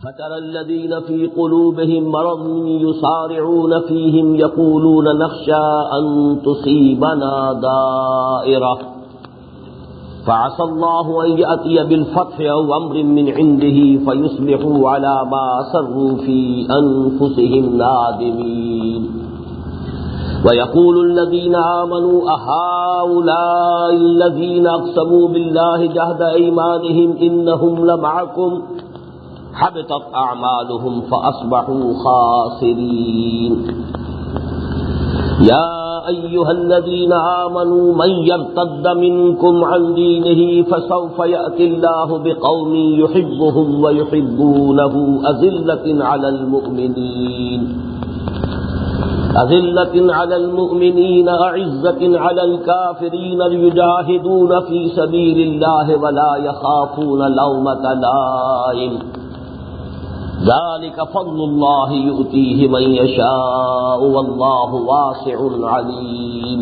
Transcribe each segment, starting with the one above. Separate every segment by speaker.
Speaker 1: فترى الذين في قلوبهم مرض يسارعون فيهم يقولون نخشى أن تصيبنا دائرة فعسى الله أن يأتي بالفتح أو أمر من عنده فيصبحوا على ما أسروا في أنفسهم نادمين ويقول الذين آمنوا أهؤلاء الذين أقسموا بالله جهد أيمانهم إنهم لمعكم حبطت أعمالهم فأصبحوا خاسرين يا أيها الذين آمنوا من يرتد منكم عن دينه فسوف يأتي الله بقوم يحبهم ويحبونه أذلة على المؤمنين أعزة على الكافرين يجاهدون في سبيل الله ولا يخافون لومة لائم ذلك فضل الله يؤتيه من يشاء والله واسع عليم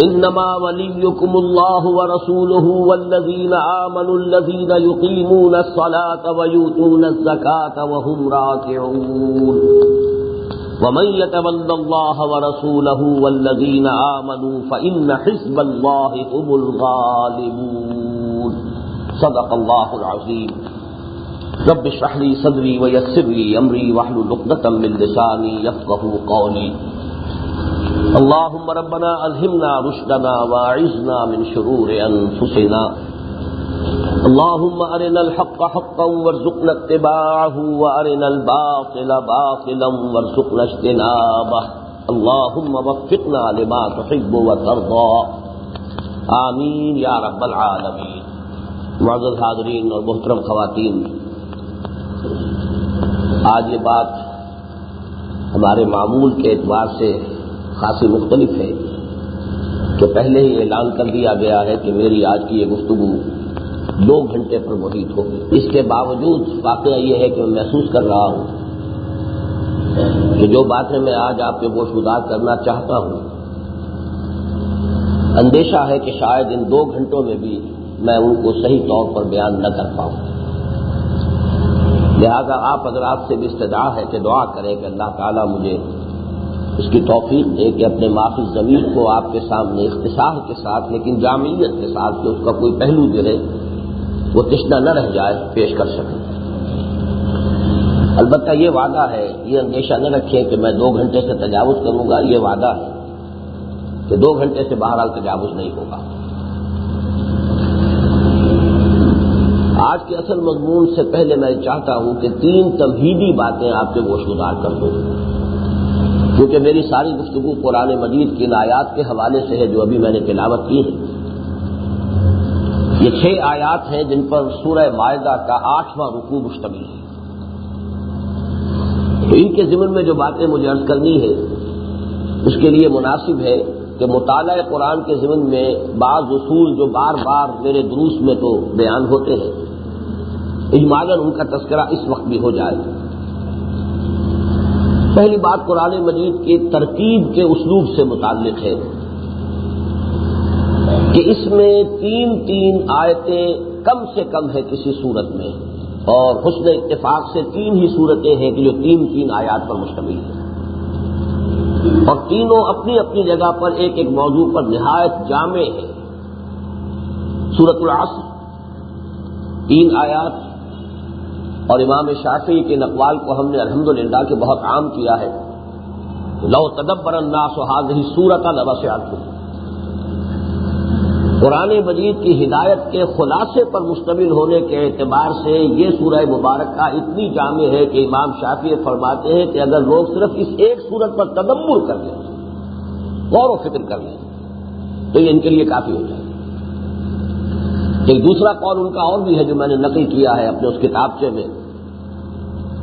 Speaker 1: انما وليكم الله ورسوله والذين آمنوا الذين يقيمون الصلاة ويؤتون الزكاة وهم راكعون ومن يتول الله ورسوله والذين آمنوا فإن حزب الله هم الغالبون صدق الله العظيم رب اشرح لي صدري ويسر لي امري واحلل عقدة من لساني يفقهوا قولي اللهم ربنا الهمنا رشدنا واعذنا من شرور انفسنا اللهم ارنا الحق حقا وارزقنا اتباعه وارنا الباطل باطلا وارزقنا اجتنابه اللهم وفقنا لما تحب وترضى آمین یا رب العالمین۔ معزز حاضرین اور محترم خواتین، آج یہ بات ہمارے معمول کے اعتبار سے خاصی مختلف ہے کہ پہلے ہی اعلان کر دیا گیا ہے کہ میری آج کی یہ گفتگو 2 گھنٹے پر محیط ہوگی۔ اس کے باوجود واقعہ یہ ہے کہ میں محسوس کر رہا ہوں کہ جو باتیں میں آج آپ کے گوشگزار کرنا چاہتا ہوں، اندیشہ ہے کہ شاید ان 2 گھنٹوں میں بھی میں ان کو صحیح طور پر بیان نہ کر پاؤں، لہذا آپ حضرات سے بھی استدعا ہے کہ دعا کریں کہ اللہ تعالیٰ مجھے اس کی توفیق دے کہ اپنے معافی ضمیر کو آپ کے سامنے اختصار کے ساتھ لیکن جامعیت کے ساتھ کہ اس کا کوئی پہلو جو ہے وہ تشنہ نہ رہ جائے پیش کر سکیں۔ البتہ یہ وعدہ ہے، یہ اندیشہ نہ رکھیں کہ میں 2 گھنٹے سے تجاوز کروں گا، یہ وعدہ ہے کہ 2 گھنٹے سے بہرحال تجاوز نہیں ہوگا۔ آج کے اصل مضمون سے پہلے میں چاہتا ہوں کہ 3 تمہیدی باتیں آپ کے گوشگزار کر دوں، کیونکہ میری ساری گفتگو قرآن مجید کی ان آیات کے حوالے سے ہے جو ابھی میں نے تلاوت کی ہے۔ یہ 6 آیات ہیں جن پر سورہ مائدہ کا 8واں رکوع مشتمل ہے، تو ان کے ضمن میں جو باتیں مجھے عرض کرنی ہے اس کے لیے مناسب ہے کہ مطالعہ قرآن کے ضمن میں بعض اصول جو بار بار میرے دروس میں تو بیان ہوتے ہیں، اجمالاً ان کا تذکرہ اس وقت بھی ہو جائے۔ پہلی بات قرآن مجید کی ترتیب کے اسلوب سے متعلق ہے کہ اس میں 3 آیتیں کم سے کم ہے کسی صورت میں، اور حسن اتفاق سے 3 ہی صورتیں ہیں کہ جو 3 آیات پر مشتمل ہیں، اور تینوں اپنی اپنی جگہ پر ایک موضوع پر نہایت جامع ہے۔ سورۃ العصر 3 آیات، اور امام شافعی کے اقوال کو ہم نے الحمدللہ کہ بہت عام کیا ہے، لو تدبر الناس هذه السورۃ لوسعتهم۔ قرآن مجید کی ہدایت کے خلاصے پر مشتمل ہونے کے اعتبار سے یہ سورہ مبارکہ اتنی جامع ہے کہ امام شافعی فرماتے ہیں کہ اگر لوگ صرف اس ایک سورت پر تدبر کر لیں، غور و فکر کر لیں، تو یہ ان کے لیے کافی ہو جائے۔ ایک دوسرا قول ان کا اور بھی ہے جو میں نے نقل کیا ہے اپنے اس کتابچے میں،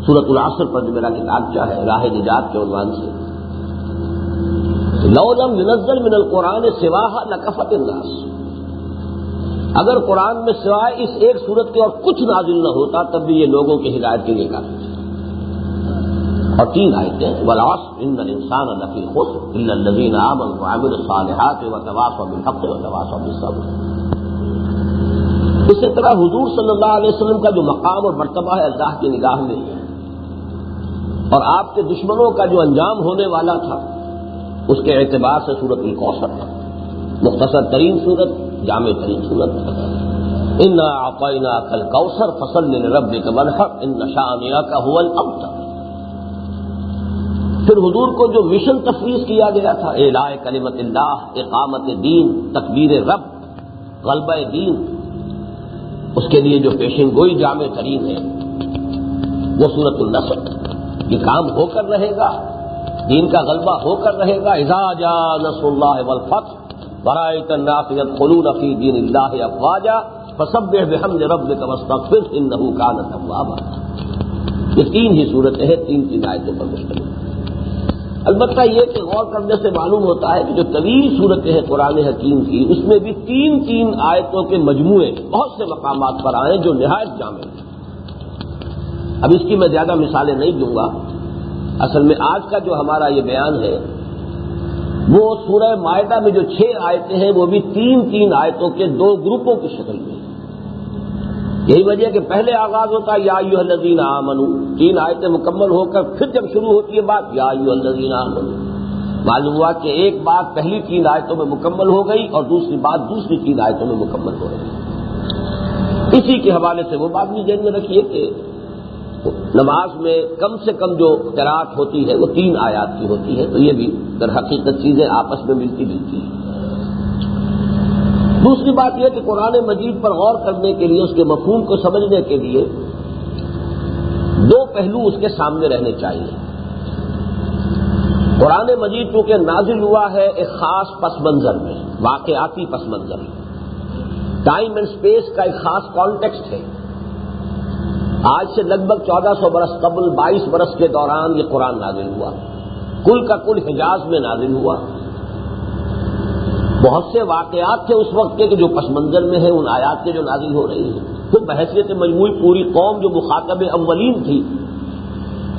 Speaker 1: سورۃ العصر پر جو میرا کتابچہ ہے راہ نجات کے عنوان سے، لو لم ينزل من القرآن سواها لکفت الناس، اگر قرآن میں سوائے اس ایک صورت کے اور کچھ نازل نہ ہوتا تب بھی یہ لوگوں کی ہدایت کے لیے کافی ہے۔ اور 3 آیتیں، والعصر ان الانسان لفی خسر الا الذین آمنوا وعملوا الصالحات وتواصوا بالحق وتواصوا بالصبر۔ اسی طرح حضور صلی اللہ علیہ وسلم کا جو مقام اور مرتبہ ہے اللہ کی نگاہ میں، اور آپ کے دشمنوں کا جو انجام ہونے والا تھا، اس کے اعتبار سے سورۃ الکوثر ہے مختصر ترین سورت، جامع ترین سورت۔ انا اعطیناک الکوثر فصل لربک وانحر ان شانئک هو الابتر۔ پھر حضور کو جو مشن تفویض کیا گیا تھا، اعلاء کلمت اللہ، اقامت دین، تکبیر رب، غلبہ دین، اس کے لیے جو پیشن گوئی جامع ترین ہے وہ سورۃ النصر۔ یہ کام ہو کر رہے گا، دین کا غلبہ ہو کر رہے گا۔ اذا جاء نصر اللہ والفتح ورأیت الناس يدخلون فی دین اللہ افواجا فسبح بحمد ربک واستغفرہ انہ کان توابا۔ یہ تین ہی صورتیں ہیں، تین آیتوں پر مشتمل۔ البتہ یہ کہ غور کرنے سے معلوم ہوتا ہے کہ جو طویل صورتیں ہیں قرآن حکیم کی، اس میں بھی تین آیتوں کے مجموعے بہت سے مقامات پر آئے جو نہایت جامع ہیں۔ اب اس کی میں زیادہ مثالیں نہیں دوں گا، اصل میں آج کا جو ہمارا یہ بیان ہے وہ سورہ مائدہ میں جو 6 آیتیں ہیں وہ بھی تین آیتوں کے 2 گروپوں کی شکل میں۔ یہی وجہ کہ پہلے آغاز ہوتا ہے یا ایھا الذین آمنوا، 3 آیتیں مکمل ہو کر پھر جب شروع ہوتی ہے بات یا ایھا الذین آمنوا، معلوم ہوا کہ ایک بات پہلی 3 آیتوں میں مکمل ہو گئی اور دوسری بات دوسری 3 آیتوں میں مکمل ہو گئی۔ اسی کے حوالے سے وہ بات بھی ذہن میں رکھیے کہ نماز میں کم سے کم جو قرأت ہوتی ہے وہ 3 آیات کی ہوتی ہے، تو یہ بھی در حقیقت چیزیں آپس میں ملتی ہیں۔ دوسری بات یہ کہ قرآن مجید پر غور کرنے کے لیے، اس کے مفہوم کو سمجھنے کے لیے 2 پہلو اس کے سامنے رہنے چاہیے۔ قرآن مجید چونکہ نازل ہوا ہے ایک خاص پس منظر میں، واقعاتی پس منظر، ٹائم اینڈ سپیس کا ایک خاص کانٹیکسٹ ہے۔ آج سے لگ بھگ 1400 برس قبل 22 برس کے دوران یہ قرآن نازل ہوا، کل کا کل حجاز میں نازل ہوا۔ بہت سے واقعات تھے اس وقت کے کہ جو پس منظر میں ہیں ان آیات کے جو نازل ہو رہی ہیں، پھر بحیثیت مجموعی پوری قوم جو مخاطب اولین تھی،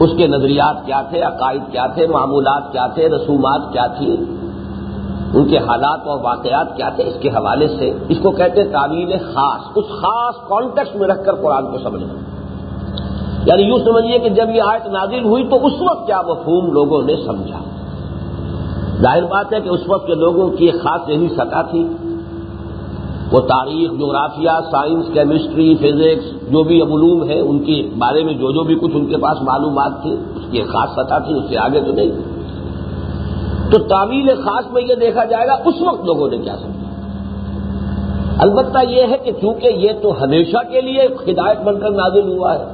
Speaker 1: اس کے نظریات کیا تھے، عقائد کیا تھے، معمولات کیا تھے، رسومات کیا تھی، ان کے حالات اور واقعات کیا تھے، اس کے حوالے سے اس کو کہتے ہیں تعویل خاص، اس خاص کانٹیکسٹ میں رکھ کر قرآن کو سمجھنا۔ یعنی یوں سمجھیے کہ جب یہ آیت نازل ہوئی تو اس وقت کیا مفہوم لوگوں نے سمجھا۔ ظاہر بات ہے کہ اس وقت کے لوگوں کی ایک خاص ذہنی سطح تھی، وہ تاریخ، جغرافیہ، سائنس، کیمسٹری، فزکس، جو بھی علوم ہیں ان کے بارے میں جو بھی کچھ ان کے پاس معلومات تھی اس کی ایک خاص سطح تھی، اس سے آگے تو نہیں۔ تو تعویل خاص میں یہ دیکھا جائے گا اس وقت لوگوں نے کیا سمجھا۔ البتہ یہ ہے کہ چونکہ یہ تو ہمیشہ کے لیے ہدایت بن کر نازل ہوا ہے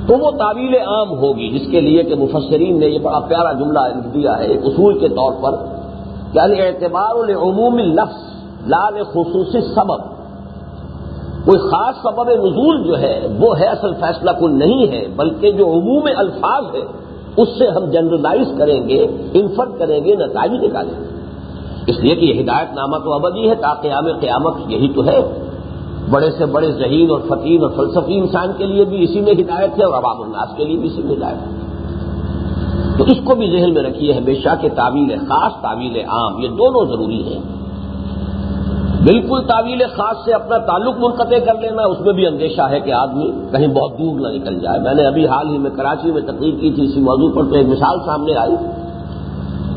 Speaker 1: تو وہ تعویل عام ہوگی، جس کے لیے کہ مفسرین نے یہ بڑا پیارا جملہ لکھ دیا ہے ایک اصول کے طور پر، یعنی اعتبار لعموم اللفظ لا لخصوص السبب۔ کوئی خاص سبب نزول جو ہے وہ ہے اصل فیصلہ کن نہیں ہے، بلکہ جو عموم الفاظ ہے اس سے ہم جنرلائز کریں گے، انفر کریں گے، نتائج نکالیں گے۔ اس لیے کہ یہ ہدایت نامہ تو ابدی ہے تا قیام قیامت، یہی تو ہے۔ بڑے سے بڑے ذہین اور فطین اور فلسفی انسان کے لیے بھی اسی میں ہدایت ہے اور عوام الناس کے لیے بھی اسی میں ہدایت ہے۔ تو اس کو بھی ذہن میں رکھیے ہمیشہ کہ تعویل خاص، تعویل عام، یہ دونوں ضروری ہیں۔ بالکل تعویل خاص سے اپنا تعلق منقطع کر لینا، اس میں بھی اندیشہ ہے کہ آدمی کہیں بہت دور نہ نکل جائے۔ میں نے ابھی حال ہی میں کراچی میں تقریر کی تھی اسی موضوع پر، تو ایک مثال سامنے آئی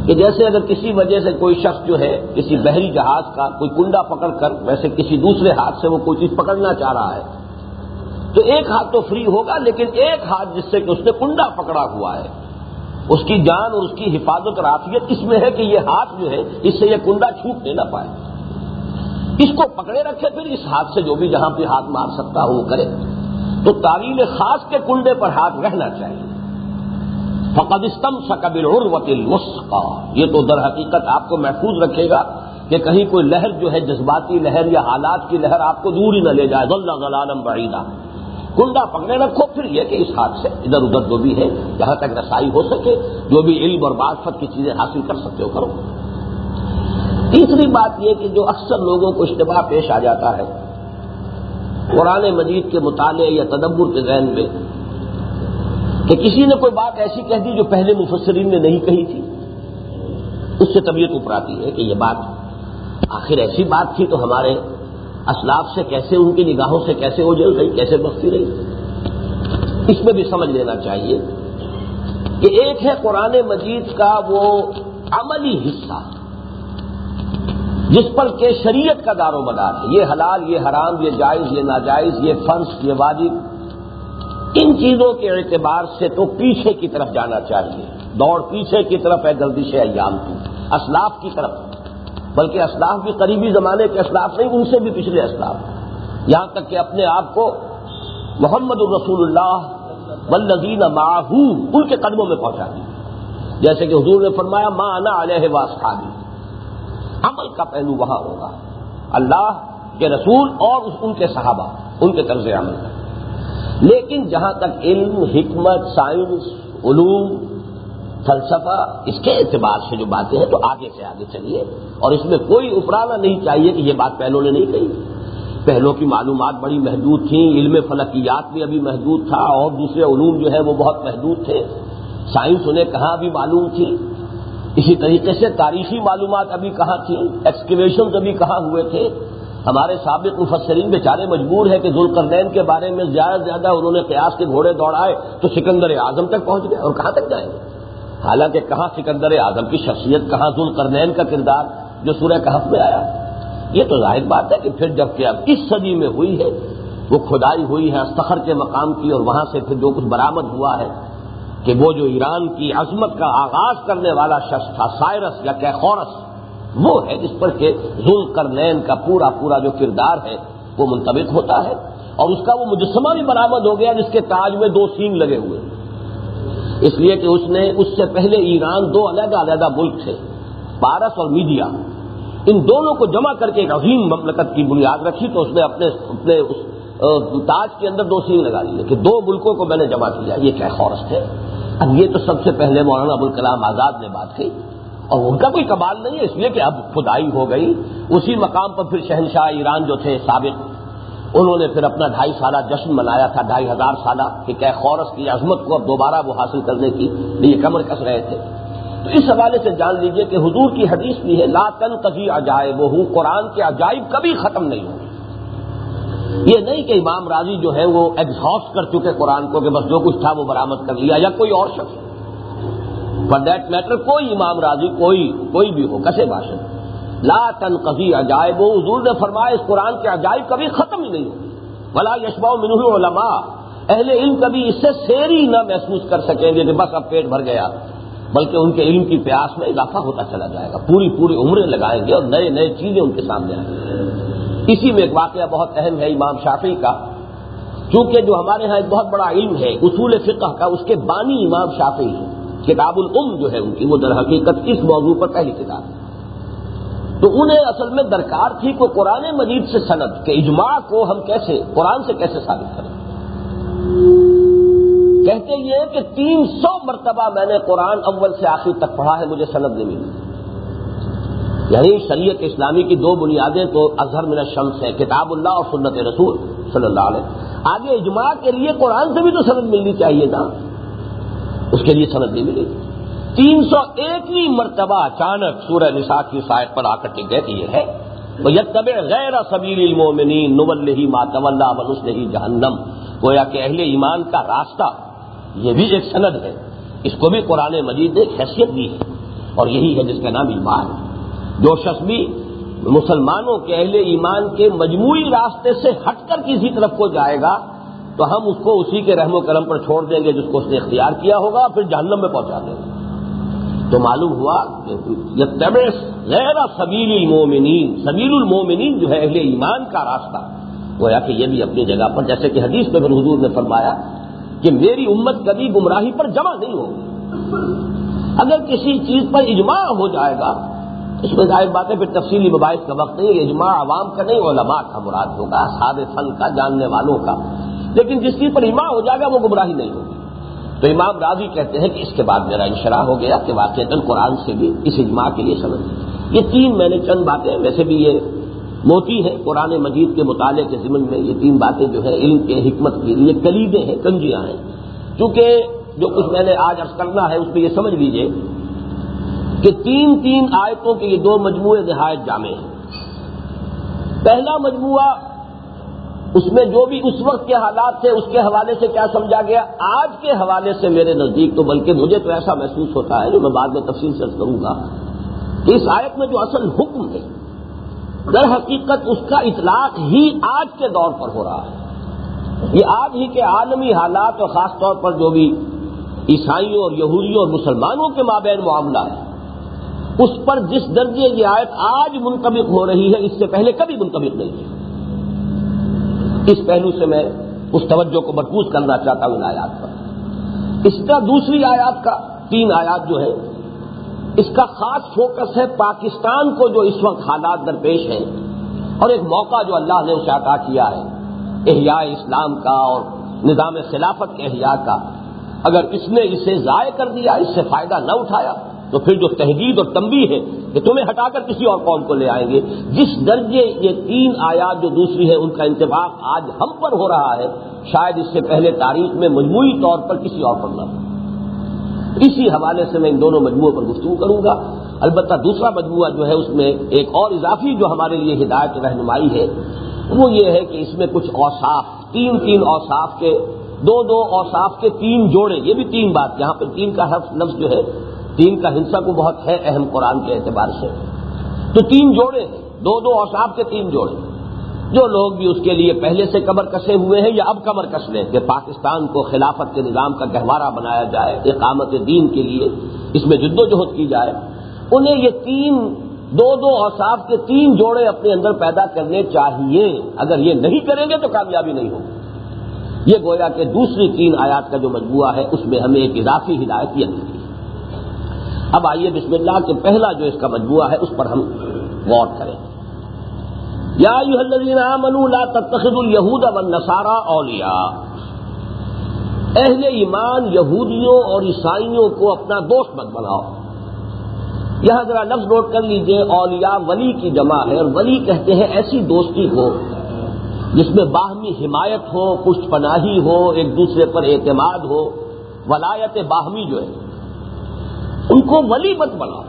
Speaker 1: کہ جیسے اگر کسی وجہ سے کوئی شخص جو ہے کسی بحری جہاز کا کوئی کنڈا پکڑ کر ویسے کسی دوسرے ہاتھ سے وہ کوئی چیز پکڑنا چاہ رہا ہے تو ایک ہاتھ تو فری ہوگا، لیکن ایک ہاتھ جس سے کہ اس نے کنڈا پکڑا ہوا ہے اس کی جان اور اس کی حفاظت اور عافیت اس میں ہے کہ یہ ہاتھ جو ہے اس سے یہ کنڈا چھوٹنے نہ پائے، اس کو پکڑے رکھے، پھر اس ہاتھ سے جو بھی جہاں پہ ہاتھ مار سکتا ہو وہ کرے۔ تو تعویل خاص کے کنڈے پر ہاتھ رہنا چاہیے۔ فقد استمسک بالعروۃ الوثقی، یہ تو در حقیقت آپ کو محفوظ رکھے گا کہ کہیں کوئی لہر جو ہے جذباتی لہر یا حالات کی لہر آپ کو دور ہی نہ لے جائے۔ ضل ضلالا بعیدا، کنڈا پکڑے رکھو، پھر یہ کہ اس ہاتھ سے ادھر ادھر جو بھی ہے جہاں تک رسائی ہو سکے، جو بھی علم اور معرفت کی چیزیں حاصل کر سکتے ہو کرو۔ تیسری بات یہ کہ جو اکثر لوگوں کو اشتباہ پیش آ جاتا ہے قرآن مجید کے مطالعے یا تدبر کے ذہن میں کہ کسی نے کوئی بات ایسی کہہ دی جو پہلے مفسرین نے نہیں کہی تھی، اس سے طبیعت اپراتی ہے کہ یہ بات آخر ایسی بات تھی تو ہمارے اسلاف سے کیسے ان کی نگاہوں سے کیسے اوجھل گئی، کیسے بختی رہی، اس میں بھی سمجھ لینا چاہیے کہ ایک ہے قرآن مجید کا وہ عملی حصہ جس پر کہ شریعت کا دار و مدار ہے، یہ حلال، یہ حرام، یہ جائز، یہ ناجائز، یہ فرض، یہ واجب، ان چیزوں کے اعتبار سے تو پیچھے کی طرف جانا چاہیے، دوڑ پیچھے کی طرف ہے گردش ایام کی، اسلاف کی طرف، بلکہ اسلاف بھی قریبی زمانے کے اسلاف نہیں، ان سے بھی پچھلے اسلاف، یہاں تک کہ اپنے آپ کو محمد الرسول اللہ والذین معہ ان کے قدموں میں پہنچا دیا، جیسے کہ حضور نے فرمایا ما انا علیہ واصحابی، عمل کا پہلو وہاں ہوگا، اللہ کے رسول اور ان کے صحابہ، ان کے طرز عمل کا۔ لیکن جہاں تک علم، حکمت، سائنس، علوم، فلسفہ، اس کے اعتبار سے جو باتیں ہیں تو آگے سے آگے چلیے، اور اس میں کوئی افرانا نہیں چاہیے کہ یہ بات پہلوں نے نہیں کہی، پہلوں کی معلومات بڑی محدود تھیں، علم فلکیات بھی ابھی محدود تھا، اور دوسرے علوم جو ہے وہ بہت محدود تھے، سائنس انہیں کہاں بھی معلوم تھی، اسی طریقے سے تاریخی معلومات ابھی کہاں تھیں، ایکسکیویشنز ابھی کہاں ہوئے تھے۔ ہمارے سابق مفسرین بیچارے مجبور ہیں کہ ذوالقرنین کے بارے میں زیادہ سے زیادہ انہوں نے قیاس کے گھوڑے دوڑائے تو سکندر اعظم تک پہنچ گئے، اور کہاں تک جائیں گے، حالانکہ کہاں سکندر اعظم کی شخصیت، کہاں ذوالقرنین کا کردار جو سورہ کہف میں آیا۔ یہ تو ظاہر بات ہے کہ پھر جب کہ اب اس صدی میں ہوئی ہے، وہ کھدائی ہوئی ہے استخر کے مقام کی، اور وہاں سے پھر جو کچھ برآمد ہوا ہے کہ وہ جو ایران کی عظمت کا آغاز کرنے والا شخص تھا سائرس یا کیخورس، وہ ہے جس پر کہ ذوالقرنین کا پورا پورا جو کردار ہے وہ منطبق ہوتا ہے، اور اس کا وہ مجسمہ بھی برآمد ہو گیا جس کے تاج میں 2 سینگ لگے ہوئے، اس لیے کہ اس سے پہلے ایران 2 علیحدہ علیحدہ ملک تھے، پارس اور میڈیا، ان دونوں کو جمع کر کے ایک عظیم مملکت کی بنیاد رکھی، تو اس نے اپنے اس تاج کے اندر 2 سینگ لگا لیے کہ 2 ملکوں کو میں نے جمع کیا، یہ کیخورس تھے۔ اب یہ تو سب سے پہلے مولانا ابوالکلام آزاد نے بات کی، اور ان کا کوئی کمال نہیں ہے، اس لیے کہ اب کھدائی ہو گئی، اسی مقام پر پھر شہنشاہ ایران جو تھے سابق، انہوں نے پھر اپنا 2.5 سالہ جشن منایا تھا، 2500 سالہ، کہ کیخورس کی عظمت کو اب دوبارہ وہ حاصل کرنے کی لیے کمر کس رہے تھے۔ تو اس حوالے سے جان لیجئے کہ حضور کی حدیث بھی ہے لا تنقضی عجائبہ، قرآن کے عجائب کبھی ختم نہیں ہوں گے۔ یہ نہیں کہ امام راضی جو ہے وہ ایگزاسٹ کر چکے قرآن کو کہ بس جو کچھ تھا وہ برآمد کر لیا، یا کوئی اور شخص، فار دیٹ میٹر کوئی امام راضی کوئی بھی ہو، کسے باشد، لا تنقضی عجائبہ، حضور نے فرمایا اس قرآن کے عجائب کبھی ختم ہی نہیں ہوں گے، ولا یشبع منہ علماء، اہل علم کبھی اس سے سیری نہ محسوس کر سکیں گے کہ بس اب پیٹ بھر گیا، بلکہ ان کے علم کی پیاس میں اضافہ ہوتا چلا جائے گا، پوری عمریں لگائیں گے اور نئے چیزیں ان کے سامنے آئیں گی۔ اسی میں ایک واقعہ بہت اہم ہے امام شافعی کا، چونکہ جو ہمارے ہاں ایک بہت بڑا علم ہے اصول فقہ کا، اس کے بانی امام شافعی ہیں، کتاب الام جو ہے ان کی، وہ در حقیقت اس موضوع پر پہلی کتاب ہے۔ تو انہیں اصل میں درکار تھی کہ قرآن مجید سے سند کہ اجماع کو ہم کیسے قرآن سے کیسے ثابت کریں۔ کہتے یہ کہ 300 مرتبہ میں نے قرآن اول سے آخر تک پڑھا ہے، مجھے سند نہیں ملی۔ یعنی شریعت اسلامی کی 2 بنیادیں تو اظہر من الشمس ہے، کتاب اللہ اور سنت رسول صلی اللہ علیہ وسلم، آگے اجماع کے لیے قرآن سے بھی تو سند ملنی چاہیے نا، اس کے لیے سند نہیں ملی۔ 301ویں مرتبہ اچانک سورہ نساء کی آیت پر آ کر ٹک گئے کہ یہ ہے وَيَتَّبِعْ غَيْرَ سَبِيلِ الْمُؤْمِنِينَ نُوَلِّهِ مَا تَوَلَّىٰ وَنُصْلِهِ جَهَنَّمَ، گویا کہ اہل ایمان کا راستہ یہ بھی ایک سند ہے، اس کو بھی قرآن مجید نے ایک حیثیت دی ہے، اور یہی ہے جس کا نام ایمان ہے۔ جو شخص بھی مسلمانوں کے اہل ایمان کے مجموعی راستے سے ہٹ کر کسی طرف کو جائے گا تو ہم اس کو اسی کے رحم و کرم پر چھوڑ دیں گے جس کو اس نے اختیار کیا ہوگا، پھر جہنم میں پہنچا دیں گے۔ تو معلوم ہوا کہ یتبع غیر سبیل المومنین، سبیل المومنین جو ہے اہل ایمان کا راستہ، گویا کہ یہ بھی اپنی جگہ پر، جیسے کہ حدیث میں پھر حضور نے فرمایا کہ میری امت کبھی گمراہی پر جمع نہیں ہوگی۔ اگر کسی چیز پر اجماع ہو جائے گا، اس میں ظاہر بات ہے پھر تفصیلی مباحث کا وقت نہیں، اجماع عوام کا نہیں، علماء کا مراد ہوگا، اصحاب فن کا، جاننے والوں کا، لیکن جس چیز پر اجماع ہو جائے گا وہ گمراہی نہیں ہوگی۔ تو امام راضی کہتے ہیں کہ اس کے بعد میرا انشراح ہو گیا کہ واقعتاً قرآن سے بھی اس اجماع کے لیے سمجھ۔ یہ 3 میں نے چند باتیں، ویسے بھی یہ موتی ہے قرآن مجید کے مطالعے کے ضمن میں، یہ 3 باتیں جو ہے علم کے حکمت کی یہ کلیدیں ہیں، کنجیاں ہیں، چونکہ جو کچھ میں نے آج عرض کرنا ہے اس میں یہ سمجھ لیجئے کہ 3 آیتوں کے یہ 2 مجموعے نہایت جامع ہیں۔ پہلا مجموعہ اس میں جو بھی اس وقت کے حالات تھے اس کے حوالے سے کیا سمجھا گیا، آج کے حوالے سے میرے نزدیک تو بلکہ مجھے تو ایسا محسوس ہوتا ہے جو میں بعد میں تفصیل سے کروں گا کہ اس آیت میں جو اصل حکم ہے در حقیقت اس کا اطلاق ہی آج کے دور پر ہو رہا ہے۔ یہ آج ہی کے عالمی حالات اور خاص طور پر جو بھی عیسائیوں اور یہودیوں اور مسلمانوں کے مابین معاملہ ہے اس پر جس درجے یہ آیت آج منطبق ہو رہی ہے اس سے پہلے کبھی منطبق نہیں تھی۔ اس پہلو سے میں اس توجہ کو مرکوز کرنا چاہتا ہوں ان آیات پر۔ اس کا دوسری آیات کا 3 آیات جو ہے اس کا خاص فوکس ہے پاکستان کو جو اس وقت حالات درپیش ہیں اور ایک موقع جو اللہ نے اسے عطا کیا ہے احیاء اسلام کا اور نظام خلافت کے احیاء کا، اگر اس نے اسے ضائع کر دیا، اس سے فائدہ نہ اٹھایا تو پھر جو تحدید اور تنبیہ ہے کہ تمہیں ہٹا کر کسی اور قوم کو لے آئیں گے، جس درجے یہ 3 آیات جو دوسری ہے ان کا انطباق آج ہم پر ہو رہا ہے شاید اس سے پہلے تاریخ میں مجموعی طور پر کسی اور پر نہ ہو۔ اسی حوالے سے میں ان دونوں مجموعوں پر گفتگو کروں گا۔ البتہ دوسرا مجموعہ جو ہے اس میں ایک اور اضافی جو ہمارے لیے ہدایت رہنمائی ہے وہ یہ ہے کہ اس میں کچھ اوصاف، 3 اوصاف کے 2 اوصاف کے 3 جوڑے، یہ بھی 3 بات، یہاں پہ 3 کا لفظ جو ہے 3 کا ہنسا کو بہت ہے اہم قرآن کے اعتبار سے، تو 3 جوڑے ہیں، 2 اوصاف کے 3 جوڑے۔ جو لوگ بھی اس کے لیے پہلے سے کمر کسے ہوئے ہیں یا اب کمر کس لیں کہ پاکستان کو خلافت کے نظام کا گہوارہ بنایا جائے، اقامت دین کے لیے اس میں جد و جہد کی جائے، انہیں یہ 2 اوصاف کے 3 جوڑے اپنے اندر پیدا کرنے چاہیے۔ اگر یہ نہیں کریں گے تو کامیابی نہیں ہوگی۔ یہ گویا کہ دوسری 3 آیات کا جو مجموعہ ہے اس میں ہمیں ایک اضافی ہدایت یہ ملتی ہے۔ اب آئیے بسم اللہ کہ پہلا جو اس کا مجموعہ ہے اس پر ہم غور کریں۔ یا ایھا الذین آمنوا لا تتخذوا اليہود والنصارى اولیاء، اہل ایمان یہودیوں اور عیسائیوں کو اپنا دوست مت بناؤ۔ یہاں ذرا لفظ نوٹ کر لیجئے، اولیاء ولی کی جمع ہے، اور ولی کہتے ہیں ایسی دوستی کو جس میں باہمی حمایت ہو، پشت پناہی ہو، ایک دوسرے پر اعتماد ہو، ولایت باہمی جو ہے ان کو ولی مت بناؤ۔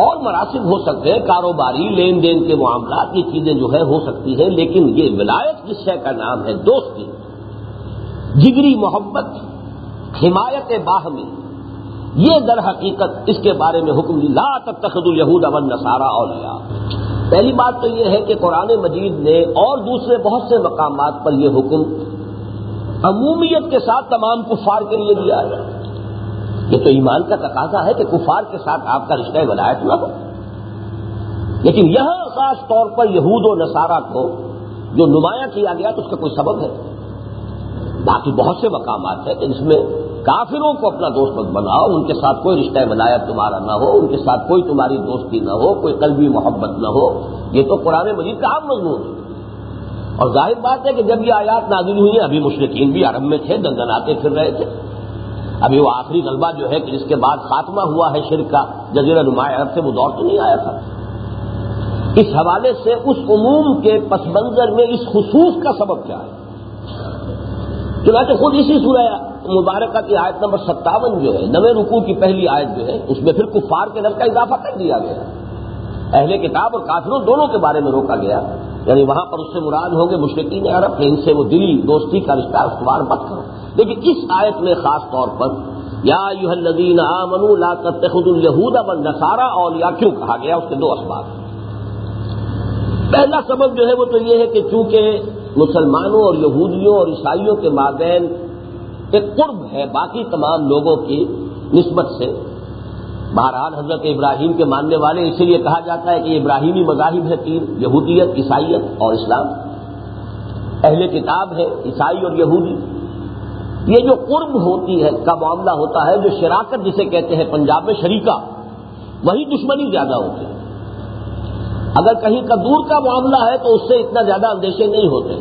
Speaker 1: اور مراسم ہو سکتے ہیں، کاروباری لین دین کے معاملات، یہ چیزیں جو ہے ہو سکتی ہیں، لیکن یہ ولایت جس شے کا نام ہے، دوستی، جگری محبت، حمایت باہمی، یہ در حقیقت اس کے بارے میں حکم لا تتخذوا اليہود والنصارى اولیاء۔ پہلی بات تو یہ ہے کہ قرآن مجید نے اور دوسرے بہت سے مقامات پر یہ حکم عمومیت کے ساتھ تمام کفار کے لیے دیا ہے۔ یہ تو ایمان کا تقاضا ہے کہ کفار کے ساتھ آپ کا رشتہ ولایت نہ ہو، لیکن یہاں خاص طور پر یہود و نصارہ کو جو نمایاں کیا گیا تو اس کا کوئی سبب ہے۔ باقی بہت سے مقامات ہیں کہ جس میں کافروں کو اپنا دوست مت بناؤ، ان کے ساتھ کوئی رشتہ ولایت تمہارا نہ ہو، ان کے ساتھ کوئی تمہاری دوستی نہ ہو، کوئی قلبی محبت نہ ہو۔ یہ تو قرآن مجید کا عام مضمون ہے، اور ظاہر بات ہے کہ جب یہ آیات نازل ہوئی ہیں ابھی مشرکین بھی عرب میں تھے، دندناتے پھر رہے تھے۔ ابھی وہ آخری غلبہ جو ہے کہ جس کے بعد خاتمہ ہوا ہے شرک کا جزیرہ نما عرب سے، وہ دور تو نہیں آیا تھا۔ اس حوالے سے اس عموم کے پس منظر میں اس خصوص کا سبب کیا ہے؟ چنانچہ خود اسی سورہ مبارکہ کی آیت نمبر 57 جو ہے 9 رکوع کی پہلی آیت جو ہے اس میں پھر کفار کے لفظ کا اضافہ کر دیا گیا، اہل کتاب اور کافروں دونوں کے بارے میں روکا گیا، یعنی وہاں پر اس سے مراد ہوں گے مشرکین عرب کہ ان سے وہ دلی دوستی کا رشتہ استوار مت کرو۔ لیکن اس آیت میں خاص طور پر یا ایھا الذین آمنوا لا تتخذوا اليہود والنصارى اولیاء کیوں کہا گیا؟ اس کے 2 اسباب۔ پہلا سبب جو ہے وہ تو یہ ہے کہ چونکہ مسلمانوں اور یہودیوں اور عیسائیوں کے مابین ایک قرب ہے باقی تمام لوگوں کی نسبت سے۔ بہرحال حضرت ابراہیم کے ماننے والے، اسی لیے کہا جاتا ہے کہ ابراہیمی مذاہب ہے 3، یہودیت، عیسائیت اور اسلام۔ اہل کتاب ہے عیسائی اور یہودی۔ یہ جو قرب ہوتی ہے کا معاملہ ہوتا ہے، جو شراکت جسے کہتے ہیں پنجاب میں شریکہ، وہی دشمنی زیادہ ہوتی ہے۔ اگر کہیں کا دور کا معاملہ ہے تو اس سے اتنا زیادہ اندیشے نہیں ہوتے،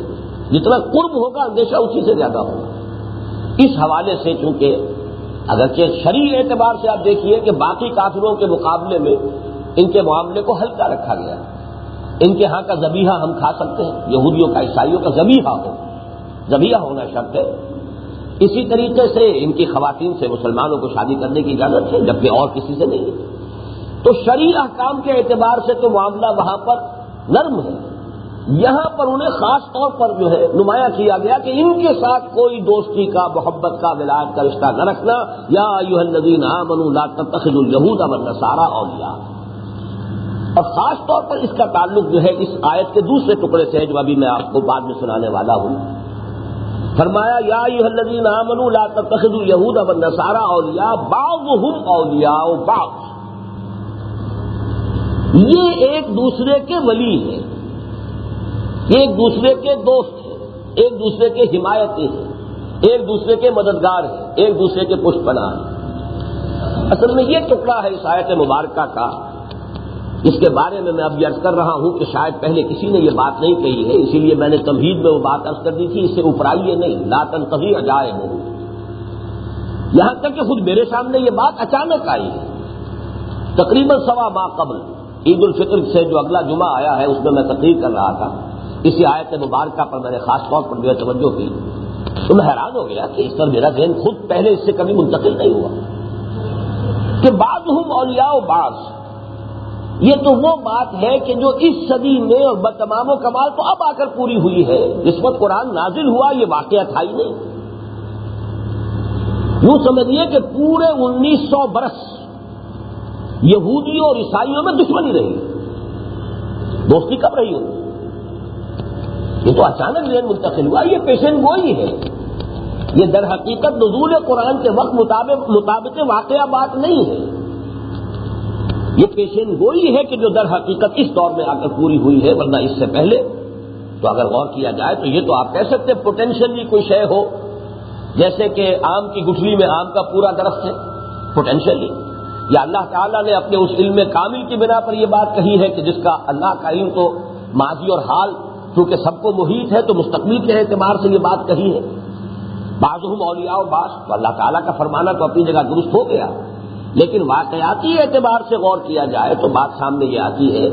Speaker 1: جتنا قرب ہوگا اندیشہ اسی سے زیادہ ہوگا۔ اس حوالے سے چونکہ اگرچہ شرعی اعتبار سے آپ دیکھیے کہ باقی کافروں کے مقابلے میں ان کے معاملے کو ہلکا رکھا گیا، ان کے ہاں کا ذبیحہ ہم کھا سکتے ہیں، یہودیوں کا عیسائیوں کا ذبیحہ ہونا شرط ہے۔ اسی طریقے سے ان کی خواتین سے مسلمانوں کو شادی کرنے کی اجازت ہے جبکہ اور کسی سے نہیں ہے۔ تو شرعی احکام کے اعتبار سے تو معاملہ وہاں پر نرم ہے، یہاں پر انہیں خاص طور پر جو ہے نمایاں کیا گیا کہ ان کے ساتھ کوئی دوستی کا، محبت کا، ولایت کا رشتہ نہ رکھنا. یا ایھا الذین آمنوا لا تتخذوا اليہود والنصارى اولیاء. اور خاص طور پر اس کا تعلق جو ہے اس آیت کے دوسرے ٹکڑے سے ہے جو ابھی میں آپ کو بعد میں سنانے والا ہوں. فرمایا یا ایھا الذین آمنوا لا تتخذوا اليہود والنصارى اولیاء بعضهم اولیاء بعض. یہ ایک دوسرے کے ولی ہیں، ایک دوسرے کے دوست ہیں، ایک دوسرے کے حمایتی ہیں، ایک دوسرے کے مددگار ہیں، ایک دوسرے کے پشت پناہ ہیں. اصل میں یہ ٹکڑا ہے اس آیت مبارکہ کا، اس کے بارے میں اب یہ عرض کر رہا ہوں کہ شاید پہلے کسی نے یہ بات نہیں کہی ہے، اسی لیے میں نے تمہید میں وہ بات عرض کر دی تھی، اس سے اوپرائیے نہیں، لا تنتهی عجائب. یہاں تک کہ خود میرے سامنے یہ بات اچانک آئی ہے، تقریباً سوا ماہ قبل عید الفطر سے جو اگلا جمعہ آیا ہے اس میں میں تقریر کر رہا تھا. اسی آیت مبارکہ پر میں نے خاص طور پر جو توجہ کی تو میں حیران ہو گیا کہ اس پر میرا ذہن خود پہلے اس سے کبھی منتقل نہیں ہوا کہ بعضهم اولیاء بعض. یہ تو وہ بات ہے کہ جو اس صدی میں اور بتمام و کمال تو اب آ کر پوری ہوئی ہے. جس وقت قرآن نازل ہوا یہ واقعہ تھا ہی نہیں. یوں سمجھیے کہ پورے 1900 برس یہودیوں اور عیسائیوں میں دشمنی رہی، دوستی کب رہی ہوگی؟ یہ تو اچانک ذہن منتقل ہوا. یہ پیشن گوئی ہے، یہ در حقیقت نزول قرآن کے وقت مطابق واقعہ بات نہیں ہے. یہ پیشن گوئی ہے کہ جو در حقیقت اس دور میں آ کر پوری ہوئی ہے، ورنہ اس سے پہلے تو اگر غور کیا جائے تو یہ تو آپ کہہ سکتے پوٹینشلی کوئی شے ہو، جیسے کہ آم کی گٹھلی میں آم کا پورا درخت ہے پوٹینشلی، یا اللہ تعالیٰ نے اپنے اس علم کامل کی بنا پر یہ بات کہی ہے کہ جس کا اللہ کا علم تو ماضی اور حال چونکہ سب کو محیط ہے تو مستقبل کے اعتبار سے یہ بات کہی ہے. بعضهم اولیاء بعض، تو اللہ تعالیٰ کا فرمانا تو اپنی جگہ درست ہو گیا، لیکن واقعاتی اعتبار سے غور کیا جائے تو بات سامنے یہ آتی ہے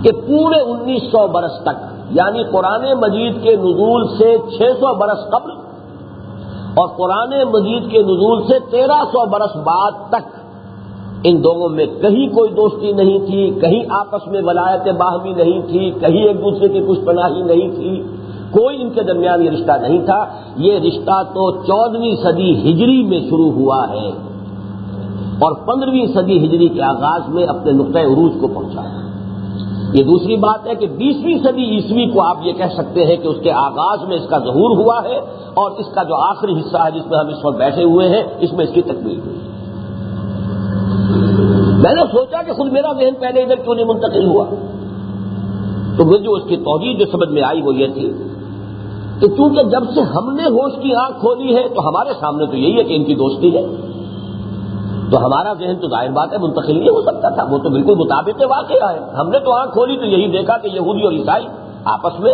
Speaker 1: کہ پورے 1900 برس تک، یعنی قرآن مجید کے نزول سے 600 برس قبل اور قرآن مجید کے نزول سے 1300 برس بعد تک ان دونوں میں کہیں کوئی دوستی نہیں تھی، کہیں آپس میں ولایت باہمی نہیں تھی، کہیں ایک دوسرے کی کچھ پناہی نہیں تھی، کوئی ان کے درمیان یہ رشتہ نہیں تھا. یہ رشتہ تو 14ویں صدی ہجری میں شروع ہوا ہے اور 15ویں صدی ہجری کے آغاز میں اپنے نقطۂ عروج کو پہنچا ہے. یہ دوسری بات ہے کہ 20ویں صدی عیسوی کو آپ یہ کہہ سکتے ہیں کہ اس کے آغاز میں اس کا ظہور ہوا ہے، اور اس کا جو آخری حصہ ہے جس میں ہم اس وقت بیٹھے ہوئے ہیں اس میں اس کی تکمیل ہوئی. میں نے سوچا کہ خود میرا ذہن پہلے ادھر کیوں نہیں منتقل ہوا، تو مجھے اس کی توجیہ جو سمجھ میں آئی وہ یہ تھی کہ چونکہ جب سے ہم نے ہوش کی آنکھ کھولی ہے تو ہمارے سامنے تو یہی ہے کہ ان کی دوستی ہے، تو ہمارا ذہن تو ظاہر بات ہے منتقل نہیں ہو سکتا تھا، وہ تو بالکل مطابق واقعہ ہے. ہم نے تو آنکھ کھولی تو یہی دیکھا کہ یہودی اور عیسائی آپس میں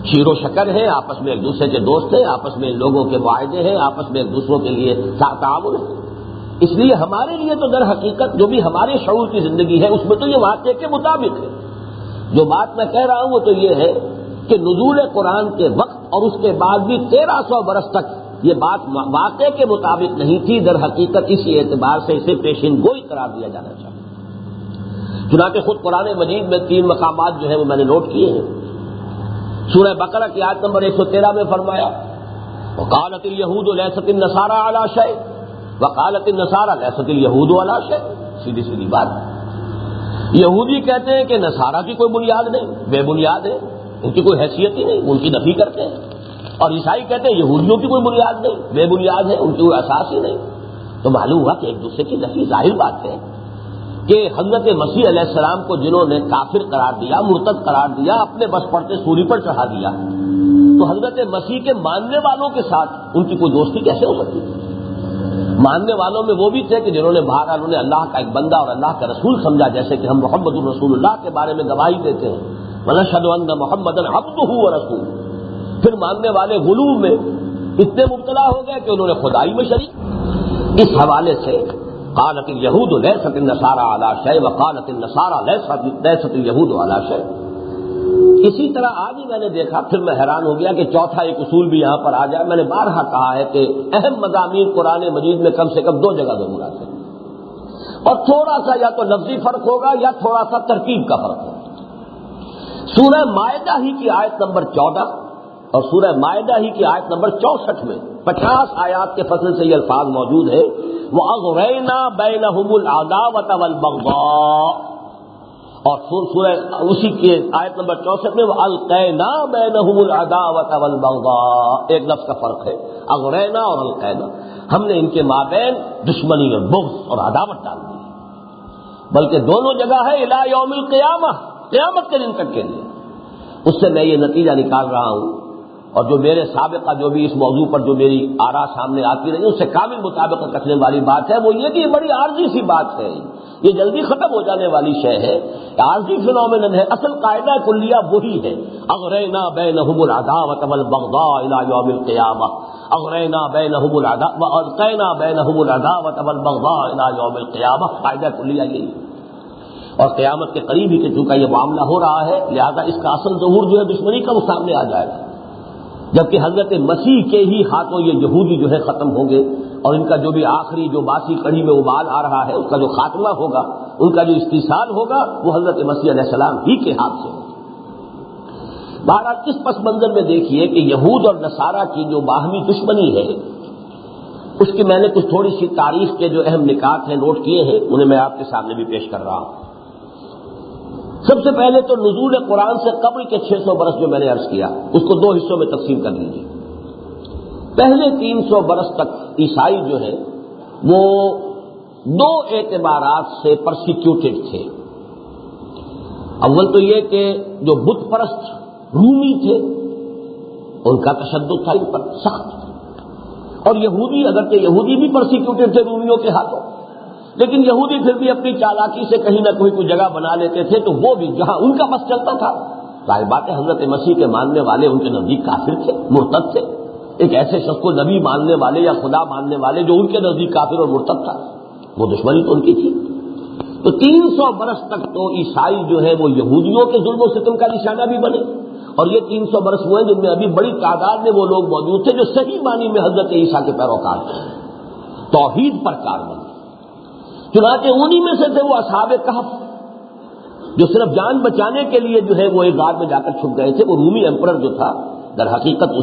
Speaker 1: شیر و شکر ہیں، آپس میں ایک دوسرے کے دوست ہیں، آپس میں ان لوگوں کے معاہدے ہیں، آپس میں ایک دوسروں کے لیے تعاون ہے. اس لیے ہمارے لیے تو در حقیقت جو بھی ہمارے شعور کی زندگی ہے اس میں تو یہ واقعے کے مطابق ہے. جو بات میں کہہ رہا ہوں وہ تو یہ ہے کہ نزول قرآن کے وقت اور اس کے بعد بھی 1300 برس تک یہ بات واقعے کے مطابق نہیں تھی، در حقیقت اسی اعتبار سے اسے پیشین گوئی قرار دیا جانا چاہیے. چنانچہ خود قرآن مجید میں 3 مقامات جو ہیں وہ میں نے نوٹ کیے ہیں. سورہ بقرہ کی آیت نمبر 113 میں فرمایا وقالت اليہود لیست النصارى علی شیء وقالت النصارى لیست اليہود علی شیء. سیدھی سیدھی بات، یہودی کہتے ہیں کہ نصارہ کی کوئی بنیاد نہیں، بے بنیاد ہے، ان کی کوئی حیثیت ہی نہیں، ان کی نفی کرتے ہیں. اور عیسائی کہتے ہیں یہودیوں کی کوئی بنیاد نہیں، بے بنیاد ہے، ان کی کوئی اساس ہی نہیں. تو معلوم ہوا کہ ایک دوسرے کی نفی. ظاہر بات ہے کہ حضرت مسیح علیہ السلام کو جنہوں نے کافر قرار دیا، مرتد قرار دیا، اپنے بس پڑتے سولی پر چڑھا دیا، تو حضرت مسیح کے ماننے والوں کے ساتھ ان کی کوئی دوستی کیسے ہو سکتی تھی؟ ماننے والوں میں وہ بھی تھے کہ جنہوں نے بہرحال انہوں نے اللہ کا ایک بندہ اور اللہ کا رسول سمجھا، جیسے کہ ہم محمد الرسول اللہ کے بارے میں گواہی دیتے ہیں وَنَشْهَدُ أَنَّ مُحَمَّدًا عَبْدُهُ وَرَسُولُهُ. پھر ماننے والے غلو میں اتنے مبتلا ہو گئے کہ انہوں نے خدائی میں شریک. اس حوالے سے قالت اليہود لیست النصارى علی شیء وقالت النصارى لیست اليہود علی شیء. اسی طرح آج ہی میں نے دیکھا، پھر میں حیران ہو گیا کہ چوتھا ایک اصول بھی یہاں پر آ جائے. میں نے بارہا کہا ہے کہ اہم مضامین قرآن مجید میں کم سے کم 2 جگہ ضرور آتے ہیں، اور تھوڑا سا یا تو لفظی فرق ہوگا یا تھوڑا سا ترکیب کا فرق ہوگا. سورہ مائدہ ہی کی آیت نمبر 14 اور سورہ مائدہ ہی کی آیت نمبر 64 میں 50 آیات کے فصل سے یہ الفاظ موجود ہے، وَأَغْرَيْنَا بَيْنَهُمُ الْعَدَاوَةَ وَالْبَغْضَاءَ، اور سورہ اسی کے آیت نمبر 64 میں وَأَلْقَيْنَا بَيْنَهُمُ الْعَدَاوَةَ وَالْبَغْضَاءَ، ایک لفظ کا فرق ہے، اغرینا اور القینا، ہم نے ان کے مابین دشمنی اور بغض اور عداوت ڈال دی، بلکہ دونوں جگہ ہے الی یوم القیامہ، قیامت کے دن تک کے لیے۔ اس سے میں یہ نتیجہ نکال رہا ہوں، اور جو میرے سابقہ جو بھی اس موضوع پر جو میری آراء سامنے آتی رہی اس سے کامل مطابقت رکھنے والی بات ہے وہ یہ کہ یہ بڑی عارضی سی بات ہے، یہ جلدی ختم ہو جانے والی شے ہے، عارضی فنومینن ہے، اصل قاعدہ کلیہ وہی ہے، اغرینا بینہم العداوۃ والبغضاء الی یوم القیامہ، اغرینا بینہم العداوۃ والقینا بینہم العداوۃ والبغضاء الی یوم القیامہ، قاعدہ کلیہ یہی ہے۔ اور قیامت کے قریب ہی کہ چونکہ یہ معاملہ ہو رہا ہے لہذا اس کا اصل ظہور جو ہے دشمنی کا وہ سامنے آ جائے گا، جبکہ حضرت مسیح کے ہی ہاتھوں یہ یہودی جو ہے ختم ہوں گے، اور ان کا جو بھی آخری جو باسی کڑی میں ابال آ رہا ہے اس کا جو خاتمہ ہوگا، ان کا جو استحصال ہوگا وہ حضرت مسیح علیہ السلام ہی کے ہاتھ سے ہوگا۔ بہرحال اس پس منظر میں دیکھیے کہ یہود اور نصارہ کی جو باہمی دشمنی ہے اس کی میں نے کچھ تھوڑی سی تاریخ کے جو اہم نکات ہیں نوٹ کیے ہیں، انہیں میں آپ کے سامنے بھی پیش کر رہا ہوں۔ سب سے پہلے تو نزول قرآن سے قبل کے 600 برس جو میں نے عرض کیا اس کو دو حصوں میں تقسیم کر لیجیے۔ پہلے 300 برس تک عیسائی جو ہے وہ دو اعتبارات سے پرسیکیوٹڈ تھے۔ اول تو یہ کہ جو بت پرست رومی تھے ان کا تشدد تھا ان پر سخت، اور یہودی اگرچہ یہودی بھی پرسیکیوٹڈ تھے رومیوں کے ہاتھوں، لیکن یہودی پھر بھی اپنی چالاکی سے کہیں نہ کوئی جگہ بنا لیتے تھے، تو وہ بھی جہاں ان کا بس چلتا تھا، ظاہر بات ہے حضرت مسیح کے ماننے والے ان کے نزدیک کافر تھے، مرتد تھے، ایک ایسے شخص کو نبی ماننے والے یا خدا ماننے والے جو ان کے نزدیک کافر اور مرتد تھا، وہ دشمنی تو ان کی تھی۔ تو 300 برس تک تو عیسائی جو ہے وہ یہودیوں کے ظلم و ستم کا نشانہ بھی بنے، اور یہ 300 برس ہوئے جن میں ابھی بڑی تعداد میں وہ لوگ موجود تھے جو صحیح معنی میں حضرت عیسیٰ کے پیروکار تھے، توحید پر کاربند۔ چنانچہ انہی میں سے تھے وہ اصحاب کہف جو صرف جان بچانے کے لیے جو ہے وہ ایک غار میں جا کر چھپ گئے تھے۔ وہ رومی ایمپرر جو تھا در حقیقت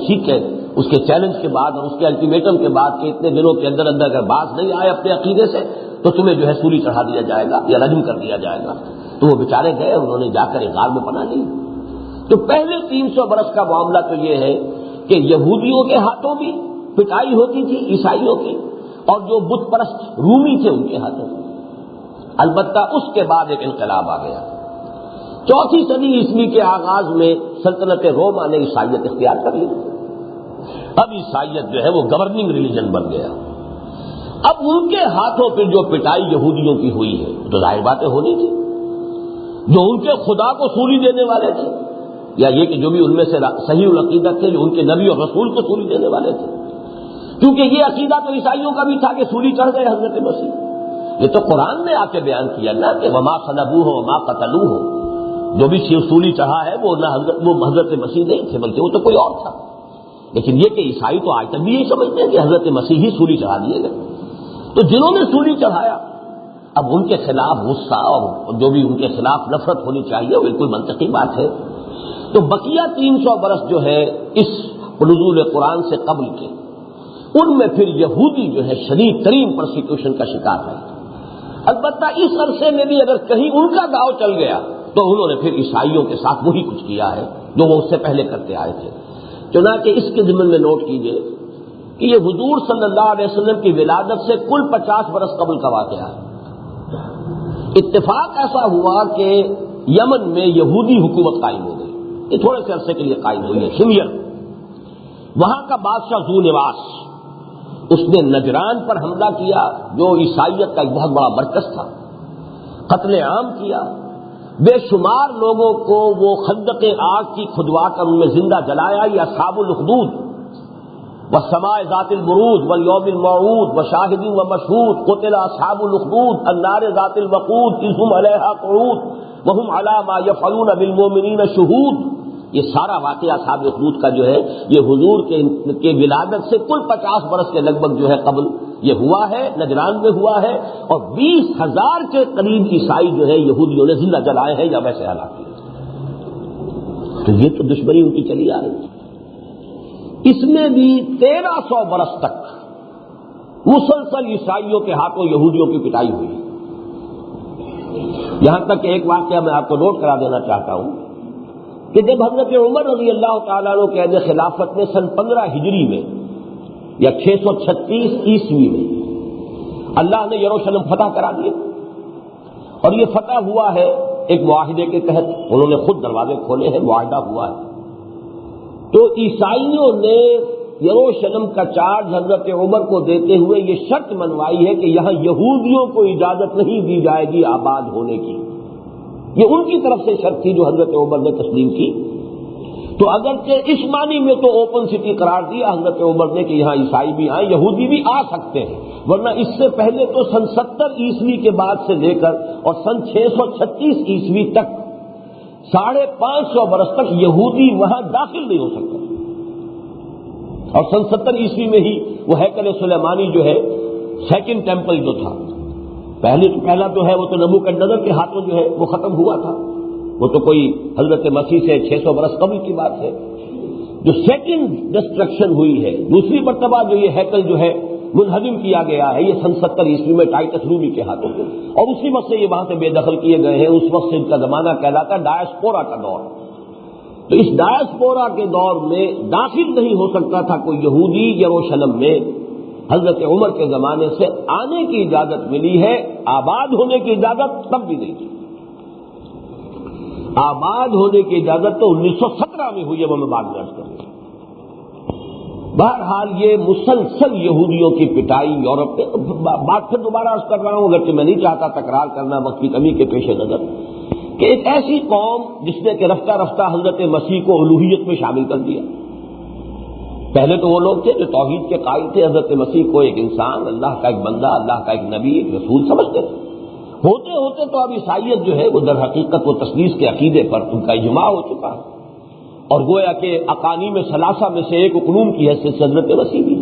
Speaker 1: اس کے چیلنج کے بعد اور اس کے الٹیمیٹم کے بعد کہ اتنے دنوں کے اندر اندر اگر باز نہیں آئے اپنے عقیدے سے تو تمہیں جو ہے سولی چڑھا دیا جائے گا یا رجم کر دیا جائے گا، تو وہ بیچارے گئے، انہوں نے جا کر ایک غار میں پناہ لی۔ تو پہلے 300 برس کا معاملہ تو یہ ہے کہ یہودیوں کے ہاتھوں بھی پٹائی ہوتی تھی عیسائیوں کی، اور جو بت پرست رومی تھے ان کے ہاتھوں میں۔ البتہ اس کے بعد ایک انقلاب آ گیا۔ 4 صدی عیسوی کے آغاز میں سلطنت روما نے عیسائیت اختیار کر لی۔ اب عیسائیت جو ہے وہ گورننگ ریلیجن بن گیا۔ اب ان کے ہاتھوں پہ جو پٹائی یہودیوں کی ہوئی ہے تو ظاہر باتیں ہونی تھی، جو ان کے خدا کو سولی دینے والے تھے، یا یہ کہ جو بھی ان میں سے صحیح العقیدت تھے جو ان کے نبی اور رسول کو سولی دینے والے تھے، کیونکہ یہ عقیدہ تو عیسائیوں کا بھی تھا کہ سولی چڑھ گئے حضرت مسیح۔ یہ تو قرآن نے آ کے بیان کیا نا کہ وما صلبوہ وما قتلوہ، جو بھی سولی چڑھا ہے وہ حضرت مسیح نہیں تھے بلکہ وہ تو کوئی اور تھا۔ لیکن یہ کہ عیسائی تو آج تک بھی یہی سمجھتے ہیں کہ حضرت مسیح ہی سولی چڑھا دیے گئے۔ تو جنہوں نے سولی چڑھایا اب ان کے خلاف غصہ اور جو بھی ان کے خلاف نفرت ہونی چاہیے وہ بالکل منطقی بات ہے۔ تو بقیہ 300 برس جو ہے اس نزول قرآن سے قبل کے، ان میں پھر یہودی جو ہے شدید ترین پرسیکیوشن کا شکار ہے۔ البتہ اس عرصے میں بھی اگر کہیں ان کا داؤ چل گیا تو انہوں نے پھر عیسائیوں کے ساتھ وہی کچھ کیا ہے جو وہ اس سے پہلے کرتے آئے تھے۔ چنانچہ اس کے ضمن میں نوٹ کیجئے کہ یہ حضور صلی اللہ علیہ وسلم کی ولادت سے کل 50 برس قبل کا واقعہ ہے۔ اتفاق ایسا ہوا کہ یمن میں یہودی حکومت قائم ہو گئی، یہ تھوڑے سے عرصے کے لیے قائم ہوئی ہے، شمیر۔ وہاں کا بادشاہ ذو نواس اس نے نجران پر حملہ کیا جو عیسائیت کا ایک بہت بڑا مرکز تھا، قتل عام کیا، بے شمار لوگوں کو وہ خندق آگ کی کھدوا کر ان میں زندہ جلایا۔ یہ اصحاب الاخدود والسماء ذات البروج والیوم الموعود وشاہد ومشہود قتل اصحاب الاخدود النار ذات الوقود اذ هم علیہا قعود وهم علی ما یفعلون بالمؤمنین شہود۔ یہ سارا واقعہ اصحاب اخدود کا جو ہے یہ حضور کے ولادت سے کل 50 برس کے لگ بھگ جو ہے قبل یہ ہوا ہے، نجران میں ہوا ہے، اور 20,000 کے قریب عیسائی جو ہے یہودیوں نے زندہ جلائے ہیں یا ویسے ہلاک کیے۔ تو یہ تو دشمنی ان کی چلی آ رہی ہے۔ اس میں بھی 1300 برس تک مسلسل عیسائیوں کے ہاتھوں یہودیوں کی پٹائی ہوئی، یہاں تک کہ ایک واقعہ میں آپ کو نوٹ کرا دینا چاہتا ہوں کہ جب حضرت عمر رضی اللہ تعالیٰ عنہ کے عہد خلافت میں سن 15 ہجری میں یا 636 عیسوی میں اللہ نے یروشلم فتح کرا دیا، اور یہ فتح ہوا ہے ایک معاہدے کے تحت، انہوں نے خود دروازے کھولے ہیں، معاہدہ ہوا ہے۔ تو عیسائیوں نے یروشلم کا چارج حضرت عمر کو دیتے ہوئے یہ شرط منوائی ہے کہ یہاں یہودیوں کو اجازت نہیں دی جائے گی آباد ہونے کی، یہ ان کی طرف سے شرط تھی جو حضرت عمر نے تسلیم کی۔ تو اگرچہ اس معنی میں تو اوپن سٹی قرار دیا حضرت عمر نے کہ یہاں عیسائی بھی آئیں، یہودی بھی آ سکتے ہیں، ورنہ اس سے پہلے تو سن 70 عیسوی کے بعد سے لے کر اور سن 636 عیسوی تک 550 برس تک یہودی وہاں داخل نہیں ہو سکتا، اور سن 70 عیسوی میں ہی وہ ہیکل سلیمانی جو ہے سیکنڈ ٹیمپل جو تھا، پہلا تو ہے وہ تو نبوکدنضر کے ہاتھوں جو ہے وہ ختم ہوا تھا، وہ تو کوئی حضرت مسیح سے 600 برس قبل کی بات ہے۔ جو سیکنڈ ڈسٹرکشن ہوئی ہے، دوسری مرتبہ جو یہ ہیکل جو ہے منہدم کیا گیا ہے، یہ سن 70 عیسوی میں ٹائٹس رومی کے ہاتھوں میں، اور اسی وقت سے یہ وہاں سے بے دخل کیے گئے ہیں۔ اس وقت سے ان کا زمانہ کہلاتا ہے ڈائسپورا کا دور۔ تو اس ڈائسپورا کے دور میں داخل نہیں ہو سکتا تھا کوئی یہودی یروشلم میں، حضرت عمر کے زمانے سے آنے کی اجازت ملی ہے، آباد ہونے کی اجازت تب بھی نہیں تھی۔ آباد ہونے کی اجازت تو 1917 میں ہوئی ہے، وہ میں بعد میں عرض کروں۔ بہرحال یہ مسلسل یہودیوں کی پٹائی یورپ میں، بات پھر دوبارہ عرض کر رہا ہوں اگرچہ میں نہیں چاہتا تکرار کرنا وقت کی کمی کے پیش نظر، کہ ایک ایسی قوم جس نے کہ رفتہ رفتہ حضرت مسیح کو الوہیت میں شامل کر دیا۔ پہلے تو وہ لوگ تھے جو توحید کے قائل تھے، حضرت مسیح کو ایک انسان، اللہ کا ایک بندہ، اللہ کا ایک نبی، ایک رسول سمجھتے تھے۔ ہوتے ہوتے تو اب عیسائیت جو ہے وہ در حقیقت وہ تثلیث کے عقیدے پر ان کا اجماع ہو چکا ہے، اور گویا کہ اقانیم ثلاثہ میں سے ایک اقلوم کی حیثیت سے حضرت مسیح بھی۔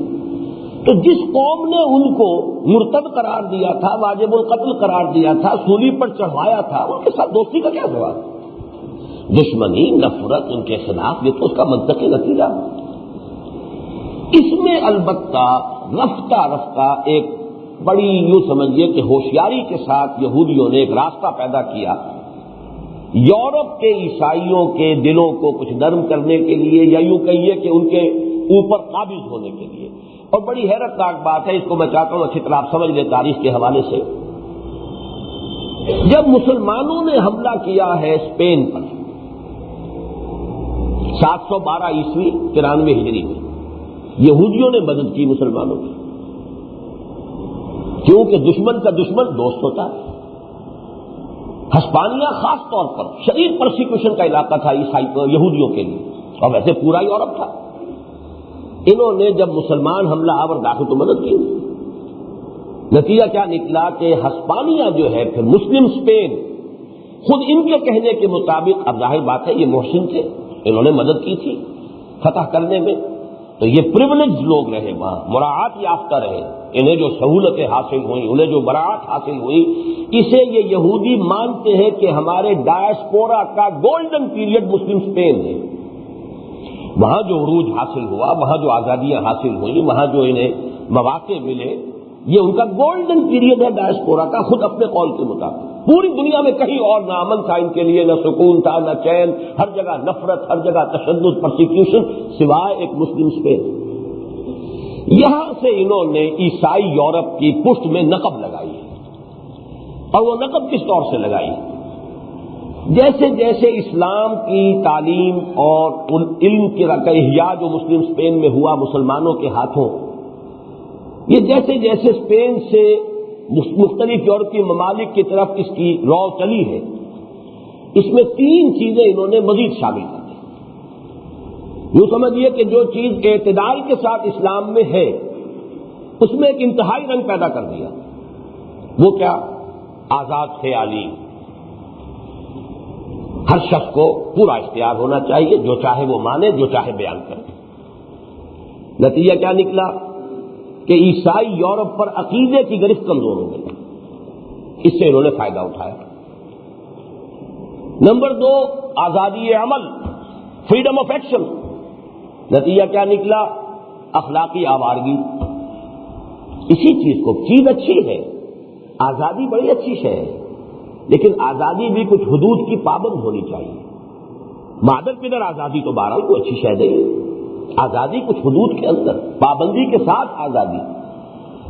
Speaker 1: تو جس قوم نے ان کو مرتد قرار دیا تھا، واجب القتل قرار دیا تھا، سولی پر چڑھوایا تھا، ان کے ساتھ دوستی کا کیا سوال؟ دشمنی، نفرت ان کے خلاف، یہ تو اس کا منطقی نتیجہ۔ اس میں البتہ رفتہ رفتہ ایک بڑی یوں سمجھیے کہ ہوشیاری کے ساتھ یہودیوں نے ایک راستہ پیدا کیا یورپ کے عیسائیوں کے دلوں کو کچھ نرم کرنے کے لیے، یا یوں کہیے کہ ان کے اوپر قابض ہونے کے لیے۔ اور بڑی حیرت ناک بات ہے، اس کو میں چاہتا ہوں اچھی طرح آپ سمجھ لیں تاریخ کے حوالے سے۔ جب مسلمانوں نے حملہ کیا ہے اسپین پر 712 عیسوی 93 ہجری میں، یہودیوں نے مدد کی مسلمانوں کی، کیونکہ دشمن کا دشمن دوست ہوتا ہے۔ ہسپانیہ خاص طور پر شدید پرسیکیوشن کا علاقہ تھا یہودیوں کے لیے، اور ویسے پورا یورپ تھا۔ انہوں نے جب مسلمان حملہ آور داخل تو مدد کی، نتیجہ کیا نکلا کہ ہسپانیہ جو ہے پھر مسلم اسپین، خود ان کے کہنے کے مطابق، اب ظاہر بات ہے یہ محسن تھے، انہوں نے مدد کی تھی فتح کرنے میں، تو یہ پریولیج لوگ رہے، وہاں مراعات یافتہ رہے، انہیں جو سہولتیں حاصل ہوئیں، انہیں جو براعت حاصل ہوئی، اسے یہ یہودی مانتے ہیں کہ ہمارے ڈائسپورا کا گولڈن پیریڈ مسلم اسپین ہے۔ وہاں جو عروج حاصل ہوا، وہاں جو آزادیاں حاصل ہوئیں، وہاں جو انہیں مواقع ملے، یہ ان کا گولڈن پیریڈ ہے ڈائسپورا کا، خود اپنے قول کے مطابق۔ پوری دنیا میں کہیں اور نہ امن تھا ان کے لیے، نہ سکون تھا، نہ چین، ہر جگہ نفرت، ہر جگہ تشدد، پرسیکیوشن، سوائے ایک مسلم اسپین۔ یہاں سے انہوں نے عیسائی یورپ کی پشت میں نقب لگائی، اور وہ نقب کس طور سے لگائی؟ جیسے جیسے اسلام کی تعلیم اور علم کا احیاء جو مسلم اسپین میں ہوا مسلمانوں کے ہاتھوں، یہ جیسے جیسے اسپین سے مختلف یورپی ممالک کی طرف اس کی رو چلی ہے، اس میں 3 چیزیں انہوں نے مزید شامل کر دی۔ یوں سمجھیے کہ جو چیز اعتدال کے ساتھ اسلام میں ہے، اس میں ایک انتہائی رنگ پیدا کر دیا۔ وہ کیا؟ آزاد خیالی، ہر شخص کو پورا اختیار ہونا چاہیے، جو چاہے وہ مانے، جو چاہے بیان کرے۔ نتیجہ کیا نکلا کہ عیسائی یورپ پر عقیدے کی گرفت کمزور ہو گئی، اس سے انہوں نے فائدہ اٹھایا۔ نمبر 2، آزادی عمل، فریڈم آف ایکشن. نتیجہ کیا نکلا؟ اخلاقی آوارگی. اسی چیز کو چیز اچھی ہے، آزادی بڑی اچھی شے ہے، لیکن آزادی بھی کچھ حدود کی پابند ہونی چاہیے. مادر پدر آزادی تو بہرحال کوئی اچھی شے نہیں، آزادی کچھ حدود کے اندر، پابندی کے ساتھ آزادی.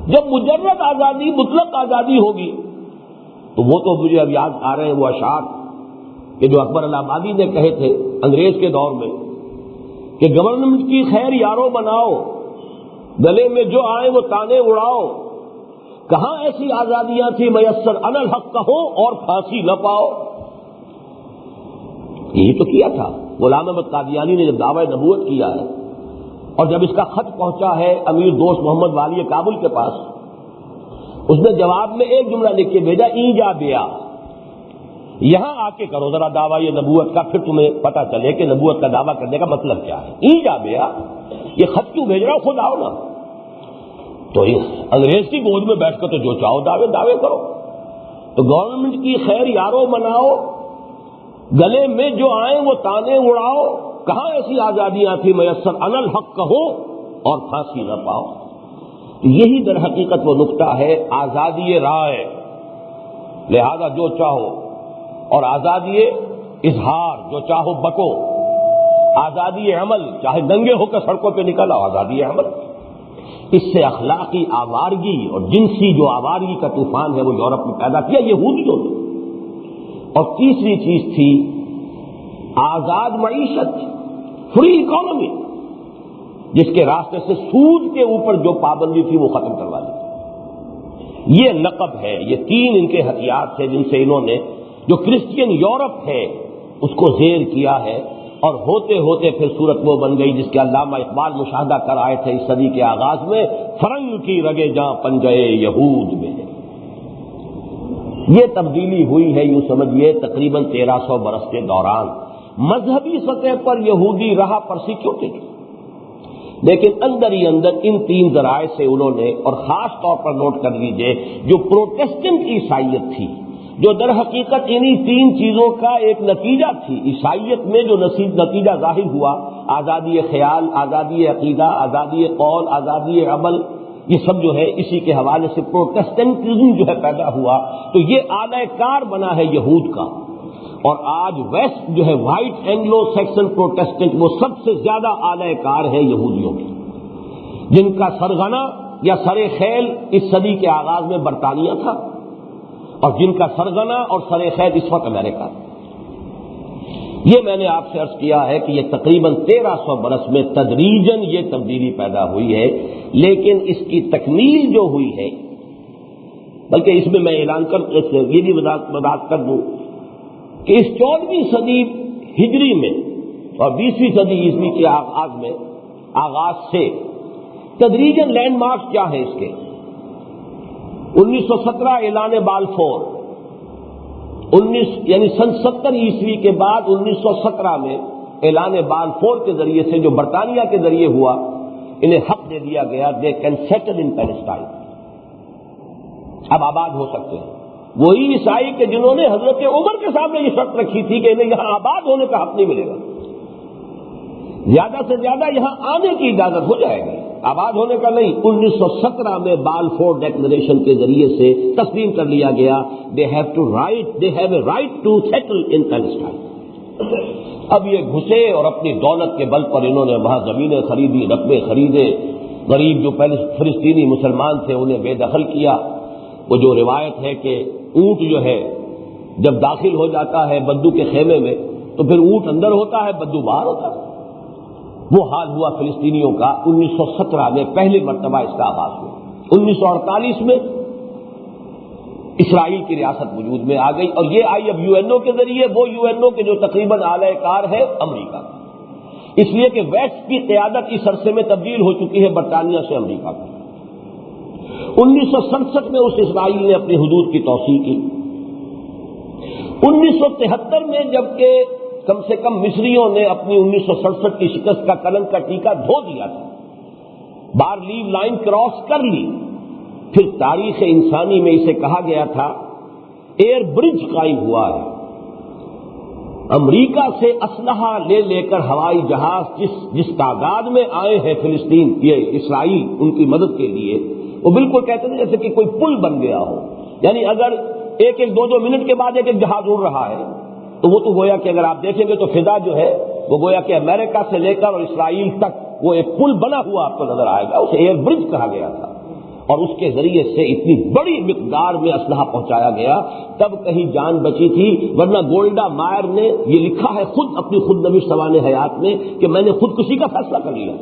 Speaker 1: جب مجرد آزادی، مطلق آزادی ہوگی تو وہ تو مجھے اب یاد آ رہے ہیں وہ اشعار کہ جو اکبر الہ آبادی نے کہے تھے انگریز کے دور میں کہ گورنمنٹ کی خیر یارو بناؤ، گلے میں جو آئے وہ تانے اڑاؤ. کہاں ایسی آزادیاں تھی میسر ان الحق کہو اور پھانسی نہ پاؤ. یہی تو کیا تھا غلام احمد قادیانی نے جب دعوی نبوت کیا ہے، اور جب اس کا خط پہنچا ہے امیر دوست محمد والی کابل کے پاس، اس نے جواب میں ایک جملہ لکھ کے بھیجا، ایجا بیا، یہاں آ کے کرو ذرا دعوی نبوت کا، پھر تمہیں پتا چلے کہ نبوت کا دعویٰ کرنے کا مطلب کیا ہے. ایجا بیا، یہ خط کیوں بھیج رہا ہو، خود آؤ نا. تو انگریز کی گود میں بیٹھ کر تو جو چاہو دعوے کرو. تو گورنمنٹ کی خیر یارو مناؤ، گلے میں جو آئیں وہ تانے اڑاؤ. کہاں ایسی آزادیاں تھی میسر ان الحق کہو اور پھانسی نہ پاؤ. یہی در حقیقت وہ نقطہ ہے آزادی رائے، لہذا جو چاہو، اور آزادی اظہار، جو چاہو بکو. آزادی عمل، چاہے ننگے ہو کر سڑکوں پہ نکل آؤ، آزادی عمل. اس سے اخلاقی آوارگی اور جنسی جو آوارگی کا طوفان ہے وہ یورپ میں پیدا کیا یہودیوں نے. اور تیسری چیز تھی آزاد معیشت، فری اکانومی، جس کے راستے سے سود کے اوپر جو پابندی تھی وہ ختم کروا دی. یہ نقب ہے، یہ تین ان کے ہتھیار تھے جن سے انہوں نے جو کرسچین یورپ ہے اس کو زیر کیا ہے. اور ہوتے ہوتے پھر صورت وہ بن گئی جس کے علامہ اقبال مشاہدہ کر آئے تھے اس صدی کے آغاز میں، فرنگ کی رگے جاں پنجے یہود میں. یہ تبدیلی ہوئی ہے، یوں سمجھیے تقریباً 1300 برس کے دوران. مذہبی سطح پر یہودی رہا پرسیکیوٹڈ، لیکن اندر ہی اندر ان تین ذرائع سے انہوں نے، اور خاص طور پر نوٹ کر لیجئے جو پروٹیسٹنٹ عیسائیت تھی، جو در حقیقت انہی تین چیزوں کا ایک نتیجہ تھی. عیسائیت میں جو نتیجہ ظاہر ہوا، آزادی خیال، آزادی عقیدہ، آزادی قول، آزادی عمل، یہ سب جو ہے اسی کے حوالے سے پروٹیسٹنٹزم جو ہے پیدا ہوا. تو یہ آلہ کار بنا ہے یہود کا. اور آج ویسٹ جو ہے وائٹ اینگلو سیکسن پروٹیسٹنٹ وہ سب سے زیادہ آلہ کار ہے یہودیوں کی، جن کا سرغنہ یا سر خیل اس صدی کے آغاز میں برطانیہ تھا، اور جن کا سرغنہ اور سر خیل اس وقت امریکہ. یہ میں نے آپ سے عرض کیا ہے کہ یہ تقریباً 1300 برس میں تدریجاً یہ تبدیلی پیدا ہوئی ہے. لیکن اس کی تکمیل جو ہوئی ہے، بلکہ اس میں میں اعلان یہ بھی وضاحت کر دوں کہ اس 14ویں صدی ہجری میں اور 20ویں صدی عیسوی کے آغاز سے تدریجاً لینڈ مارکس کیا ہیں اس کے. 1917 اعلان بالفور، یعنی سن 70 عیسوی کے بعد 1917 میں اعلان بالفور کے ذریعے سے جو برطانیہ کے ذریعے ہوا، انہیں حق دے دیا گیا they can settle in Palestine, اب آباد ہو سکتے ہیں. وہی عیسائی کہ جنہوں نے حضرت عمر کے سامنے یہ شرط رکھی تھی کہ انہیں یہاں آباد ہونے کا حق نہیں ملے گا، زیادہ سے زیادہ یہاں آنے کی اجازت ہو جائے گی، آباد ہونے کا نہیں. 1917 میں بالفور ڈیکلریشن کے ذریعے سے تسلیم کر لیا گیا they have a right to settle in Palestine. اب یہ گھسے اور اپنی دولت کے بل پر انہوں نے وہاں زمینیں خریدی، رقبے خریدے، غریب جو پہلے فلسطینی مسلمان تھے انہیں بے دخل کیا. وہ جو روایت ہے کہ اونٹ جو ہے جب داخل ہو جاتا ہے بدو کے خیمے میں تو پھر اونٹ اندر ہوتا ہے، بدو باہر ہوتا ہے. وہ حال ہوا فلسطینیوں کا. 1917 میں پہلی مرتبہ اس کا آغاز ہوا. 1948 میں اسرائیل کی ریاست وجود میں آ گئی، اور یہ آئی اب یو این او کے ذریعے، وہ یو این او کے جو تقریباً اعلی کار ہے امریکہ، اس لیے کہ ویسٹ کی قیادت اس عرصے میں تبدیل ہو چکی ہے برطانیہ سے امریکہ کو. 1967 میں اس اسرائیل نے اپنی حدود کی توسیع کی. 1973 میں جبکہ کم سے کم مصریوں نے اپنی 1967 کی شکست کا کلنک کا ٹیکہ دھو دیا تھا، بار لیو لائن کراس کر لی، پھر تاریخ انسانی میں اسے کہا گیا تھا ایئر برج قائم ہوا ہے. امریکہ سے اسلحہ لے لے کر ہوائی جہاز جس تعداد میں آئے ہیں فلسطین یہ اسرائیل ان کی مدد کے لیے، وہ بالکل کہتے ہیں جیسے کہ کوئی پل بن گیا ہو. یعنی اگر ایک دو منٹ کے بعد ایک جہاز اڑ رہا ہے تو وہ تو گویا کہ اگر آپ دیکھیں گے تو فضا جو ہے وہ گویا کہ امریکہ سے لے کر اور اسرائیل تک وہ ایک پل بنا ہوا آپ کو نظر آئے گا. اسے ایئر برج کہا گیا تھا اور اس کے ذریعے سے اتنی بڑی مقدار میں اسلحہ پہنچایا گیا، تب کہیں جان بچی تھی. ورنہ گولڈا مائر نے یہ لکھا ہے خود اپنی خود نویس سوانح حیات میں کہ میں نے خودکشی کا فیصلہ کر لیا.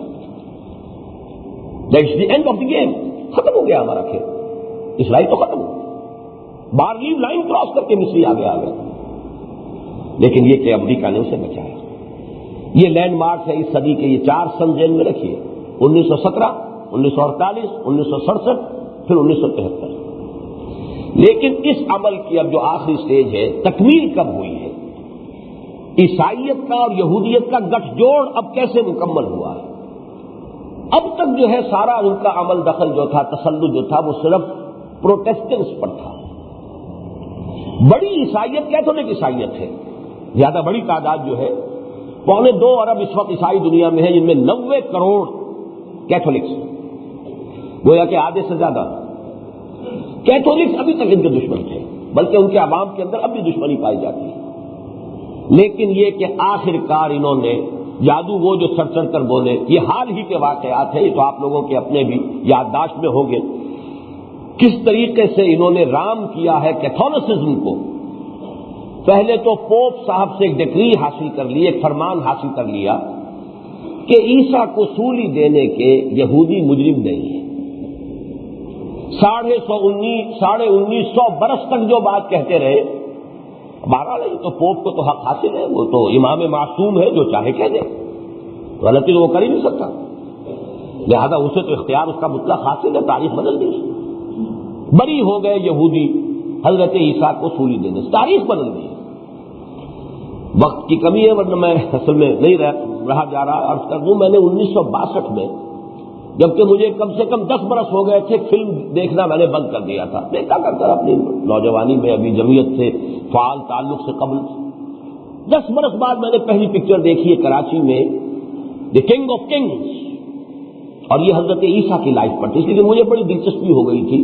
Speaker 1: That's the end of the game. ختم ہو گیا ہمارا کھیل. اسرائیل تو ختم ہو، بارلی لائن کراس کر کے مصری آگے آ گئے. لیکن یہ کہ امریکہ نے اسے بچایا. یہ لینڈ مارک ہے اس صدی کے. یہ 4 سن ذہن میں رکھیے، 1917، 1948، 1967، پھر 1973. لیکن اس عمل کی اب جو آخری سٹیج ہے تکمیل کب ہوئی ہے؟ عیسائیت کا اور یہودیت کا گٹھ جوڑ اب کیسے مکمل ہوا ہے؟ اب تک جو ہے سارا ان کا عمل دخل جو تھا، تسلط جو تھا، وہ صرف پروٹیسٹنٹس پر تھا. بڑی عیسائیت کیتھولک عیسائیت ہے. زیادہ بڑی تعداد جو ہے 2.25 ارب اس وقت عیسائی دنیا میں ہے، جن میں 90 کروڑ کیتھولکس، گویا کہ آدھے سے زیادہ. کیتھولکس ابھی تک ان کے دشمن تھے، بلکہ ان کے عوام کے اندر اب بھی دشمنی پائی جاتی ہے. لیکن یہ کہ آخر کار انہوں نے جادو وہ جو چڑھ چڑھ کر بولے، یہ حال ہی کے واقعات ہیں، یہ تو آپ لوگوں کے اپنے بھی یادداشت میں ہوں گے کس طریقے سے انہوں نے رام کیا ہے کیتھولسزم کو. پہلے تو پوپ صاحب سے ایک ڈکری حاصل کر لی، ایک فرمان حاصل کر لیا کہ عیسیٰ کو سولی دینے کے یہودی مجرم نہیں ہیں. 1950 برس تک جو بات کہتے رہے. بہرحال تو پوپ کو تو حق حاصل ہے، وہ تو امام معصوم ہے، جو چاہے کہہ دے، غلطی تو وہ کر ہی نہیں سکتا. لہذا اسے تو اختیار اس کا مطلق حاصل ہے. تاریخ بدل دی. بری ہو گئے یہودی حضرت عیسیٰ کو سولی دینے سے. تاریخ بدل دی. وقت کی کمی ہے ورنہ میں اصل میں نہیں رہا جا رہا. عرض کر دوں میں نے 1962 میں، جبکہ مجھے کم سے کم 10 برس ہو گئے تھے، فلم دیکھنا میں نے بند کر دیا تھا. دیکھا کرتا اپنی نوجوانی میں، ابھی جمعیت سے فعال تعلق سے قبل. 10 برس بعد میں نے پہلی پکچر دیکھی ہے کراچی میں، دی کنگ آف کنگز، اور یہ حضرت عیسیٰ کی لائف پر تھی. اس لیے مجھے بڑی دلچسپی ہو گئی تھی.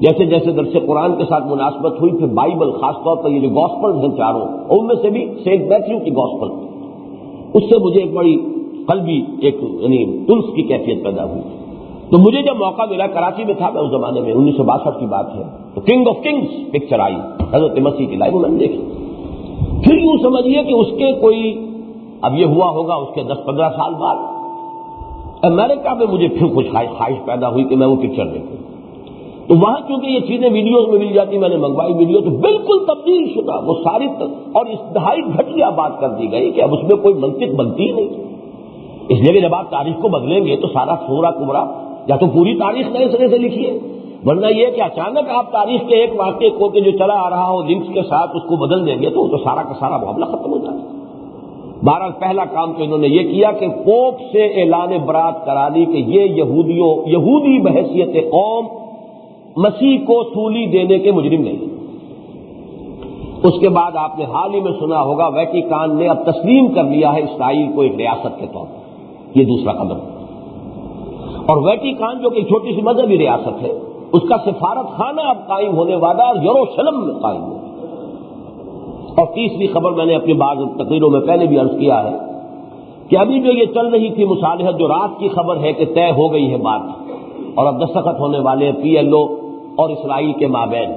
Speaker 1: جیسے جیسے درس قرآن کے ساتھ مناسبت ہوئی، پھر بائبل، خاص طور پر یہ جو گاسپلز ہیں چاروں، ان میں سے بھی سینٹ میتھیو کی گاسپل، اس سے مجھے ایک بڑی قلبی ایک یعنی انس کی کیفیت پیدا ہوئی. تو مجھے جب موقع ملا، کراچی میں تھا میں اس زمانے میں، 1962 کی بات ہے، تو کنگ آف کنگز پکچر آئی حضرت مسیح کی لائف میں نے دیکھی. پھر یوں سمجھیے کہ اس کے کوئی اب یہ ہوا ہوگا اس کے 10-15 سال بعد امریکہ میں مجھے پھر کچھ خواہش پیدا ہوئی کہ میں وہ پکچر دیکھوں. تو وہاں چونکہ یہ چیزیں ویڈیوز میں مل جاتی، میں نے منگوائی ویڈیو، تو بالکل تبدیل شدہ وہ ساری اور انتہائی گھٹیا بات کر دی گئی کہ اب اس میں کوئی منطق بنتی ہی نہیں. اس لیے کہ جب آپ تاریخ کو بدلیں گے تو سارا سورا کمرا، یا تو پوری تاریخ نئے سرے سے لکھیے، ورنہ یہ کہ اچانک آپ تاریخ کے ایک واقعے کو کہ جو چلا آ رہا ہو لنکس کے ساتھ اس کو بدل دیں گے تو سارا کا سارا معاملہ ختم ہو جاتا ہے. بہرحال پہلا کام تو انہوں نے یہ کیا کہ پوپ سے اعلان برات کرا دی کہ یہ یہودی بحیثیت قوم مسیح کو سولی دینے کے مجرم نہیں. اس کے بعد آپ نے حال ہی میں سنا ہوگا ویٹیکان نے اب تسلیم کر لیا ہے اسرائیل کو ایک ریاست کے طور پر. یہ دوسرا قدم. اور ویٹیکان جو کہ ایک چھوٹی سی مذہبی ریاست ہے، اس کا سفارت خانہ اب قائم ہونے والا اور یروشلم میں قائم ہو. اور تیسری خبر میں نے اپنی بعض تقریروں میں پہلے بھی عرض کیا ہے کہ ابھی جو یہ چل رہی تھی مصالحت، جو رات کی خبر ہے کہ طے ہو گئی ہے بات اور اب دستخط ہونے والے PLO اور اسرائیل کے مابین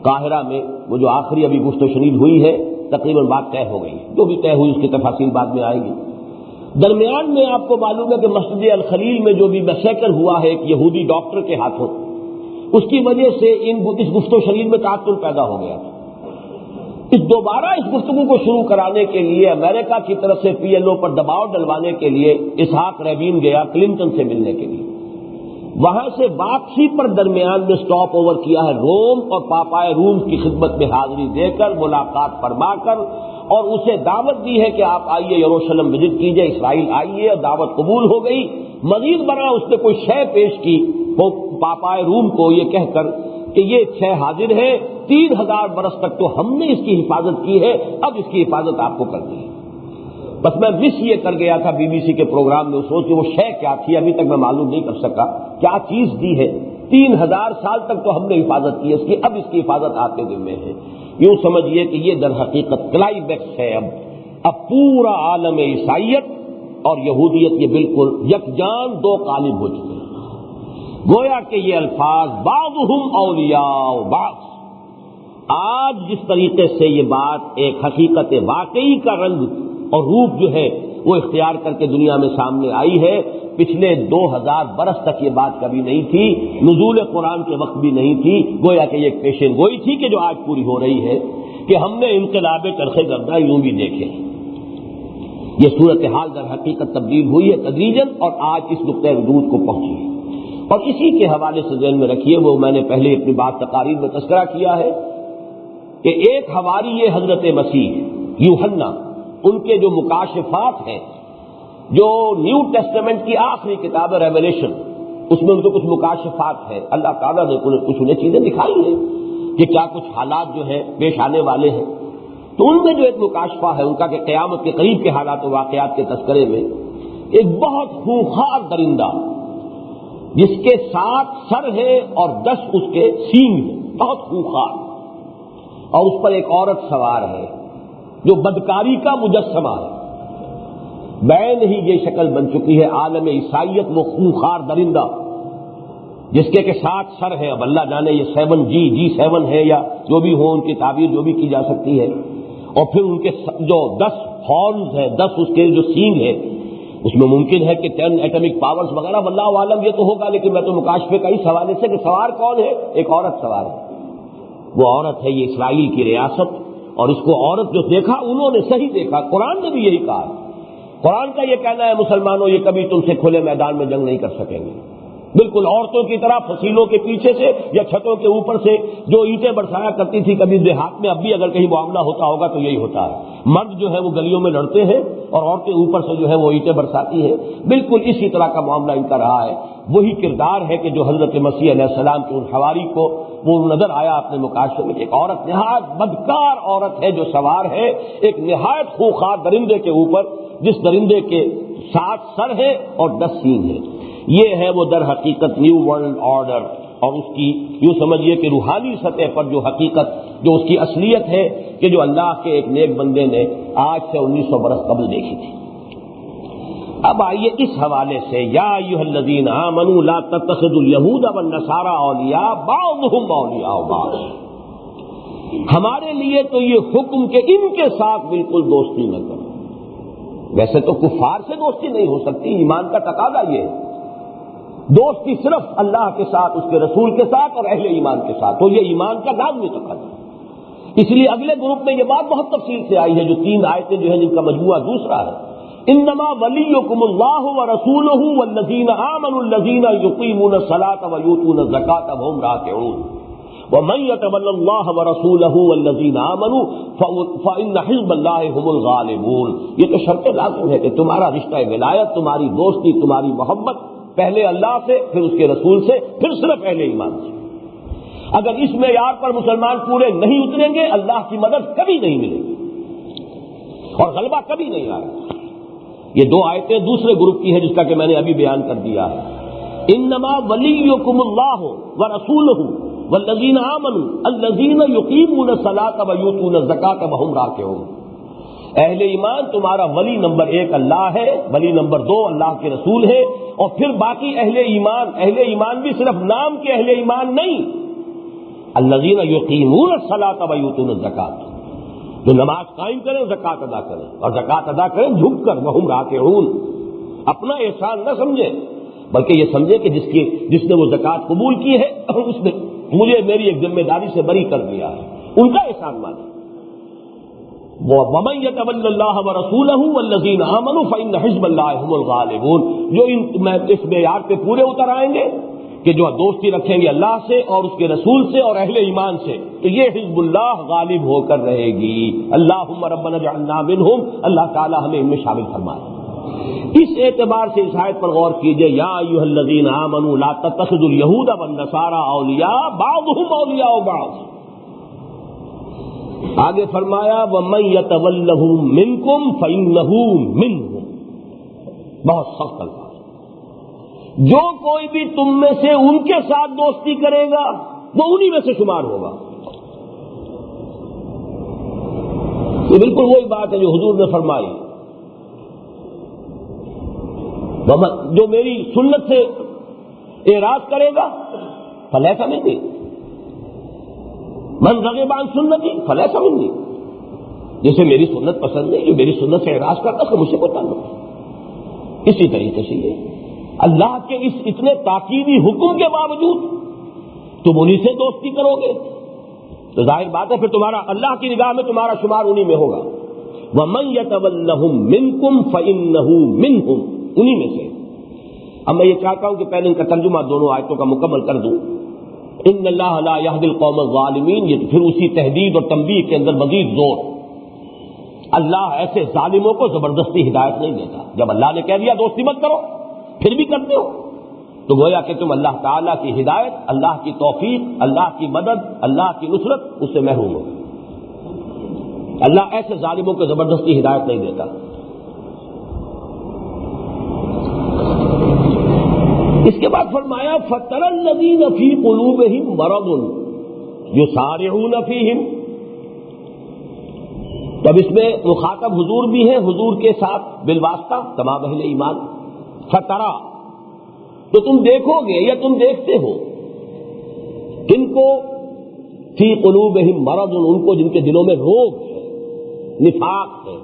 Speaker 1: قاہرہ میں، وہ جو آخری ابھی گفت و شنید ہوئی ہے تقریباً بات طے ہو گئی. جو بھی طے ہوئی اس کی تفاصیل بعد میں آئے گی. درمیان میں آپ کو معلوم ہے کہ مسجد الخلیل میں جو بھی میسیکر ہوا ہے ایک یہودی ڈاکٹر کے ہاتھوں، اس کی وجہ سے اس گفت و شنید میں تعطل پیدا ہو گیا تھا. دوبارہ اس گفتگو کو شروع کرانے کے لیے امریکہ کی طرف سے PLO پر دباؤ ڈلوانے کے لیے اسحاق رابین گیا کلنٹن سے ملنے کے لیے. وہاں سے واپسی پر درمیان میں سٹاپ اوور کیا ہے روم، اور پاپائے روم کی خدمت میں حاضری دے کر ملاقات فرما کر اور اسے دعوت دی ہے کہ آپ آئیے یروشلم وزٹ کیجئے، اسرائیل آئیے، اور دعوت قبول ہو گئی. مزید برآں اس نے کوئی شے پیش کی وہ پاپائے روم کو یہ کہہ کر کہ یہ شے حاضر ہے 3000 برس تک تو ہم نے اس کی حفاظت کی ہے، اب اس کی حفاظت آپ کو کرنی ہے۔ بس میں مس یہ کر گیا تھا BBC کے پروگرام میں اس وقت کہ وہ شے کیا تھی، ابھی تک میں معلوم نہیں کر سکا کیا چیز دی ہے۔ 3000 سال تک تو ہم نے حفاظت کی ہے اس کی، اب اس کی حفاظت آپ کے ذمہ ہے۔ یوں سمجھیے کہ یہ در حقیقت کلائمیکس ہے۔ اب پورا عالم عیسائیت اور یہودیت یہ بالکل یکجان دو قالب ہو چکے ہیں۔ گویا کہ یہ الفاظ بعضهم اولیاء بعض، آج جس طریقے سے یہ بات ایک حقیقت واقعی کا رنگ اور روپ جو ہے وہ اختیار کر کے دنیا میں سامنے آئی ہے، پچھلے 2000 برس تک یہ بات کبھی نہیں تھی، نزول قرآن کے وقت بھی نہیں تھی۔ گویا کہ یہ ایک پیشین گوئی تھی کہ جو آج پوری ہو رہی ہے کہ ہم نے انقلاب چرخ گردہ یوں بھی دیکھے۔ یہ صورتحال در حقیقت تبدیل ہوئی ہے تدریجاً اور آج اس نقطۂ وجود کو پہنچی ہے۔ اور اسی کے حوالے سے ذہن میں رکھیے، وہ میں نے پہلے اپنی بات تقاریر میں تذکرہ کیا ہے کہ ایک حواری یہ حضرت مسیح یوحنا، ان کے جو مکاشفات ہیں، جو نیو ٹیسٹمنٹ کی آخری کتاب ریویلیشن، اس میں ان کے کچھ مکاشفات ہیں، اللہ تعالیٰ نے کچھ انہیں چیزیں دکھائی ہیں کہ کیا کچھ حالات جو ہیں پیش آنے والے ہیں۔ تو ان میں جو ایک مکاشفہ ہے ان کا کہ قیامت کے قریب کے حالات و واقعات کے تذکرے میں ایک بہت خونخوار درندہ جس کے 7 سر ہیں اور 10 اس کے سینگ ہیں، بہت خونخوار، اور اس پر ایک عورت سوار ہے جو بدکاری کا مجسمہ ہے۔ بین ہی یہ شکل بن چکی ہے عالم عیسائیت، وہ خونخوار درندہ جس کے 7 سر ہیں، اب اللہ جانے یہ 7 ہے یا جو بھی ہو، ان کی تعبیر جو بھی کی جا سکتی ہے، اور پھر ان کے جو 10 ہارنز ہیں، 10 اس کے جو سینگ ہیں، اس میں ممکن ہے کہ 10 ایٹمک پاورز وغیرہ، واللہ عالم یہ تو ہوگا، لیکن میں تو مکاشفے کا اس حوالے سے کہ سوار کون ہے، ایک عورت سوار ہے۔ وہ عورت ہے یہ اسرائیل کی ریاست، اور اس کو عورت جو دیکھا انہوں نے صحیح دیکھا، قرآن نے بھی یہی کہا۔ قرآن کا یہ کہنا ہے مسلمانوں، یہ کبھی تم سے کھلے میدان میں جنگ نہیں کر سکیں گے، بالکل عورتوں کی طرح فصیلوں کے پیچھے سے یا چھتوں کے اوپر سے جو اینٹیں برسایا کرتی تھی کبھی دیہات میں، اب بھی اگر کہیں معاملہ ہوتا ہوگا تو یہی ہوتا ہے، مرد جو ہے وہ گلیوں میں لڑتے ہیں اور عورتیں اوپر سے جو ہے وہ اینٹیں برساتی ہیں، بالکل اسی طرح کا معاملہ ان کا رہا ہے۔ وہی کردار ہے کہ جو حضرت مسیح علیہ السلام کے ان حواری کو وہ نظر آیا اپنے مکاشفے میں، ایک عورت نہایت بدکار عورت ہے جو سوار ہے ایک نہایت خونخوار درندے کے اوپر، جس درندے کے 7 سر ہیں اور 10 سینگ ہیں۔ یہ ہے وہ در حقیقت نیو ورلڈ آرڈر، اور اس کی یوں سمجھیے کہ روحانی سطح پر جو حقیقت، جو اس کی اصلیت ہے کہ جو اللہ کے ایک نیک بندے نے آج سے 1900 برس قبل دیکھی تھی۔ اب آئیے اس حوالے سے، یا ایھا الذین آمنوا لا تتخذوا اليہود والنصارى اولیاء بعضهم اولیاء بعض، ہمارے لیے تو یہ حکم کہ ان کے ساتھ بالکل دوستی نہ کرو۔ ویسے تو کفار سے دوستی نہیں ہو سکتی، ایمان کا تقاضا یہ ہے، دوستی صرف اللہ کے ساتھ، اس کے رسول کے ساتھ اور اہل ایمان کے ساتھ، تو یہ ایمان کا لازمی تقاضا ہے۔ اس لیے اگلے گروپ میں یہ بات بہت تفصیل سے آئی ہے، جو 3 آیتیں جو ہیں جن کا مجموعہ دوسرا ہے، انما ولیکم اللہ ورسولہ والذین آمنوا الذین یقیمون الصلاۃ ویؤتون الزکاۃ وہم راکعون ومن یتول اللہ ورسولہ والذین آمنوا فإن حزب اللہ هم الغالبون۔ یہ تو شرط لازم ہے کہ تمہارا رشتہ ولایت، تمہاری دوستی، تمہاری محبت پہلے اللہ سے، پھر اس کے رسول سے، پھر صرف اہل ایمان سے۔ اگر اس معیار پر مسلمان پورے نہیں اتریں گے، اللہ کی مدد کبھی نہیں ملے گی اور غلبہ کبھی نہیں آئے گا۔ یہ 2 آیتیں دوسرے گروپ کی ہے جس کا کہ میں نے ابھی بیان کر دیا ہے۔ انما ولیکم اللہ ورسولہ والذین آمنوا الذین یقیمون الصلاۃ ویؤتون الزکاۃ وہم راکعون۔ اہل ایمان تمہارا ولی نمبر 1 اللہ ہے، ولی نمبر 2 اللہ کے رسول ہے، اور پھر باقی اہل ایمان بھی صرف نام کے اہل ایمان نہیں، الذین یقیمون الصلاۃ ویؤتون الزکاۃ، جو نماز قائم کریں، زکوٰۃ ادا کریں، اور زکوٰۃ ادا کریں جھک کر، وہم راکعون، اپنا احسان نہ سمجھیں بلکہ یہ سمجھے کہ جس نے وہ زکوٰۃ قبول کی ہے اس نے مجھے میری ایک ذمہ داری سے بری کر دیا ہے، ان کا احسان مانے۔ وَمَن يَتَوَلَّ اللَّهَ وَرَسُولَهُ وَالَّذِينَ آمَنُوا فَإِنَّ حِزْبَ اللَّهِ هُمُ الْغَالِبُونَ، جو اس معیار پہ پورے اتر آئیں گے کہ جو دوستی رکھیں گے اللہ سے اور اس کے رسول سے اور اہل ایمان سے، تو یہ حزب اللہ غالب ہو کر رہے گی۔ اللہم ربنا اجعلنا منہم، اللہ تعالی ہمیں ان میں شامل فرمائے۔ اس اعتبار سے اس آیت پر غور کیجئے، یا ایھا الذین آمنوا لا تتخذوا اليہود والنصارى اولیاء بعضهم اولیاء بعض، آگے فرمایا وَمَن يَتَوَلَّهُم مِّنكُمْ فَإِنَّهُ مِنْهُمْ، بہت سخت الفاظ، جو کوئی بھی تم میں سے ان کے ساتھ دوستی کرے گا وہ انہی میں سے شمار ہوگا۔ یہ بالکل وہی بات ہے جو حضور نے فرمائی، جو میری سنت سے اعراض کرے گا فلیس منی، من رغب عن سنتی فلیس منی، جسے میری سنت پسند نہیں، جو میری سنت سے اعراض کرتا اس کو مجھ سے کوئی تعلق نہیں۔ اسی طریقے سے یہ اللہ کے اس اتنے تاکیدی حکم کے باوجود تم انہی سے دوستی کرو گے تو ظاہر بات ہے پھر تمہارا اللہ کی نگاہ میں تمہارا شمار انہی میں ہوگا۔ وَمَن يَتَوَلَّهُم مِّنكُمْ فَإِنَّهُ مِنْهُمْ، انہی میں سے۔ اب میں یہ چاہتا ہوں کہ پہلے ان کا ترجمہ دونوں آیتوں کا مکمل کر دوں۔ ان اللہ لا یہدی القوم الظالمین، یہ پھر اسی تحدید اور تنبیہ کے اندر مزید زور، اللہ ایسے ظالموں کو زبردستی ہدایت نہیں دیتا۔ جب اللہ نے کہہ دیا دوستی مت کرو پھر بھی کرتے ہو تو گویا کہ تم اللہ تعالیٰ کی ہدایت، اللہ کی توفیق، اللہ کی مدد، اللہ کی نصرت اس سے محروم ہو۔ اللہ ایسے ظالموں کو زبردستی ہدایت نہیں دیتا۔ اس کے بعد فرمایا فَتَرَى الَّذِينَ فِي قُلُوبِهِم مَّرَضٌ يُسَارِعُونَ فِيهِمْ، تب اس میں مخاطب حضور بھی ہیں، حضور کے ساتھ بالواسطہ تمام اہل ایمان۔ فَتَرَى تو تم دیکھو گے یا تم دیکھتے ہو کن کو، فی قلوبہم مرض، ان کو جن کے دلوں میں روگ ہے، نفاق ہے۔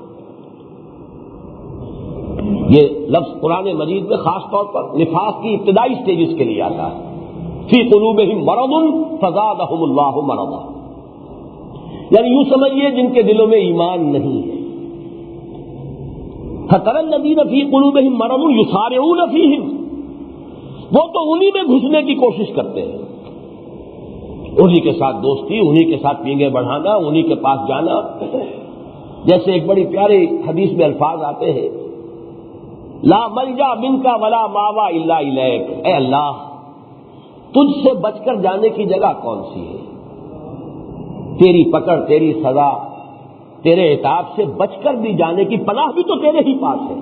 Speaker 1: یہ لفظ قرآن مجید میں خاص طور پر نفاق کی ابتدائی سٹیجز کے لیے آتا ہے۔ فی قلوبہم مرض فزادہم اللہ مرضا، یعنی یوں سمجھیے جن کے دلوں میں ایمان نہیں ہے۔ فَتَرَى الَّذِينَ فِي قُلُوبِهِم مَّرَضٌ يُسَارِعُونَ فِيهِمْ، وہ تو انہی میں گھسنے کی کوشش کرتے ہیں، انہی کے ساتھ دوستی، انہی کے ساتھ پینگے بڑھانا، انہی کے پاس جانا۔ جیسے ایک بڑی پیاری حدیث میں الفاظ آتے ہیں، لا ملجا منک ولا ماوا الا الیک، اے اللہ تجھ سے بچ کر جانے کی جگہ کون سی ہے؟ تیری پکڑ، تیری سزا، تیرے عتاب سے بچ کر بھی جانے کی پناہ بھی تو تیرے ہی پاس ہے۔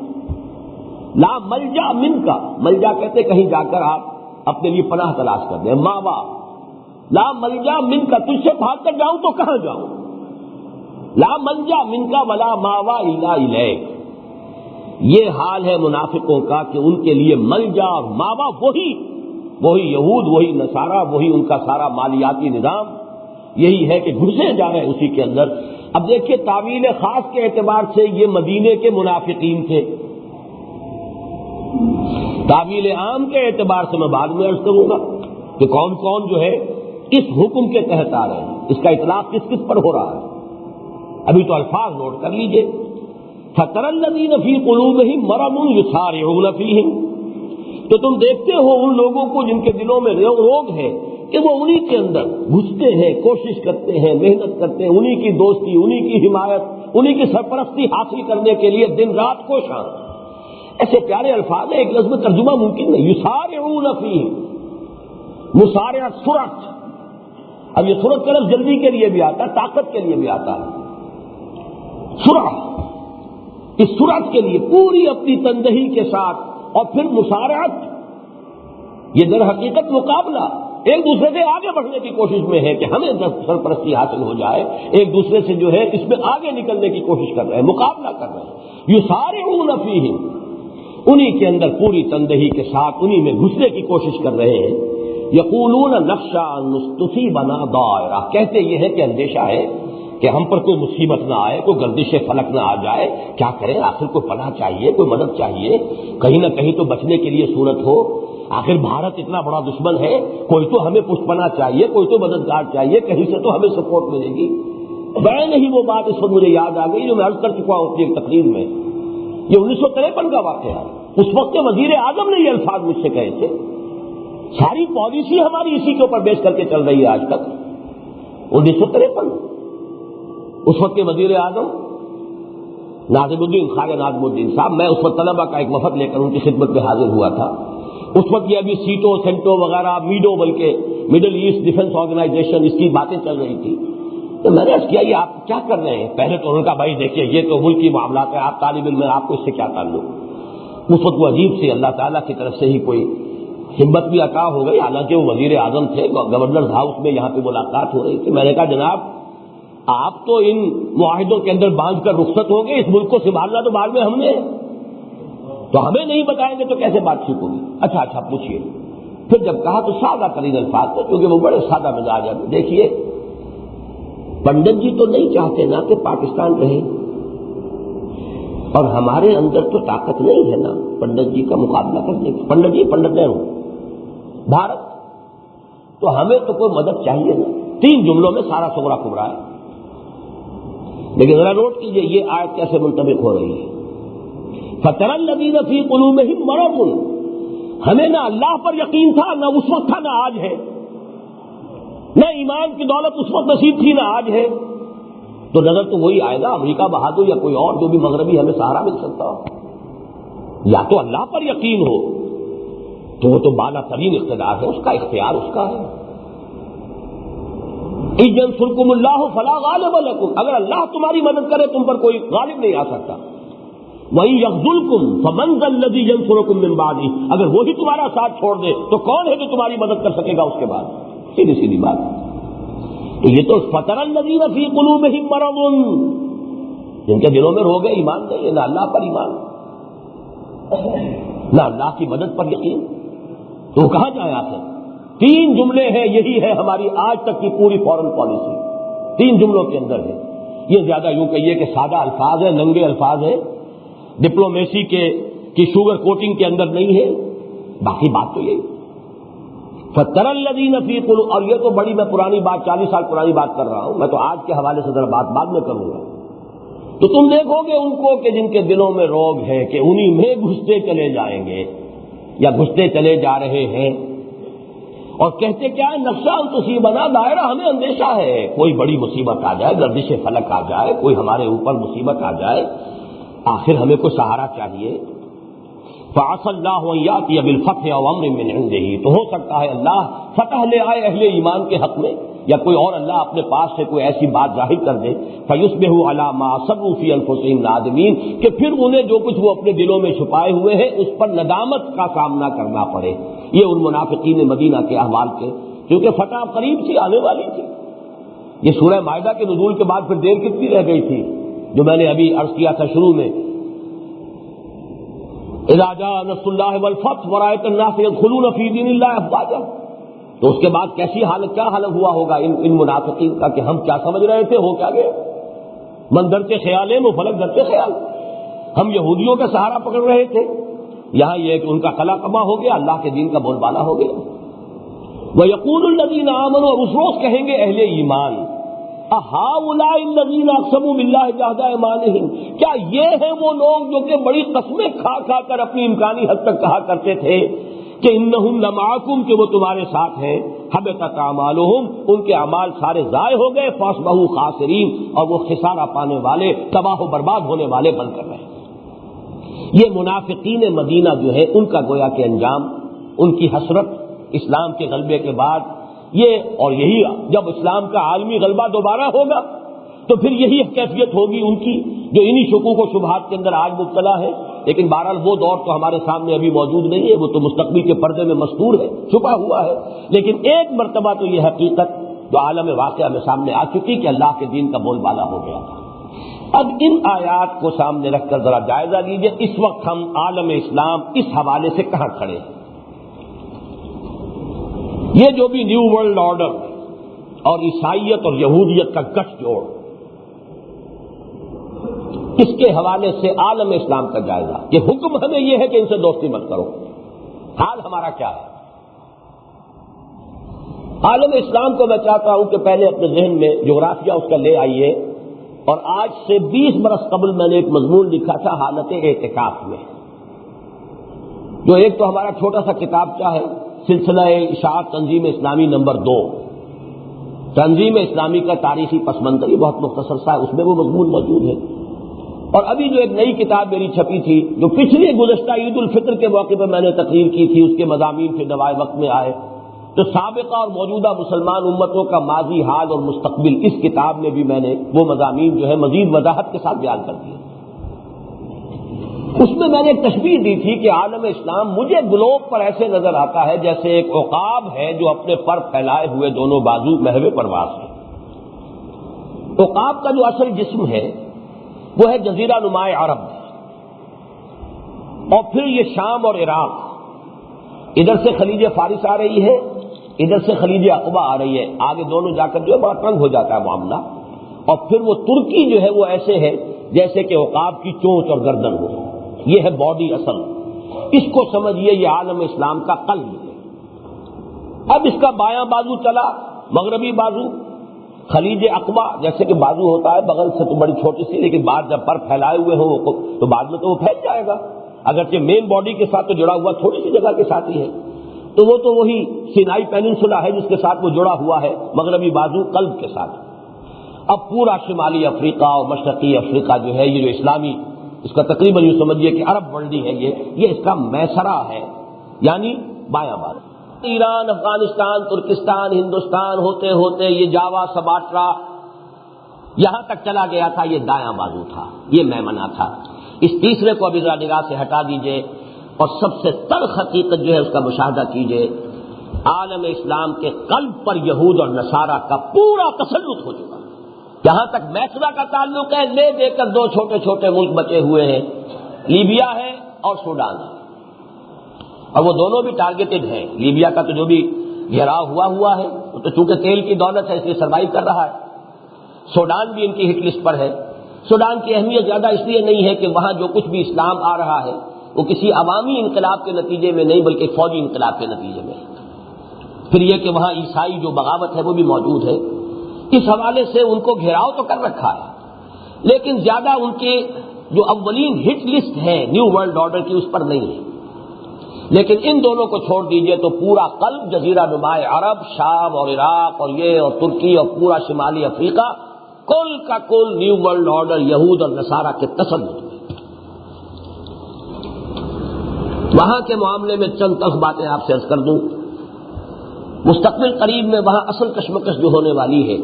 Speaker 1: لا ملجا منک، ملجا کہتے کہیں جا کر آپ اپنے لیے پناہ تلاش کر دیں، ماوا، لا ملجا منک، تجھ سے بھاگ کر جاؤں تو کہاں جاؤں؟ لا ملجا منک ولا ماوا الا الیک، یہ حال ہے منافقوں کا کہ ان کے لیے ملجا اور ماوا وہی یہود، وہی نصارہ، وہی ان کا سارا مالیاتی نظام، یہی ہے کہ گھسے جا رہے ہیں اسی کے اندر۔ اب دیکھیے تعویل خاص کے اعتبار سے یہ مدینے کے منافقین تھے، تعویل عام کے اعتبار سے میں بعد میں عرض کروں گا کہ کون کون جو ہے اس حکم کے تحت آ رہے ہیں، اس کا اطلاق کس کس پر ہو رہا ہے۔ ابھی تو الفاظ نوٹ کر لیجئے، فَتَرَى الَّذِينَ فِي قُلُوبِهِم مَّرَضٌ يُسَارِعُونَ فِيهِمْ، تو تم دیکھتے ہو ان لوگوں کو جن کے دلوں میں روگ ہے کہ وہ انہی کے اندر گھستے ہیں، کوشش کرتے ہیں، محنت کرتے ہیں، انہی کی دوستی، انہی کی حمایت، انہی کی سرپرستی حاصل کرنے کے لیے دن رات کوشاں۔ ایسے پیارے الفاظ ہیں، ایک لفظ میں ترجمہ ممکن نہیں۔ یسارعون فیہ، مسارعت، سرعت۔ اب یہ سرعت کا لفظ جلدی کے لیے بھی آتا ہے، طاقت کے لیے بھی آتا ہے۔ سرعت، اس سرعت کے لیے پوری اپنی تندہی کے ساتھ، اور پھر مسارعت، یہ در حقیقت مقابلہ، ایک دوسرے سے آگے بڑھنے کی کوشش میں ہے کہ ہمیں سرپرستی حاصل ہو جائے، ایک دوسرے سے جو ہے اس میں آگے نکلنے کی کوشش کر رہے ہیں، مقابلہ کر رہے ہیں۔ یسارعون فیہ، انہی کے اندر پوری تندہی کے ساتھ انہی میں گھسنے کی کوشش کر رہے ہیں۔ یقولون نخشى ان تصیبنا دائرہ، کہتے یہ ہے کہ اندیشہ ہے کہ ہم پر کوئی مصیبت نہ آئے، کوئی گردش فلک نہ آ جائے، کیا کریں؟ آخر کوئی پناہ چاہیے، کوئی مدد چاہیے، کہیں نہ کہیں تو بچنے کے لیے صورت ہو۔ آخر بھارت اتنا بڑا دشمن ہے، کوئی تو ہمیں پشت پناہ چاہیے، کوئی تو مددگار چاہیے، کہیں سے تو ہمیں سپورٹ ملے گی۔ بڑے نہیں وہ بات اس وقت مجھے یاد آ گئی جو میں عرض کر چکا ہوں اپنی ایک تقریر میں، یہ 1953 کا واقعہ ہے۔ اس وقت کے وزیر اعظم نے یہ الفاظ مجھ سے کہے تھے۔ ساری پالیسی ہماری اسی کے اوپر بیس کر کے چل رہی ہے آج تک۔ 1953 اس وقت کے وزیر اعظم ناظم الدین خواجہ ناظم الدین صاحب، میں اس وقت طلبہ کا ایک وفد لے کر ان کی خدمت میں حاضر ہوا تھا۔ اس وقت یہ ابھی سیٹو سینٹو وغیرہ، میڈو بلکہ مڈل ایسٹ ڈیفنس آرگنائزیشن، اس کی باتیں چل رہی تھی۔ تو میں نے عرض کیا یہ آپ کیا کر رہے ہیں؟ پہلے تو انہوں نے کہا بھائی دیکھیے یہ تو ملکی معاملات ہیں، آپ طالب علم ہیں، آپ کو اس سے کیا تعلق؟ اس وقت وہ عجیب سی اللہ تعالیٰ کی طرف سے ہی کوئی ہمت بھی عطا ہو گئی، حالانکہ وہ وزیر اعظم تھے، گورنر ہاؤس میں یہاں پہ ملاقات ہو رہی تھی۔ میں نے کہا جناب آپ تو ان معاہدوں کے اندر باندھ کر رخصت ہو گئے، اس ملک کو سنبھالنا تو بعد میں ہم نے، تو ہمیں نہیں بتائیں گے تو کیسے بات ٹھیک ہوگی؟ اچھا پوچھیے۔ پھر جب کہا تو سادہ ترین الفاظ میں، کیونکہ وہ بڑے سادہ مزاج ہیں، دیکھیے پنڈت جی تو نہیں چاہتے نا کہ پاکستان رہے، اور ہمارے اندر تو طاقت نہیں ہے نا پنڈت جی کا مقابلہ کرنے کی۔ پنڈت جی پنڈت نہیں ہوں بھارت، تو ہمیں تو کوئی مدد چاہیے نا۔ 3 جملوں میں سارا سغرا کبرا ہے۔ لیکن ذرا نوٹ کیجئے یہ آیت کیسے منطبق ہو رہی ہے۔ فَتَرَى الَّذِينَ فِي قُلُوبِهِم مَرَضٌ، ہمیں نہ اللہ پر یقین تھا، نہ اس وقت تھا، نہ آج ہے، نہ ایمان کی دولت اس وقت نصیب تھی، نہ آج ہے، تو نظر تو وہی آئے گا امریکہ بہادر یا کوئی اور جو بھی مغربی ہمیں سہارا مل سکتا ہو۔ یا تو اللہ پر یقین ہو تو وہ تو بالا ترین اقتدار ہے، اس کا اختیار اس کا ہے۔ إِن يَنصُرْكُمُ اللَّهُ فَلَا غَالِبَ لَكُمْ، اگر اللہ تمہاری مدد کرے تم پر کوئی غالب نہیں آ سکتا۔ وَإِن يَخْذُلْكُمْ فَمَنْ ذَا الَّذِي يَنصُرُكُم مِّن بَعْدِهِ، اگر وہی تمہارا ساتھ چھوڑ دے تو کون ہے جو تمہاری مدد کر سکے گا اس کے بعد؟ سیدھی بات۔ تو یہ تو فَتَرَى الَّذِينَ فِي قُلُوبِهِم مَرَضٌ، جن کے دلوں میں روگ ہے، ایمان نہیں ہے، نہ اللہ پر ایمان، نہ اللہ کی مدد پر یقین، تو کہاں جائیں آخر؟ 3 جملے ہیں، یہی ہے ہماری آج تک کی پوری فورن پالیسی، 3 جملوں کے اندر ہے۔ یہ زیادہ یوں کہیے کہ سادہ الفاظ ہیں، ننگے الفاظ ہیں، ڈپلومیسی کی شوگر کوٹنگ کے اندر نہیں ہے، باقی بات تو یہی۔ فَتَرَى الَّذِينَ فِي قُلُوبِهِم، اور یہ تو بڑی میں پرانی بات 40 سال پرانی بات کر رہا ہوں، میں تو آج کے حوالے سے ذرا بات بعد میں کروں گا۔ تو تم دیکھو گے ان کو کہ جن کے دلوں میں روگ ہے کہ انہی میں گھستے چلے جائیں گے یا گھستے چلے جا رہے ہیں، اور کہتے کیا ہے، نقشہ تصیبنا دائرہ، ہمیں اندیشہ ہے کوئی بڑی مصیبت آ جائے، گردش فلک آ جائے، کوئی ہمارے اوپر مصیبت آ جائے، آخر ہمیں کوئی سہارا چاہیے۔ فَعَسَى اللَّهُ أَن يَأْتِيَ بِالْفَتْحِ أَوْ أَمْرٍ مِّنْ عِندِهِ، تو ہو سکتا ہے اللہ فتح لے آئے اہل ایمان کے حق میں، یا کوئی اور اللہ اپنے پاس سے کوئی ایسی بات ظاہر کر دے، فَيُصْبِحُوا عَلَىٰ مَا أَصَرُّوا فِي أَنفُسِهِمْ نَادِمِينَ، کہ پھر انہیں جو کچھ وہ اپنے دلوں میں چھپائے ہوئے ہیں اس پر ندامت کا سامنا کرنا پڑے۔ یہ ان منافقین مدینہ کے احوال کے، کیونکہ فتح قریب سی آنے والی تھی۔ یہ سورہ مائدہ کے نزول کے بعد پھر دیر کتنی رہ گئی تھی، جو میں نے ابھی عرض کیا تھا شروع میں، اذا جاء نصر اللہ والفتح ورأیت الناس يدخلون فی دین اللہ افواجا، تو اس کے بعد کیسی حالت، کیا حالت ہوا ہوگا ان منافقین کا کہ ہم کیا سمجھ رہے تھے، ہو کیا گیا؟ من درتے خیال ہے وہ فلک درتے خیال، ہم یہودیوں کا سہارا پکڑ رہے تھے، یہاں یہ کہ ان کا خلا کما ہو گیا، اللہ کے دین کا بول بالا ہو گیا۔ وَيَقُولُ الَّذِينَ آمَنُوا، اور اس روز کہیں گے اہل ایمان، أَهَٰؤُلَاءِ الَّذِينَ أَقْسَمُوا بِاللَّهِ جَهْدَ أَيْمَانِهِمْ، کیا یہ ہیں وہ لوگ جو کہ بڑی قسمیں کھا کھا کر اپنی امکانی حد تک کہا کرتے تھے کہ إِنَّهُمْ لَمَعَكُمْ، کہ وہ تمہارے ساتھ ہیں، حَبِطَتْ أَعْمَالُهُمْ، ان کے اعمال سارے ضائع ہو گئے، فَأَصْبَحُوا خَاسِرِينَ، اور وہ خسارہ پانے والے، تباہ و برباد ہونے والے بن کر رہے۔ یہ منافقین مدینہ جو ہے ان کا گویا کہ انجام، ان کی حسرت اسلام کے غلبے کے بعد یہ، اور یہی جب اسلام کا عالمی غلبہ دوبارہ ہوگا تو پھر یہی کیفیت ہوگی ان کی جو انہی شکوک و شبہات کے اندر آج مبتلا ہے۔ لیکن بہرحال وہ دور تو ہمارے سامنے ابھی موجود نہیں ہے، وہ تو مستقبل کے پردے میں مستور ہے، چھپا ہوا ہے۔ لیکن ایک مرتبہ تو یہ حقیقت جو عالم واقعہ میں سامنے آ چکی کہ اللہ کے دین کا بول بالا ہو گیا تھا۔ اب ان آیات کو سامنے رکھ کر ذرا جائزہ لیجیے، اس وقت ہم عالم اسلام اس حوالے سے کہاں کھڑے ہیں۔ یہ جو بھی نیو ورلڈ آرڈر اور عیسائیت اور یہودیت کا گٹھ جوڑ، اس کے حوالے سے عالم اسلام کا جائزہ، کہ حکم ہمیں یہ ہے کہ ان سے دوستی مت کرو، حال ہمارا کیا ہے؟ عالم اسلام کو میں چاہتا ہوں کہ پہلے اپنے ذہن میں جغرافیہ اس کا لے آئیے، اور آج سے 20 برس قبل میں نے ایک مضمون لکھا تھا حالت اعتکاف میں، جو ایک تو ہمارا چھوٹا سا کتابچہ ہے، سلسلہ اشاعت تنظیم اسلامی نمبر 2، تنظیم اسلامی کا تاریخی پس منظر، یہ بہت مختصر سا ہے، اس میں وہ مضمون موجود ہے۔ اور ابھی جو ایک نئی کتاب میری چھپی تھی، جو پچھلی گزشتہ عید الفطر کے موقع پر میں نے تقریر کی تھی، اس کے مضامین پھر نوائے وقت میں آئے، تو سابقہ اور موجودہ مسلمان امتوں کا ماضی، حال اور مستقبل اس کتاب میں بھی میں نے وہ مضامین جو ہے مزید وضاحت کے ساتھ بیان کر دیے۔ اس میں نے ایک تشبیہ دی تھی کہ عالم اسلام مجھے گلوب پر ایسے نظر آتا ہے جیسے ایک عقاب ہے جو اپنے پر پھیلائے ہوئے دونوں بازو محو پرواز ہے۔ عقاب کا جو اصل جسم ہے وہ ہے جزیرہ نما عرب، اور پھر یہ شام اور عراق، ادھر سے خلیج فارس آ رہی ہے، ادھر سے خلیج عقبہ آ رہی ہے، آگے دونوں جا کر جو ہے بڑا تنگ ہو جاتا ہے معاملہ، اور پھر وہ ترکی جو ہے وہ ایسے ہے جیسے کہ عقاب کی چونچ اور گردن ہو، یہ ہے باڈی اصل۔ اس کو سمجھیے یہ عالم اسلام کا قلب ہے۔ اب اس کا بایاں بازو چلا، مغربی بازو خلیج عقبہ، جیسے کہ بازو ہوتا ہے بغل سے تو بڑی چھوٹی سی، لیکن بعد جب پر پھیلائے ہوئے ہوں تو بعد میں تو وہ پھیل جائے گا، اگرچہ مین باڈی کے ساتھ تو جڑا ہوا تھوڑی سی جگہ کے ساتھ ہی ہے، تو وہ تو وہی سینائی پیننسولا ہے جس کے ساتھ وہ جڑا ہوا ہے مغربی بازو قلب کے ساتھ۔ اب پورا شمالی افریقہ اور مشرقی افریقہ جو ہے، یہ جو اسلامی، اس کا تقریباً یوں سمجھیے کہ عرب ورلڈی ہے، یہ اس کا میسرہ ہے، یعنی بایاں بازو۔ ایران، افغانستان، ترکستان، ہندوستان ہوتے ہوتے یہ جاوا، سماٹرا، یہاں تک چلا گیا تھا، یہ دایاں بازو تھا، یہ میمنہ تھا۔ اس تیسرے کو ابھی ذرا نگاہ سے ہٹا دیجئے اور سب سے تلخ حقیقت جو ہے اس کا مشاہدہ کیجئے، عالم اسلام کے قلب پر یہود اور نصارہ کا پورا تسلط ہو چکا۔ یہاں تک میسرہ کا تعلق ہے، لے دے کر دو چھوٹے چھوٹے ملک بچے ہوئے ہیں، لیبیا ہے اور سوڈان ہے، اور وہ دونوں بھی ٹارگیٹڈ ہیں۔ لیبیا کا تو جو بھی گھیراؤ ہوا ہے وہ تو چونکہ تیل کی دولت ہے اس لیے سروائیو کر رہا ہے۔ سوڈان بھی ان کی ہٹ لسٹ پر ہے۔ سوڈان کی اہمیت زیادہ اس لیے نہیں ہے کہ وہاں جو کچھ بھی اسلام آ رہا ہے وہ کسی عوامی انقلاب کے نتیجے میں نہیں بلکہ فوجی انقلاب کے نتیجے میں ہے۔ پھر یہ کہ وہاں عیسائی جو بغاوت ہے وہ بھی موجود ہے، اس حوالے سے ان کو گھیراؤ تو کر رکھا ہے، لیکن زیادہ ان کے جو اولین ہٹ لسٹ ہے نیو ورلڈ آرڈر کی اس پر نہیں ہے۔ لیکن ان دونوں کو چھوڑ دیجئے تو پورا قلب جزیرہ نما عرب، شام اور عراق اور یہ اور ترکی اور پورا شمالی افریقہ، کل کا کل نیو ورلڈ آرڈر، یہود اور نصارہ کے تسلط میں۔ وہاں کے معاملے میں چند تلخ باتیں آپ سے عرض کر دوں۔ مستقبل قریب میں وہاں اصل کشمکش جو ہونے والی ہے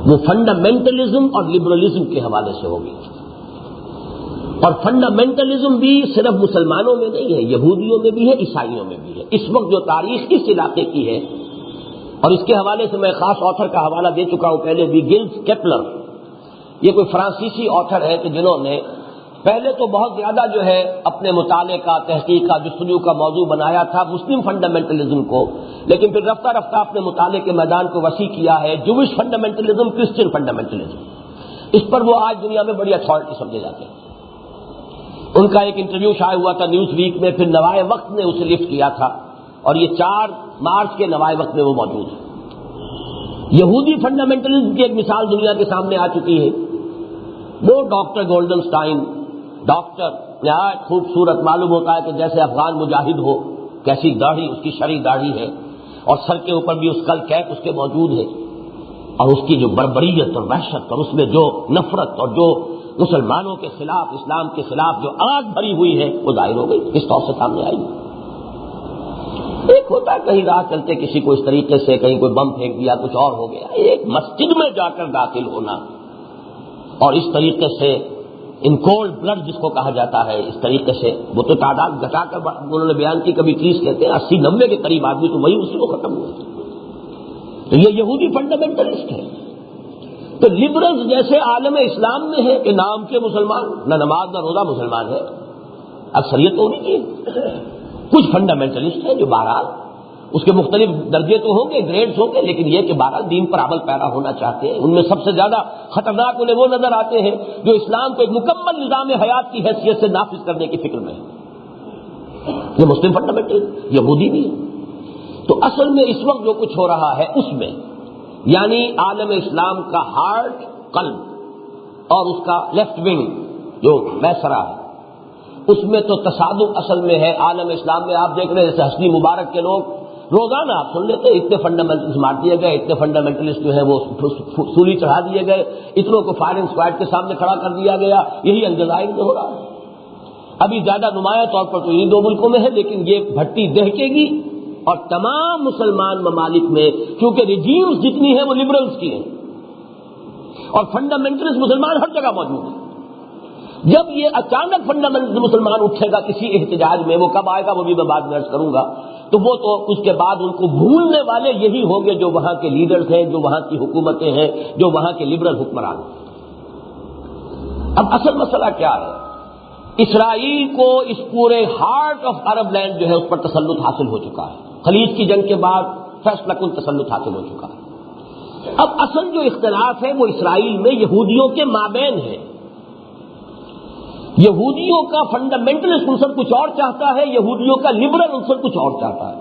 Speaker 1: وہ فنڈامنٹلزم اور لبرلزم کے حوالے سے ہوگی، اور فنڈامنٹلزم بھی صرف مسلمانوں میں نہیں ہے، یہودیوں میں بھی ہے، عیسائیوں میں بھی ہے۔ اس وقت جو تاریخ اس علاقے کی ہے، اور اس کے حوالے سے میں خاص آتھر کا حوالہ دے چکا ہوں پہلے بھی، گلز کیپلر، یہ کوئی فرانسیسی آتھر ہے کہ جنہوں نے پہلے تو بہت زیادہ جو ہے اپنے مطالعے کا، تحقیق کا، جستجو کا موضوع بنایا تھا مسلم فنڈامنٹلزم کو، لیکن پھر رفتہ رفتہ اپنے مطالعے کے میدان کو وسیع کیا ہے، جوش فنڈامنٹلزم، کرسچن فنڈامنٹلزم، اس پر وہ آج دنیا میں بڑی اتھارٹی سمجھے جاتے ہیں۔ ان کا ایک انٹرویو شائع ہوا تھا نیوز ویک میں، پھر نوائے وقت نے اسے لفٹ کیا تھا، اور یہ 4 مارچ کے نوائے وقت میں وہ موجود ہے۔ یہودی فنڈامنٹلزم کی ایک مثال دنیا کے سامنے آ چکی ہے، وہ ڈاکٹر گولڈن سٹائن، ڈاکٹر نہایت خوبصورت، معلوم ہوتا ہے کہ جیسے افغان مجاہد ہو، کیسی داڑھی اس کی، شرعی داڑھی ہے، اور سر کے اوپر بھی اس کا کیپ اس کے موجود ہے، اور اس کی جو بربریت اور وحشت اور اس میں جو نفرت اور جو مسلمانوں کے خلاف، اسلام کے خلاف جو آگ بھری ہوئی ہے وہ ظاہر ہو گئی، اس طور سے سامنے آئی۔ ایک ہوتا ہے کہیں راہ چلتے کسی کو اس طریقے سے کہیں کوئی بم پھینک دیا، کچھ اور ہو گیا، ایک مسجد میں جا کر داخل ہونا اور اس طریقے سے ان کولڈ بلڈ جس کو کہا جاتا ہے، اس طریقے سے، وہ تو تعداد گھٹا کر انہوں نے بیان کی، کبھی 30 کہتے ہیں، 80-90 کے قریب آدمی تو وہی اسی کو ختم ہوئے۔ تو یہ یہودی فنڈامنٹلسٹ ہے۔ تو لبرلز جیسے عالم اسلام میں ہے کہ نام کے مسلمان، نہ نماز نہ روزہ مسلمان ہے، اکثریت تو ہونی چاہیے، کچھ فنڈامنٹلسٹ ہیں جو بہرحال اس کے مختلف درجے تو ہوں گے، گریڈز ہوں گے، لیکن یہ کہ بہرحال دین پر عمل پیرا ہونا چاہتے ہیں۔ ان میں سب سے زیادہ خطرناک انہیں وہ نظر آتے ہیں جو اسلام کو ایک مکمل نظام حیات کی حیثیت سے نافذ کرنے کی فکر میں ہے۔ یہ مسلم فنڈامنٹل یہودی بھی ہے۔ تو اصل میں اس وقت جو کچھ ہو رہا ہے اس میں، یعنی عالم اسلام کا ہارٹ، قلب، اور اس کا لیفٹ ونگ جو میسرہ ہے، اس میں تو تصادم اصل میں ہے۔ عالم اسلام میں آپ دیکھ رہے ہیں جیسے حسنی مبارک کے لوگ روزانہ آپ سن لیتے ہیں، اتنے فنڈامنٹلسٹ مار دیے گئے، اتنے فنڈامنٹلسٹ جو ہے وہ سولی چڑھا دیے گئے، اتنوں کو فائرنگ اسکواڈ کے سامنے کھڑا کر دیا گیا۔ یہی الجزائر میں ہو رہا ہے۔ ابھی زیادہ نمایاں طور پر تو انہی 2 ملکوں میں ہے، لیکن یہ بھٹی دہکے گی اور تمام مسلمان ممالک میں چونکہ ریجیمز جتنی ہیں وہ لبرلز کی ہیں اور فنڈامنٹلسٹ مسلمان ہر جگہ موجود ہیں. جب یہ اچانک فنڈامنٹل مسلمان اٹھے گا کسی احتجاج میں، وہ کب آئے گا وہ بھی میں بعد میں عرض کروں گا، تو وہ تو اس کے بعد ان کو بھولنے والے یہی ہوں گے جو وہاں کے لیڈرز ہیں، جو وہاں کی حکومتیں ہیں، جو وہاں کے لبرل حکمران ہیں. اب اصل مسئلہ کیا ہے؟ اسرائیل کو اس پورے ہارٹ آف عرب لینڈ جو ہے اس پر تسلط حاصل ہو چکا ہے. خلیج کی جنگ کے بعد فیصلہ کن تسلط حاصل ہو چکا ہے. اب اصل جو اختلاف ہے وہ اسرائیل میں یہودیوں کے مابین ہے. یہودیوں کا فنڈامنٹلسٹ عنصر کچھ اور چاہتا ہے، یہودیوں کا لبرل عنصر کچھ اور چاہتا ہے.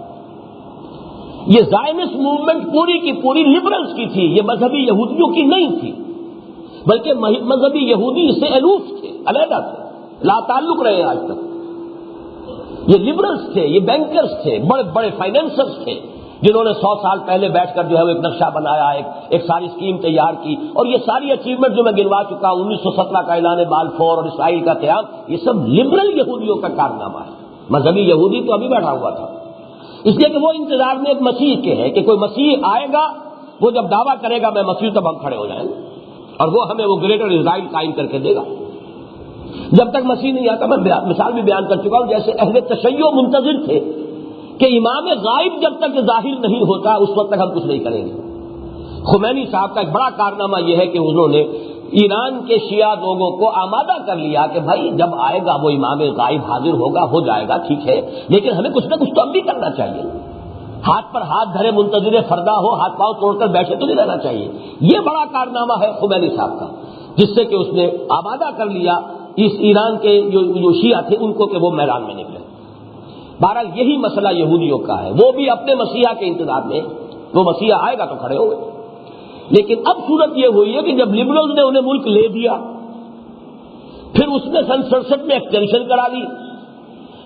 Speaker 1: یہ زائنسٹ موومنٹ پوری کی پوری لبرلز کی تھی، یہ مذہبی یہودیوں کی نہیں تھی، بلکہ مذہبی یہودی اس سے الوف تھے، علیحدہ تھے، لا تعلق رہے آج تک. یہ لبرلز تھے، یہ بینکرز تھے، بڑے بڑے فائنینسرز تھے جنہوں نے 100 سال پہلے بیٹھ کر جو ہے وہ ایک نقشہ بنایا، ایک ساری اسکیم تیار کی، اور یہ ساری اچیومنٹ جو میں گنوا چکا ہوں، 1917 کا اعلان بلفور اور اسرائیل کا قیام، یہ سب لبرل یہودیوں کا کارنامہ ہے. مذہبی یہودی تو ابھی بیٹھا ہوا تھا، اس لیے کہ وہ انتظار میں ایک مسیح کے ہے کہ کوئی مسیح آئے گا، وہ جب دعویٰ کرے گا میں مسیح، تب ہم کھڑے ہو جائیں گے اور وہ ہمیں وہ گریٹر اسرائیل قائم کر کے دے گا. جب تک مسیح نہیں آتا، میں مثال بھی بیان کر چکا ہوں، جیسے اہل تشیع منتظر تھے کہ امام غائب جب تک ظاہر نہیں ہوتا اس وقت تک ہم کچھ نہیں کریں گے. خمینی صاحب کا ایک بڑا کارنامہ یہ ہے کہ انہوں نے ایران کے شیعہ لوگوں کو آمادہ کر لیا کہ بھائی جب آئے گا وہ امام غائب حاضر ہوگا، ہو جائے گا، ٹھیک ہے، لیکن ہمیں کچھ نہ کچھ تو اب بھی کرنا چاہیے. ہاتھ پر ہاتھ دھرے منتظر فردا ہو، ہاتھ پاؤں توڑ کر بیٹھے تو نہیں رہنا چاہیے. یہ بڑا کارنامہ ہے خمینی صاحب کا، جس سے کہ اس نے آمادہ کر لیا اس ایران کے جو شیعہ تھے ان کو کہ وہ میدان میں نکلے. بہرحال یہی مسئلہ یہودیوں کا ہے، وہ بھی اپنے مسیحا کے انتظار میں، وہ مسیحا آئے گا تو کھڑے ہوئے. لیکن اب صورت یہ ہوئی ہے کہ جب لبرلز نے انہیں ملک لے دیا، پھر اس نے سن 67 میں ایکسٹینشن کرا لی،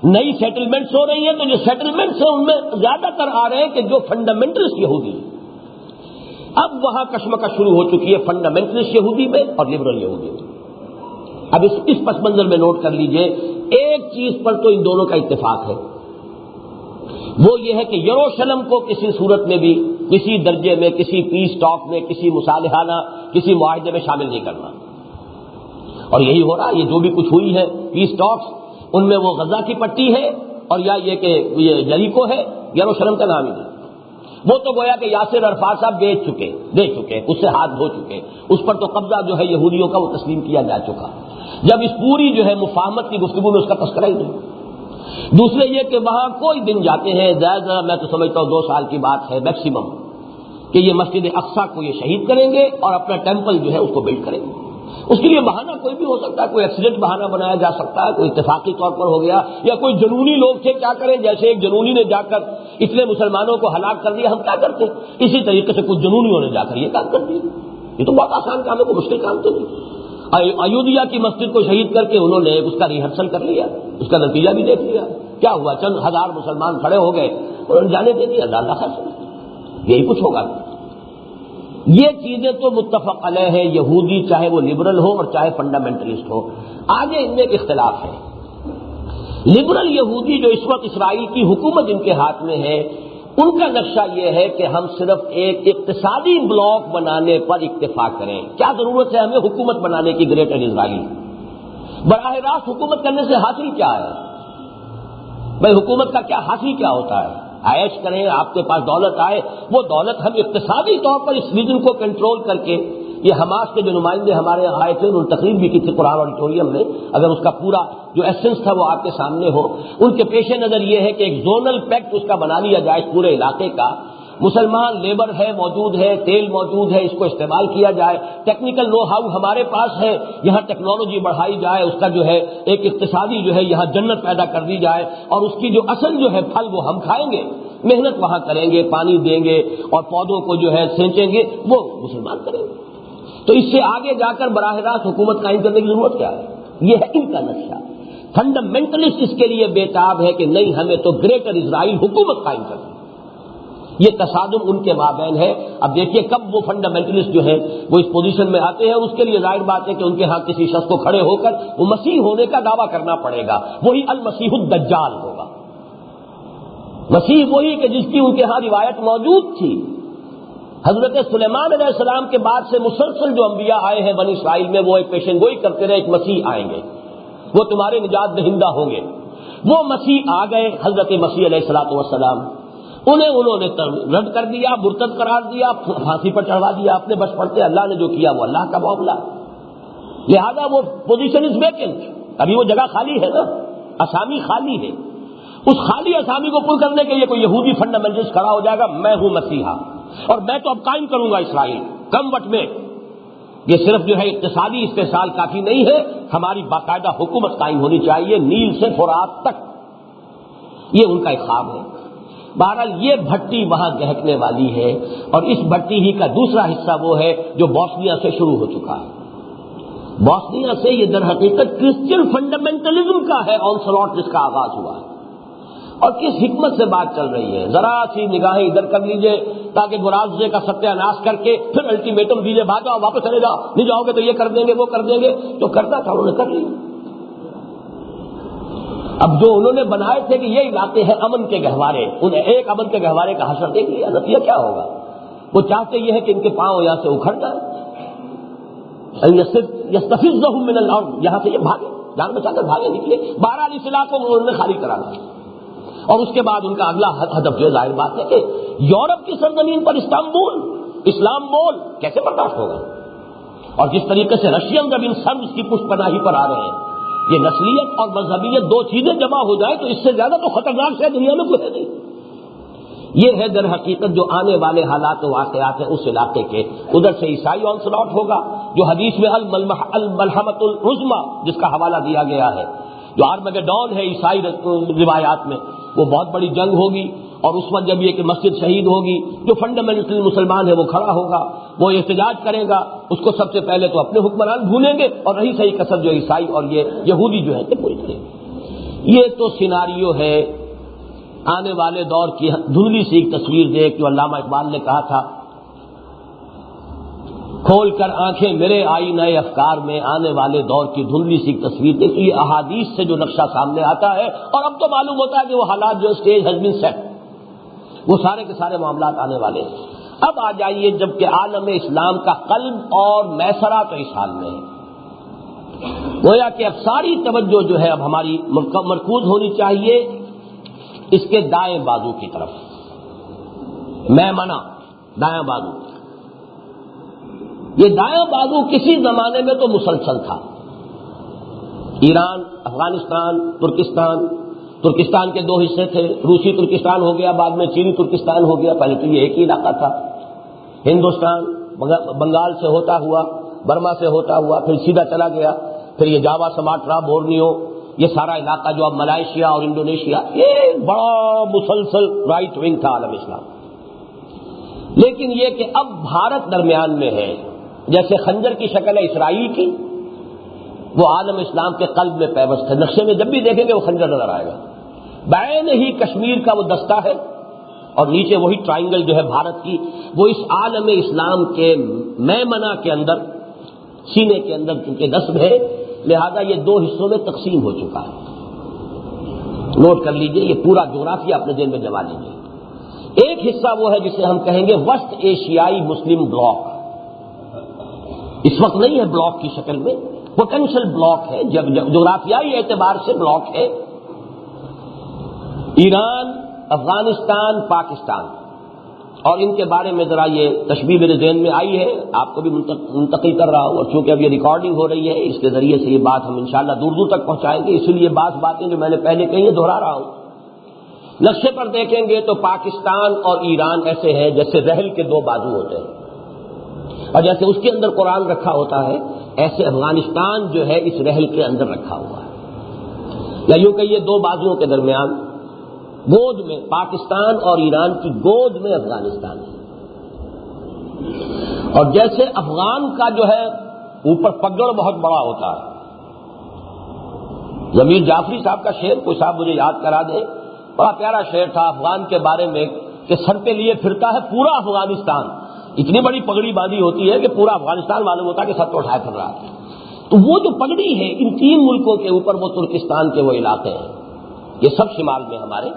Speaker 1: نئی سیٹلمنٹس ہو رہی ہیں، تو جو سیٹلمنٹس ہیں ان میں زیادہ تر آ رہے ہیں کہ جو فنڈامنٹلسٹ یہودی ہیں. اب وہاں کشمکش شروع ہو چکی ہے فنڈامنٹلسٹ یہودی میں اور لبرل یہودی میں. اب اس پس منظر میں نوٹ کر لیجئے، ایک چیز پر تو ان دونوں کا اتفاق ہے، وہ یہ ہے کہ یروشلم کو کسی صورت میں بھی، کسی درجے میں، کسی پیس ٹاک میں، کسی مصالحانہ، کسی معاہدے میں شامل نہیں کرنا. اور یہی ہو رہا، یہ جو بھی کچھ ہوئی ہے پیس ٹاکس، ان میں وہ غزہ کی پٹی ہے اور یا یہ کہ یہ جریکو ہے، یروشلم کا نام ہی نہیں. وہ تو گویا کہ یاسر عرفات صاحب دے چکے، اس سے ہاتھ دھو چکے، اس پر تو قبضہ جو ہے یہودیوں کا وہ تسلیم کیا جا چکا. جب اس پوری جو ہے مفاہمت کی گفتگو میں اس کا تذکرہ ہی نہیں. دوسرے یہ کہ وہاں کوئی دن جاتے ہیں، زیادہ میں تو سمجھتا ہوں 2 سال کی بات ہے میکسیمم، کہ یہ مسجد اقصیٰ کو یہ شہید کریں گے اور اپنا ٹیمپل جو ہے اس کو بلڈ کریں گے. اس کے لیے بہانہ کوئی بھی ہو سکتا ہے، کوئی ایکسیڈنٹ بہانہ بنایا جا سکتا ہے، کوئی اتفاقی طور پر ہو گیا، یا کوئی جنونی لوگ تھے، کیا کریں، جیسے ایک جنونی نے جا کر اتنے مسلمانوں کو ہلاک کر دیا، ہم کیا کرتے، اسی طریقے سے کچھ جنونیوں نے جا کر یہ کام کر دیا. یہ تو بہت آسان کام ہے، کوئی مشکل کام تو نہیں. ایودھیا کی مسجد کو شہید کر کے انہوں نے اس کا ریہرسل کر لیا، اس کا نتیجہ بھی دیکھ لیا. کیا ہوا، چند ہزار مسلمان کھڑے ہو گئے، انہوں نے جانے دے دیا، اللہ خیر، یہی کچھ ہوگا. یہ چیزیں تو متفق علیہ ہے، یہودی چاہے وہ لبرل ہو اور چاہے فنڈامنٹلسٹ ہو. آگے ان میں ایک اختلاف ہے. لبرل یہودی جو اس وقت اسرائیل کی حکومت ان کے ہاتھ میں ہے، ان کا نقشہ یہ ہے کہ ہم صرف ایک اقتصادی بلاک بنانے پر اکتفا کریں. کیا ضرورت ہے ہمیں حکومت بنانے کی گریٹر اسرائیل؟ براہ راست حکومت کرنے سے حاصل کیا ہے؟ بھائی حکومت کا کیا حاصل کیا ہوتا ہے؟ عائش کریں، آپ کے پاس دولت آئے، وہ دولت ہم اقتصادی طور پر اس ریجن کو کنٹرول کر کے. یہ حماس کے جو نمائندے ہمارے یہاں آئے تھے، انہوں نے تقریر بھی کی تھی قرآن آڈیٹوریم میں، اگر اس کا پورا جو ایسنس تھا وہ آپ کے سامنے ہو. ان کے پیش نظر یہ ہے کہ ایک زونل پیکٹ اس کا بنا لیا جائے پورے علاقے کا. مسلمان لیبر ہے، موجود ہے، تیل موجود ہے، اس کو استعمال کیا جائے، ٹیکنیکل نو ہاؤ ہمارے پاس ہے، یہاں ٹیکنالوجی بڑھائی جائے، اس کا جو ہے ایک اقتصادی جو ہے یہاں جنت پیدا کر دی جائے، اور اس کی جو اصل جو ہے پھل وہ ہم کھائیں گے، محنت وہاں کریں گے، پانی دیں گے اور پودوں کو جو ہے سینچیں گے، وہ مسلمان کریں گے. تو اس سے آگے جا کر براہ راست حکومت قائم کرنے کی ضرورت کیا ہے؟ یہ ہے ان کا نقشہ. فنڈامنٹلسٹ اس کے لیے بےتاب ہے کہ نہیں، ہمیں تو گریٹر اسرائیل حکومت قائم کرنی. یہ تصادم ان کے مابین ہے. اب دیکھیے کب وہ فنڈامنٹلسٹ جو ہے وہ اس پوزیشن میں آتے ہیں. اس کے لیے ظاہر بات ہے کہ ان کے ہاں کسی شخص کو کھڑے ہو کر وہ مسیح ہونے کا دعویٰ کرنا پڑے گا، وہی المسیح الدجال ہوگا. مسیح وہی کہ جس کی ان کے ہاں روایت موجود تھی. حضرت سلیمان علیہ السلام کے بعد سے مسلسل جو انبیاء آئے ہیں بنی اسرائیل میں، وہ ایک پیشن گوئی کرتے رہے، ایک مسیح آئیں گے، وہ تمہارے نجات دہندہ ہوں گے. وہ مسیح آ گئے، حضرت مسیح علیہ الصلوۃ والسلام. انہوں نے رد کر دیا، مرتد قرار دیا، پھانسی پر چڑھوا دیا. اپنے بس پڑتے اللہ نے جو کیا وہ اللہ کا معاملہ، لہذا وہ پوزیشن از ویکنٹ. ابھی وہ جگہ خالی ہے نا، اسامی خالی ہے. اس خالی اسامی کو پر کرنے کے لیے کوئی یہودی فنڈامنٹلسٹ کھڑا ہو جائے گا، میں ہوں مسیحا اور میں تو اب قائم کروں گا اسرائیل کم وقت میں. یہ صرف جو ہے اقتصادی استحصال کافی نہیں ہے، ہماری باقاعدہ حکومت قائم ہونی چاہیے نیل سے فرات تک. یہ ان کا ایک خواب ہے. بہرحال یہ بھٹی وہاں گہکنے والی ہے، اور اس بھٹی ہی کا دوسرا حصہ وہ ہے جو بوسنیا سے شروع ہو چکا ہے. بوسنیا سے یہ در حقیقت کرسچن فنڈامنٹلزم کا ہے آنسلاٹ جس کا آغاز ہوا ہے. اور کس حکمت سے بات چل رہی ہے، ذرا سی نگاہیں ادھر کر لیجئے تاکہ گرازے کا ستیہ ناش کر کے پھر الٹیمیٹم دیجئے بھاگ جاؤ، واپس چلے جاؤ، نہیں جاؤ گے تو یہ کر دیں گے وہ کر دیں گے. جو کرنا تھا انہوں نے کر لیا. اب جو انہوں نے بنائے تھے کہ یہ علاقے ہیں امن کے گہوارے، انہیں ایک امن کے گہوارے کا حشر دیکھ لیا. نتیجہ کیا ہوگا؟ وہ چاہتے یہ ہے کہ ان کے پاؤں یہاں سے اکھڑ جائیں، یستفزہم من الارض، یہاں سے یہ بھاگے، جان بچا کر بھاگے نکلے. 12 اس علاقوں کو انہوں نے خالی کرانا. اور اس کے بعد ان کا اگلا ہدف جو ظاہر بات ہے کہ یورپ کی سرزمین پر استنبول اسلام بول کیسے برداشت ہوگا. اور جس طریقے سے رشین جب ان سرز کی پشت پناہی پر آ رہے ہیں، یہ نسلیت اور مذہبیت دو چیزیں جمع ہو جائیں تو اس سے زیادہ تو خطرناک شاید دنیا میں کوئی ہے نہیں. یہ ہے در حقیقت جو آنے والے حالات و واقعات ہیں اس علاقے کے. ادھر سے عیسائی آنسلاٹ ہوگا جو حدیث میں الملحمۃ العظمی جس کا حوالہ دیا گیا ہے، جو آرمگیڈون ہے عیسائی روایات میں، وہ بہت بڑی جنگ ہوگی. اور اس وقت جب یہ کہ مسجد شہید ہوگی، جو فنڈامنٹل مسلمان ہے وہ کھڑا ہوگا، وہ احتجاج کرے گا. اس کو سب سے پہلے تو اپنے حکمران بھولیں گے اور رہی صحیح کسر جو عیسائی اور یہ یہودی جو ہے کہ پوری کریں گے. یہ تو سیناریو ہے آنے والے دور کی دھندلی سی ایک تصویر دیکھ جو علامہ اقبال نے کہا تھا، کھول کر آنکھیں میرے آئینہ افکار میں آنے والے دور کی دھندلی سی تصویر دیکھ. یہ احادیث سے جو نقشہ سامنے آتا ہے، اور اب تو معلوم ہوتا ہے کہ وہ حالات جو اسٹیج ہیز بین سیٹ، وہ سارے کے سارے معاملات آنے والے ہیں. اب آ جائیے جبکہ عالم اسلام کا قلب اور میسرہ تو اس حال میں ہے، گویا کہ اب ساری توجہ جو ہے اب ہماری مرکوز ہونی چاہیے اس کے دائیں بازو کی طرف. میمنہ دایاں بازو، یہ دایاں بازو کسی زمانے میں تو مسلسل تھا. ایران، افغانستان، ترکستان کے 2 حصے تھے، روسی ترکستان ہو گیا، بعد میں چینی ترکستان ہو گیا. پہلے تو یہ ایک ہی علاقہ تھا. ہندوستان بنگال سے ہوتا ہوا، برما سے ہوتا ہوا، پھر سیدھا چلا گیا، پھر یہ جاوا، سماٹرا، بورنیو، یہ سارا علاقہ جو اب ملائیشیا اور انڈونیشیا، یہ بڑا مسلسل رائٹ ونگ تھا عالم اسلام. لیکن یہ کہ اب بھارت درمیان میں ہے، جیسے خنجر کی شکل ہے اسرائیل کی، وہ عالم اسلام کے قلب میں پیوست ہے. نقشے میں جب بھی دیکھیں گے وہ خنجر نظر آئے گا. بین ہی کشمیر کا وہ دستہ ہے اور نیچے وہی ٹرائنگل جو ہے بھارت کی، وہ اس عالم اسلام کے میمنہ کے اندر، سینے کے اندر چونکہ نصب ہے، لہذا یہ 2 حصوں میں تقسیم ہو چکا ہے. نوٹ کر لیجئے، یہ پورا جغرافیہ اپنے ذہن میں جما لیجئے. ایک حصہ وہ ہے جسے ہم کہیں گے وسط ایشیائی مسلم بلاک. اس وقت نہیں ہے بلاک کی شکل میں، پوٹینشل بلاک ہے، جب جغرافیائی اعتبار سے بلاک ہے. ایران، افغانستان، پاکستان. اور ان کے بارے میں ذرا یہ تشبیہ میرے ذہن میں آئی ہے، آپ کو بھی منتقل کر رہا ہوں، اور چونکہ اب یہ ریکارڈنگ ہو رہی ہے اس کے ذریعے سے یہ بات ہم انشاءاللہ دور دور تک پہنچائیں گے، اسی لیے بعض باتیں جو میں نے پہلے کہی ہیں دہرا رہا ہوں. نقشے پر دیکھیں گے تو پاکستان اور ایران ایسے ہیں جیسے رحل کے 2 بازو ہوتے ہیں، اور جیسے اس کے اندر قرآن رکھا ہوتا ہے ایسے افغانستان جو ہے اس رحل کے اندر رکھا ہوا ہے. یا یوں کہ یہ 2 بازوؤں کے درمیان گود میں پاکستان اور ایران کی گود میں افغانستان ہے. اور جیسے افغان کا جو ہے اوپر پگڑ بہت بڑا ہوتا ہے، ضمیر جعفری صاحب کا شعر کوئی صاحب مجھے یاد کرا دے، بڑا پیارا شعر تھا افغان کے بارے میں کہ سر پہ لیے پھرتا ہے پورا افغانستان. اتنی بڑی پگڑی باندھی ہوتی ہے کہ پورا افغانستان معلوم ہوتا ہے کہ سر تو اٹھائے پھر رہا ہے. تو وہ جو پگڑی ہے ان 3 ملکوں کے اوپر، وہ ترکستان کے وہ علاقے ہیں، یہ سب شمال میں ہمارے.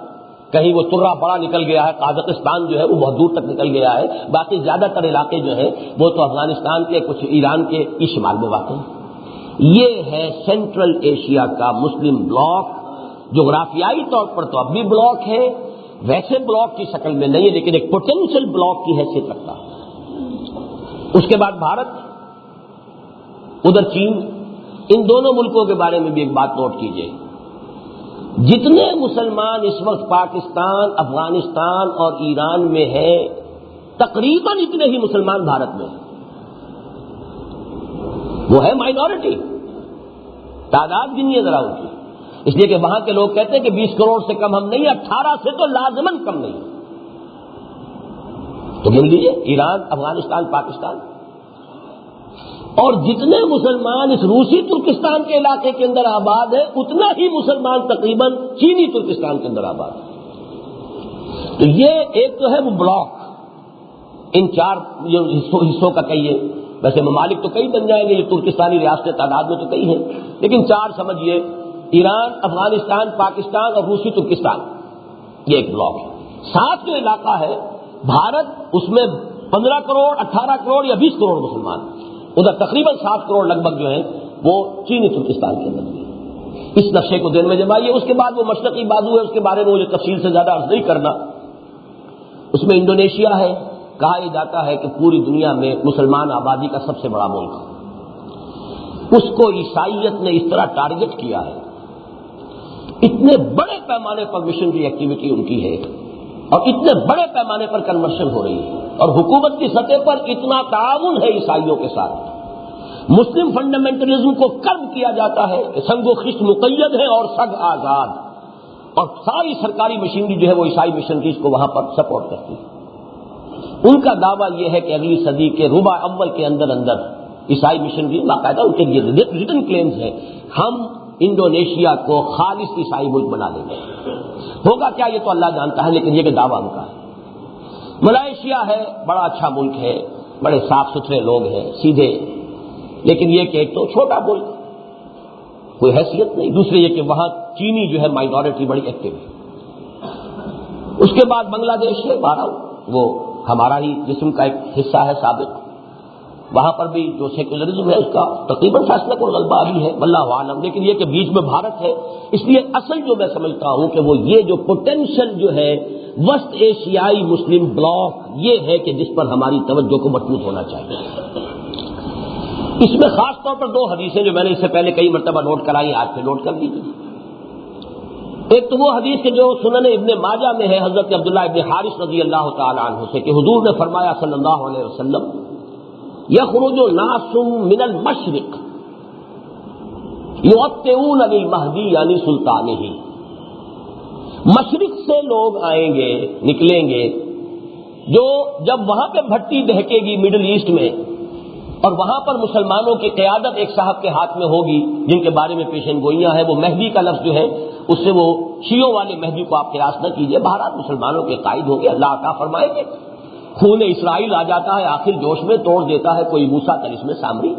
Speaker 1: کہیں وہ ترا بڑا نکل گیا ہے، قازقستان جو ہے وہ بہت دور تک نکل گیا ہے، باقی زیادہ تر علاقے جو ہیں وہ تو افغانستان کے، کچھ ایران کے شمال میں واقع ہیں۔ یہ ہے سینٹرل ایشیا کا مسلم بلاک، جغرافیائی طور پر تو اب بھی بلاک ہے، ویسے بلاک کی شکل میں نہیں ہے، لیکن ایک پوٹینشیل بلاک کی حیثیت رکھتا ہے۔ اس کے بعد بھارت، ادھر چین، ان دونوں ملکوں کے بارے میں بھی ایک بات نوٹ کیجیے، جتنے مسلمان اس وقت پاکستان، افغانستان اور ایران میں ہیں، تقریباً اتنے ہی مسلمان بھارت میں ہیں۔ وہ ہے مائنورٹی، تعداد گنیے ذرا ان کی، اس لیے کہ وہاں کے لوگ کہتے ہیں کہ 20 کروڑ سے کم ہم نہیں، 18 سے تو لازماً کم نہیں، تو مل لیجیے ایران، افغانستان، پاکستان۔ اور جتنے مسلمان اس روسی ترکستان کے علاقے کے اندر آباد ہیں، اتنا ہی مسلمان تقریباً چینی ترکستان کے اندر آباد ہیں۔ تو یہ ایک تو ہے وہ بلاک، ان 4 حصوں کا کہیے، ویسے ممالک تو کئی بن جائیں گے، یہ ترکستانی ریاستیں تعداد میں تو کئی ہیں، لیکن 4 سمجھیے، ایران، افغانستان، پاکستان اور روسی ترکستان، یہ ایک بلاک ہے۔ ساتھ جو علاقہ ہے بھارت، اس میں 15 کروڑ، 18 کروڑ یا 20 کروڑ مسلمان، ادھر تقریباً 7 کروڑ لگ بھگ جو ہیں وہ چینی ترکستان کے اندر بھی۔ اس نقشے کو ذہن میں جمائیے۔ اس کے بعد وہ مشرقی بازو ہے، اس کے بارے میں مجھے تفصیل سے زیادہ عرض نہیں کرنا، اس میں انڈونیشیا ہے، کہا یہ جاتا ہے کہ پوری دنیا میں مسلمان آبادی کا سب سے بڑا ملک، اس کو عیسائیت نے اس طرح ٹارگٹ کیا ہے، اتنے بڑے پیمانے پر مشنری ایکٹیویٹی ان کی ہے اور اتنے بڑے پیمانے پر کنورشن ہو رہی ہے، اور حکومت کی سطح پر اتنا تعاون ہے عیسائیوں کے ساتھ، مسلم فنڈامنٹلزم کو کرب کیا جاتا ہے، سنگ و خشت مقید ہے اور سگ آزاد، اور ساری سرکاری مشینری جو ہے وہ عیسائی مشنریز کو وہاں پر سپورٹ کرتی ہے۔ ان کا دعویٰ یہ ہے کہ اگلی صدی کے ربع اول کے اندر اندر عیسائی مشنری، باقاعدہ ان کے لیے ریٹن کلیمز ہیں، ہم انڈونیشیا کو خالص عیسائی ملک بنا دیں گے۔ ہوگا کیا یہ تو اللہ جانتا ہے، لیکن یہ کہ دعویٰ ان کا ہے۔ ملائیشیا ہے، بڑا اچھا ملک ہے، بڑے صاف ستھرے لوگ ہیں، سیدھے، لیکن یہ کہ ایک تو چھوٹا ملک، کوئی حیثیت نہیں، دوسرے یہ کہ وہاں چینی جو ہے مائنورٹی بڑی ایکٹیو ہے۔ اس کے بعد بنگلہ دیش ہے، 12، وہ ہمارا ہی جسم کا ایک حصہ ہے سابق، وہاں پر بھی جو سیکولرزم ہے اس کا تقریباً فیصلہ کو غلبہ ابھی ہے، واللہ عالم، لیکن یہ کہ بیچ میں بھارت ہے، اس لیے اصل جو میں سمجھتا ہوں کہ وہ یہ جو پوٹینشل جو ہے وسط ایشیائی مسلم بلاک، یہ ہے کہ جس پر ہماری توجہ کو مرکوز ہونا چاہیے۔ اس میں خاص طور پر 2 حدیثیں جو میں نے اس سے پہلے کئی مرتبہ نوٹ کرائی، آج سے نوٹ کر لیجیے۔ ایک تو وہ حدیث کہ جو سنن ابن ماجہ میں ہے، حضرت عبداللہ ابن حارث رضی اللہ تعالی عنہ سے، کہ حضور نے فرمایا صلی اللہ علیہ وسلم، یخرج ناس من المشرق یؤطئون للمہدی یعنی سلطانہ، مشرق سے لوگ آئیں گے، نکلیں گے، جو جب وہاں پہ بھٹی دہکے گی مڈل ایسٹ میں، اور وہاں پر مسلمانوں کی قیادت ایک صاحب کے ہاتھ میں ہوگی جن کے بارے میں پیشن گوئیاں ہیں، وہ مہدی کا لفظ جو ہے اس سے وہ شیعوں والے مہدی کو آپ قیاس نہ کیجئے، بہرحال مسلمانوں کے قائد ہوں گے، اللہ عطا فرمائیں گے، خون اسرائیل آ جاتا ہے آخر جوش میں، توڑ دیتا ہے کوئی موسیٰ طلسم سامری،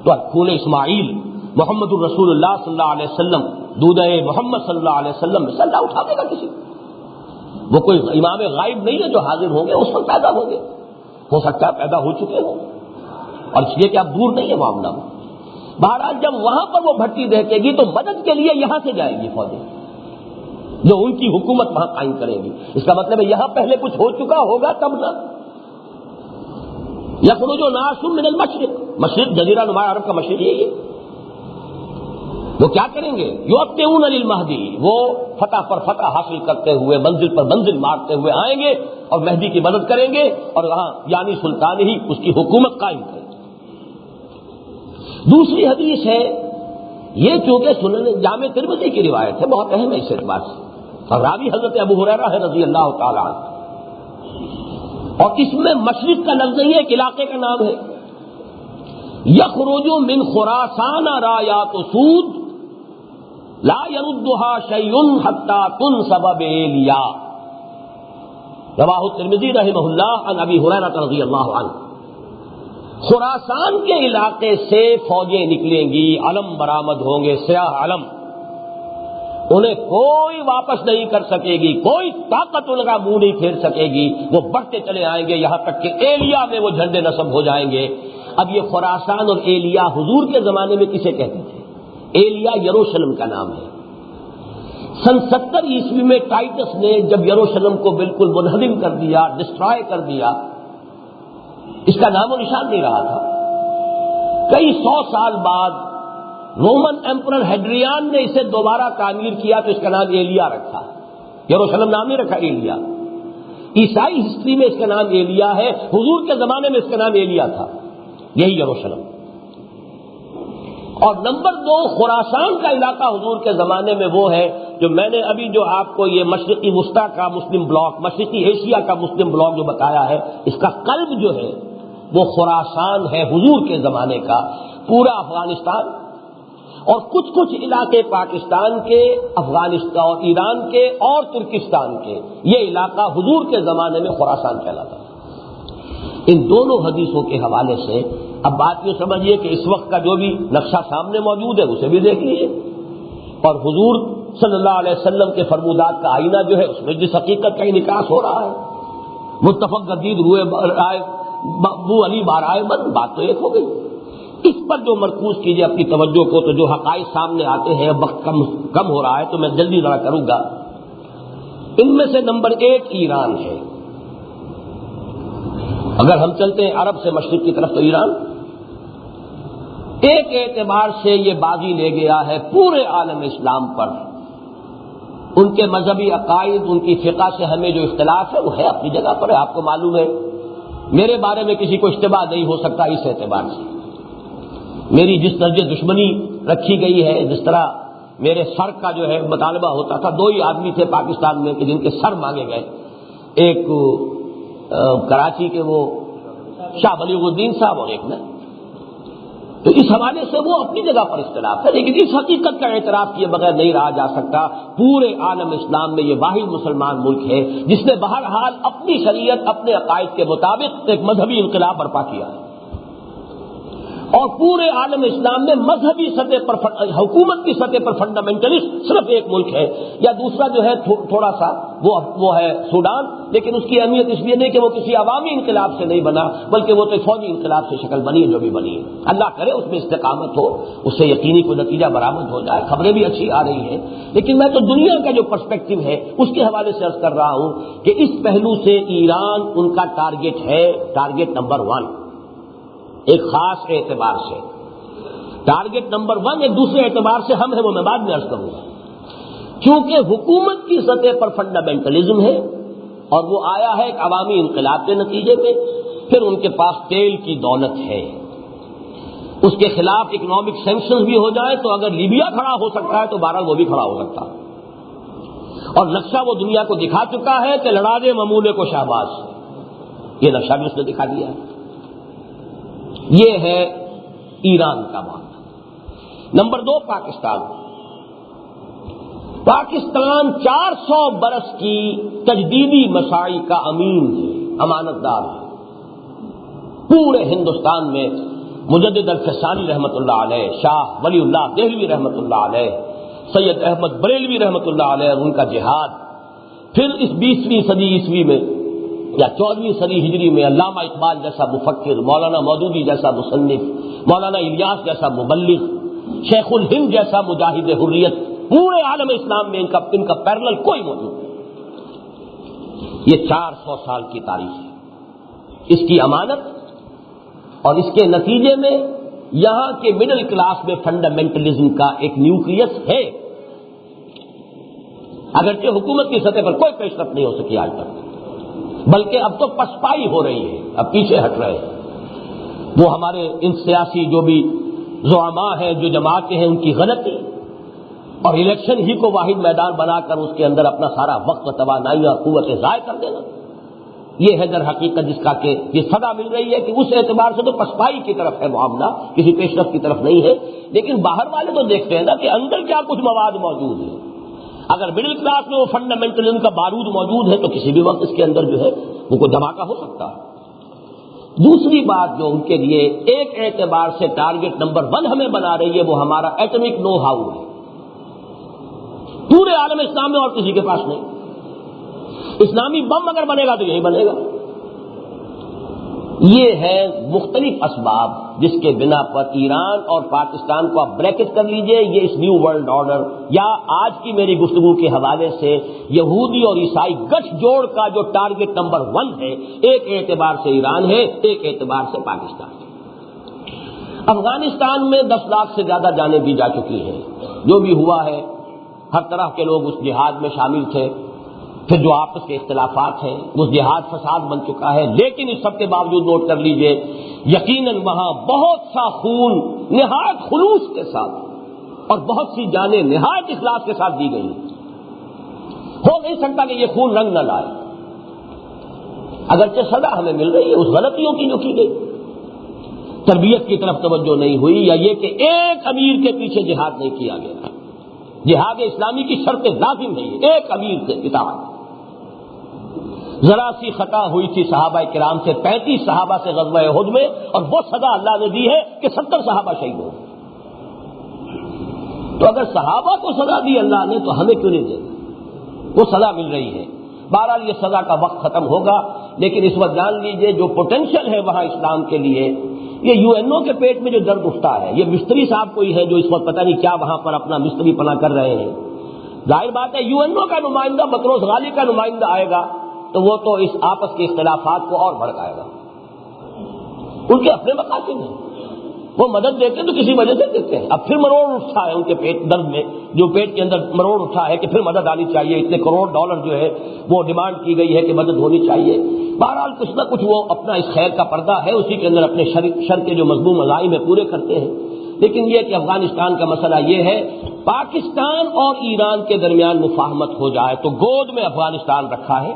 Speaker 1: تو خون اسماعیل محمد الرسول اللہ صلی اللہ علیہ وسلم، دودھ محمد صلی اللہ علیہ وسلم میں سے اللہ اٹھا دے گا کسی، وہ کوئی امام غائب نہیں ہے جو حاضر ہوں گے، اس وقت پیدا ہوں گے، ہو سکتا ہے پیدا ہو چکے ہوں، اور اس لیے کہ اب دور نہیں ہے معاملہ۔ بہرحال جب وہاں پر وہ بھٹی دہکے گی تو مدد کے لیے یہاں سے جائے گی فوجیں، جو ان کی حکومت وہاں قائم کریں گی، اس کا مطلب ہے یہاں پہلے کچھ ہو چکا ہوگا تب نہ۔ یخرج ناس من المشرق، مشرق جزیرہ نما عرب کا مشرق یہی ہے، وہ کیا کریں گے؟ یؤطئون للمہدی، وہ فتح پر فتح حاصل کرتے ہوئے، منزل پر منزل مارتے ہوئے آئیں گے اور مہدی کی مدد کریں گے، اور وہاں یعنی سلطان ہی اس کی حکومت قائم کریں گے۔ دوسری حدیث ہے، یہ چونکہ سنن جامع ترمذی کی روایت ہے، بہت اہم ہے اس اعتبار سے، اور راوی حضرت ابو ہریرہ ہے رضی اللہ تعالی عنہ، اور اس میں مشرق کا لفظ نہیں ہے، ایک علاقے کا نام ہے، یخرج من خراسان رایات سود لا يردها شيء حتى تنصب بإيلیا، رواہ الترمذی رحمہ اللہ عن ابی ہریرہ رضی اللہ عنہ۔ خراسان کے علاقے سے فوجیں نکلیں گی، علم برآمد ہوں گے، سیاہ علم، انہیں کوئی واپس نہیں کر سکے گی، کوئی طاقت ان کا منہ نہیں پھیر سکے گی، وہ بڑھتے چلے آئیں گے یہاں تک کہ ایلیا میں وہ جھنڈے نصب ہو جائیں گے۔ اب یہ خراسان اور ایلیا حضور کے زمانے میں کسے کہتے تھے؟ ایلیا یروشلم کا نام ہے۔ سن 70 عیسوی میں ٹائٹس نے جب یروشلم کو بالکل منہدم کر دیا، ڈسٹرائے کر دیا، اس کا نام و نشان نہیں رہا تھا، کئی 100 سال بعد رومن ایمپرر ہیڈریان نے اسے دوبارہ تعمیر کیا تو اس کا نام ایلیا رکھا۔ یروشلم نام نہیں رکھا، ایلیا۔ عیسائی ہسٹری میں اس کا نام ایلیا ہے، حضور کے زمانے میں اس کا نام ایلیا تھا، یہی یروشلم۔ اور نمبر 2 خراسان کا علاقہ حضور کے زمانے میں وہ ہے جو میں نے ابھی جو آپ کو یہ مشرقی وسطی کا مسلم بلاک، مشرقی ایشیا کا مسلم بلاک جو بتایا ہے، اس کا قلب جو ہے وہ خراسان ہے حضور کے زمانے کا، پورا افغانستان اور کچھ علاقے پاکستان کے، افغانستان اور ایران کے اور ترکستان کے، یہ علاقہ حضور کے زمانے میں خراسان کہلاتا ہے۔ ان دونوں حدیثوں کے حوالے سے اب بات یہ سمجھیے کہ اس وقت کا جو بھی نقشہ سامنے موجود ہے اسے بھی دیکھ لیجیے، اور حضور صلی اللہ علیہ وسلم کے فرمودات کا آئینہ جو ہے اس میں جس حقیقت کا انعکاس ہو رہا ہے، متفق گردید روئے بو علی بارائے من، بات تو ایک ہو گئی۔ اس پر جو مرکوز کیجیے اپنی توجہ کو، تو جو حقائق سامنے آتے ہیں، وقت کم ہو رہا ہے تو میں جلدی ذرا کروں گا۔ ان میں سے نمبر 1 ایران ہے۔ اگر ہم چلتے ہیں عرب سے مشرق کی طرف تو ایران ایک اعتبار سے یہ بازی لے گیا ہے پورے عالم اسلام پر۔ ان کے مذہبی عقائد، ان کی فقہ سے ہمیں جو اختلاف ہے وہ ہے اپنی جگہ پر ہے، آپ کو معلوم ہے۔ میرے بارے میں کسی کو اشتباہ نہیں ہو سکتا اس اعتبار سے۔ میری جس درجے دشمنی رکھی گئی ہے، جس طرح میرے سر کا جو ہے مطالبہ ہوتا تھا، 2 ہی آدمی تھے پاکستان میں کہ جن کے سر مانگے گئے، ایک کراچی کے وہ شاہ بلیغ الدین صاحب اور ایک میں، تو اس حوالے سے وہ اپنی جگہ پر اختلاف ہے، لیکن اس حقیقت کا اعتراف کیے بغیر نہیں رہا جا سکتا پورے عالم اسلام میں یہ واحد مسلمان ملک ہے جس نے بہرحال اپنی شریعت، اپنے عقائد کے مطابق ایک مذہبی انقلاب برپا کیا ہے، اور پورے عالم اسلام میں مذہبی سطح پر، حکومت کی سطح پر فنڈامنٹلسٹ صرف ایک ملک ہے، یا دوسرا جو ہے تھوڑا سا وہ ہے سوڈان، لیکن اس کی اہمیت اس لیے نہیں کہ وہ کسی عوامی انقلاب سے نہیں بنا، بلکہ وہ تو فوجی انقلاب سے شکل بنی ہے جو بھی بنی ہے۔ اللہ کرے اس میں استقامت ہو، اس سے یقینی کوئی نتیجہ برآمد ہو جائے، خبریں بھی اچھی آ رہی ہیں، لیکن میں تو دنیا کا جو پرسپیکٹو ہے اس کے حوالے سے عرض کر رہا ہوں کہ اس پہلو سے ایران ان کا ٹارگٹ ہے، ٹارگٹ نمبر 1 ایک خاص اعتبار سے۔ ٹارگٹ نمبر 1 ایک دوسرے اعتبار سے ہم ہیں، وہ میں بعد میں عرض کروں گا۔ چونکہ حکومت کی سطح پر فنڈامنٹلزم ہے اور وہ آیا ہے ایک عوامی انقلاب کے نتیجے میں، پھر ان کے پاس تیل کی دولت ہے، اس کے خلاف اکنامک سینکشنز بھی ہو جائیں تو اگر لیبیا کھڑا ہو سکتا ہے تو بہرحال وہ بھی کھڑا ہو سکتا، اور نقشہ وہ دنیا کو دکھا چکا ہے کہ لڑا دے ممولے کو شہباز، یہ نقشہ بھی اس نے دکھا دیا ہے۔ یہ ہے ایران کا معاملہ۔ نمبر 2 پاکستان۔ پاکستان 400 برس کی تجدیدی مساعی کا امین ہے، امانت دار ہے۔ پورے ہندوستان میں مجدد الفسانی رحمۃ اللہ علیہ، شاہ ولی اللہ دہلوی رحمۃ اللہ علیہ، سید احمد بریلوی رحمۃ اللہ علیہ اور ان کا جہاد، پھر اس 20ویں صدی عیسوی میں یا 14ویں صدی ہجری میں علامہ اقبال جیسا مفکر، مولانا مودودی جیسا مصنف، مولانا الیاس جیسا مبلغ، شیخ الہند جیسا مجاہد حریت، پورے عالم اسلام میں ان کا پیرلل کوئی موجود نہیں۔ یہ 400 سال کی تاریخ ہے، اس کی امانت اور اس کے نتیجے میں یہاں کے مڈل کلاس میں فنڈامنٹلزم کا ایک نیوکلیس ہے، اگرچہ حکومت کی سطح پر کوئی پیش رفت نہیں ہو سکی آج تک، بلکہ اب تو پسپائی ہو رہی ہے، اب پیچھے ہٹ رہے ہیں۔ وہ ہمارے ان سیاسی جو بھی زعماء ہیں، جو جماعتیں ہیں، ان کی غلطی اور الیکشن ہی کو واحد میدان بنا کر اس کے اندر اپنا سارا وقت، توانائی اور قوتیں ضائع کر دینا، یہ ہے در حقیقت جس کا کہ یہ سزا مل رہی ہے کہ اس اعتبار سے تو پسپائی کی طرف ہے معاملہ، کسی پیش رفت کی طرف نہیں ہے۔ لیکن باہر والے تو دیکھتے ہیں نا کہ اندر کیا کچھ مواد موجود ہے۔ اگر مڈل کلاس میں وہ فنڈامنٹلزم کا بارود موجود ہے تو کسی بھی وقت اس کے اندر جو ہے وہ کوئی دھماکہ ہو سکتا ہے۔ دوسری بات جو ان کے لیے ایک اعتبار سے ٹارگٹ نمبر 1 ہمیں بنا رہی ہے وہ ہمارا ایٹمک نو ہاؤ ہے۔ پورے عالم اسلام میں اور کسی کے پاس نہیں. اسلامی بم اگر بنے گا تو یہی بنے گا. یہ ہے مختلف اسباب جس کے بنا پر ایران اور پاکستان کو آپ بریکٹ کر لیجئے. یہ اس نیو ورلڈ آرڈر یا آج کی میری گفتگو کے حوالے سے یہودی اور عیسائی گٹھ جوڑ کا جو ٹارگٹ نمبر 1 ہے، ایک اعتبار سے ایران ہے، ایک اعتبار سے پاکستان ہے. افغانستان میں 10 لاکھ سے زیادہ جانیں دی جا چکی ہیں. جو بھی ہوا ہے، ہر طرح کے لوگ اس جہاد میں شامل تھے. پھر جو آپس کے اختلافات ہیں، اس جہاد فساد بن چکا ہے. لیکن اس سب کے باوجود نوٹ کر لیجئے، یقیناً وہاں بہت سا خون نہایت خلوص کے ساتھ اور بہت سی جانیں نہایت اخلاص کے ساتھ دی گئی. ہو نہیں سکتا کہ یہ خون رنگ نہ لائے. اگرچہ سزا ہمیں مل رہی ہے اس غلطیوں کی جو کی گئی، تربیت کی طرف توجہ نہیں ہوئی، یا یہ کہ ایک امیر کے پیچھے جہاد نہیں کیا گیا. جہاد اسلامی کی شرط لازم نہیں ہے ایک امیر سے اطاعت. ذرا سی خطا ہوئی تھی صحابہ کرام سے، 35 صحابہ سے غزوہ احد میں، اور وہ سزا اللہ نے دی ہے کہ 70 صحابہ شہید ہو. تو اگر صحابہ کو سزا دی اللہ نے تو ہمیں کیوں نہیں دے؟ وہ سزا مل رہی ہے. بہرحال یہ سزا کا وقت ختم ہوگا، لیکن اس وقت جان لیجئے جو پوٹینشیل ہے وہاں اسلام کے لیے، یہ UN کے پیٹ میں جو درد اٹھتا ہے، یہ مستری صاحب کوئی ہے جو اس وقت پتہ نہیں کیا وہاں پر اپنا مستری پنا کر رہے ہیں. ظاہر بات ہے UN کا نمائندہ بطرس غالی کا نمائندہ آئے گا تو وہ تو اس آپس کے اختلافات کو اور بھڑکائے گا. ان کے اپنے مقاصد ہیں، وہ مدد دیتے ہیں تو کسی وجہ سے دیتے ہیں. اب پھر مروڑ اٹھا ہے ان کے پیٹ درد میں، جو پیٹ کے اندر مروڑ اٹھا ہے کہ پھر مدد آنی چاہیے. اتنے کروڑ ڈالر جو ہے وہ ڈیمانڈ کی گئی ہے کہ مدد ہونی چاہیے. بہرحال کچھ نہ کچھ وہ اپنا اس خیر کا پردہ ہے، اسی کے اندر اپنے شر کے جو مضمون مظاہر میں پورے کرتے ہیں. لیکن یہ کہ افغانستان کا مسئلہ یہ ہے، پاکستان اور ایران کے درمیان مفاہمت ہو جائے تو گود میں افغانستان رکھا ہے.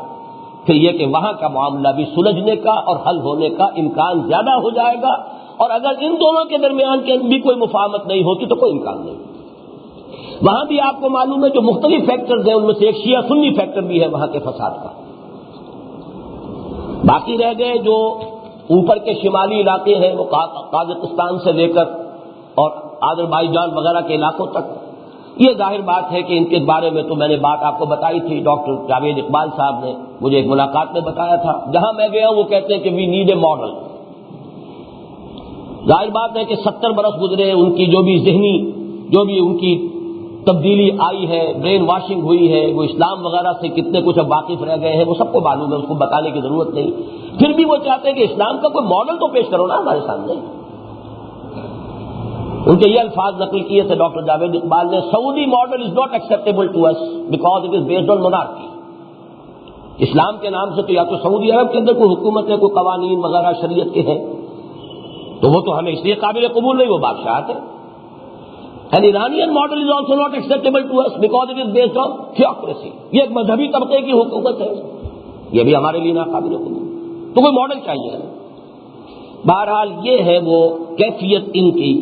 Speaker 1: پھر یہ کہ وہاں کا معاملہ بھی سلجھنے کا اور حل ہونے کا امکان زیادہ ہو جائے گا. اور اگر ان دونوں کے درمیان کے بھی کوئی مفاہمت نہیں ہوتی تو کوئی امکان نہیں. وہاں بھی آپ کو معلوم ہے جو مختلف فیکٹرز ہیں، ان میں سے ایک شیعہ سنی فیکٹر بھی ہے وہاں کے فساد کا. باقی رہ گئے جو اوپر کے شمالی علاقے ہیں، وہ قازقستان سے لے کر اور آذربائیجان وغیرہ کے علاقوں تک. یہ ظاہر بات ہے کہ ان کے بارے میں تو میں نے بات آپ کو بتائی تھی. ڈاکٹر جاوید اقبال صاحب نے مجھے ایک ملاقات میں بتایا تھا، جہاں میں گیا وہ کہتے ہیں کہ وی نیڈ اے ماڈل. ظاہر بات ہے کہ 70 برس گزرے، ان کی جو بھی ذہنی جو بھی ان کی تبدیلی آئی ہے، برین واشنگ ہوئی ہے، وہ اسلام وغیرہ سے کتنے کچھ اب واقف رہ گئے ہیں، وہ سب کو معلوم ہے، اس کو بتانے کی ضرورت نہیں. پھر بھی وہ چاہتے ہیں کہ اسلام کا کوئی ماڈل تو پیش کرو نا ہمارے سامنے. ان کے یہ الفاظ نقل کیے تھے ڈاکٹر جاوید اقبال نے، Saudi model is not acceptable to us because it is based on monarchy. اسلام کے نام سے تو یا تو سعودی عرب کے اندر کوئی حکومت ہے، کوئی قوانین وغیرہ شریعت کے ہیں، تو وہ تو ہمیں اس لیے قابل قبول نہیں، وہ بادشاہت ہے. And Iranian model is also not acceptable to us because it is based on theocracy. یہ ایک مذہبی طبقے کی حکومت ہے، یہ بھی ہمارے لیے ناقابل قبول. تو کوئی ماڈل چاہیے. بہرحال یہ ہے وہ کیفیت ان کی.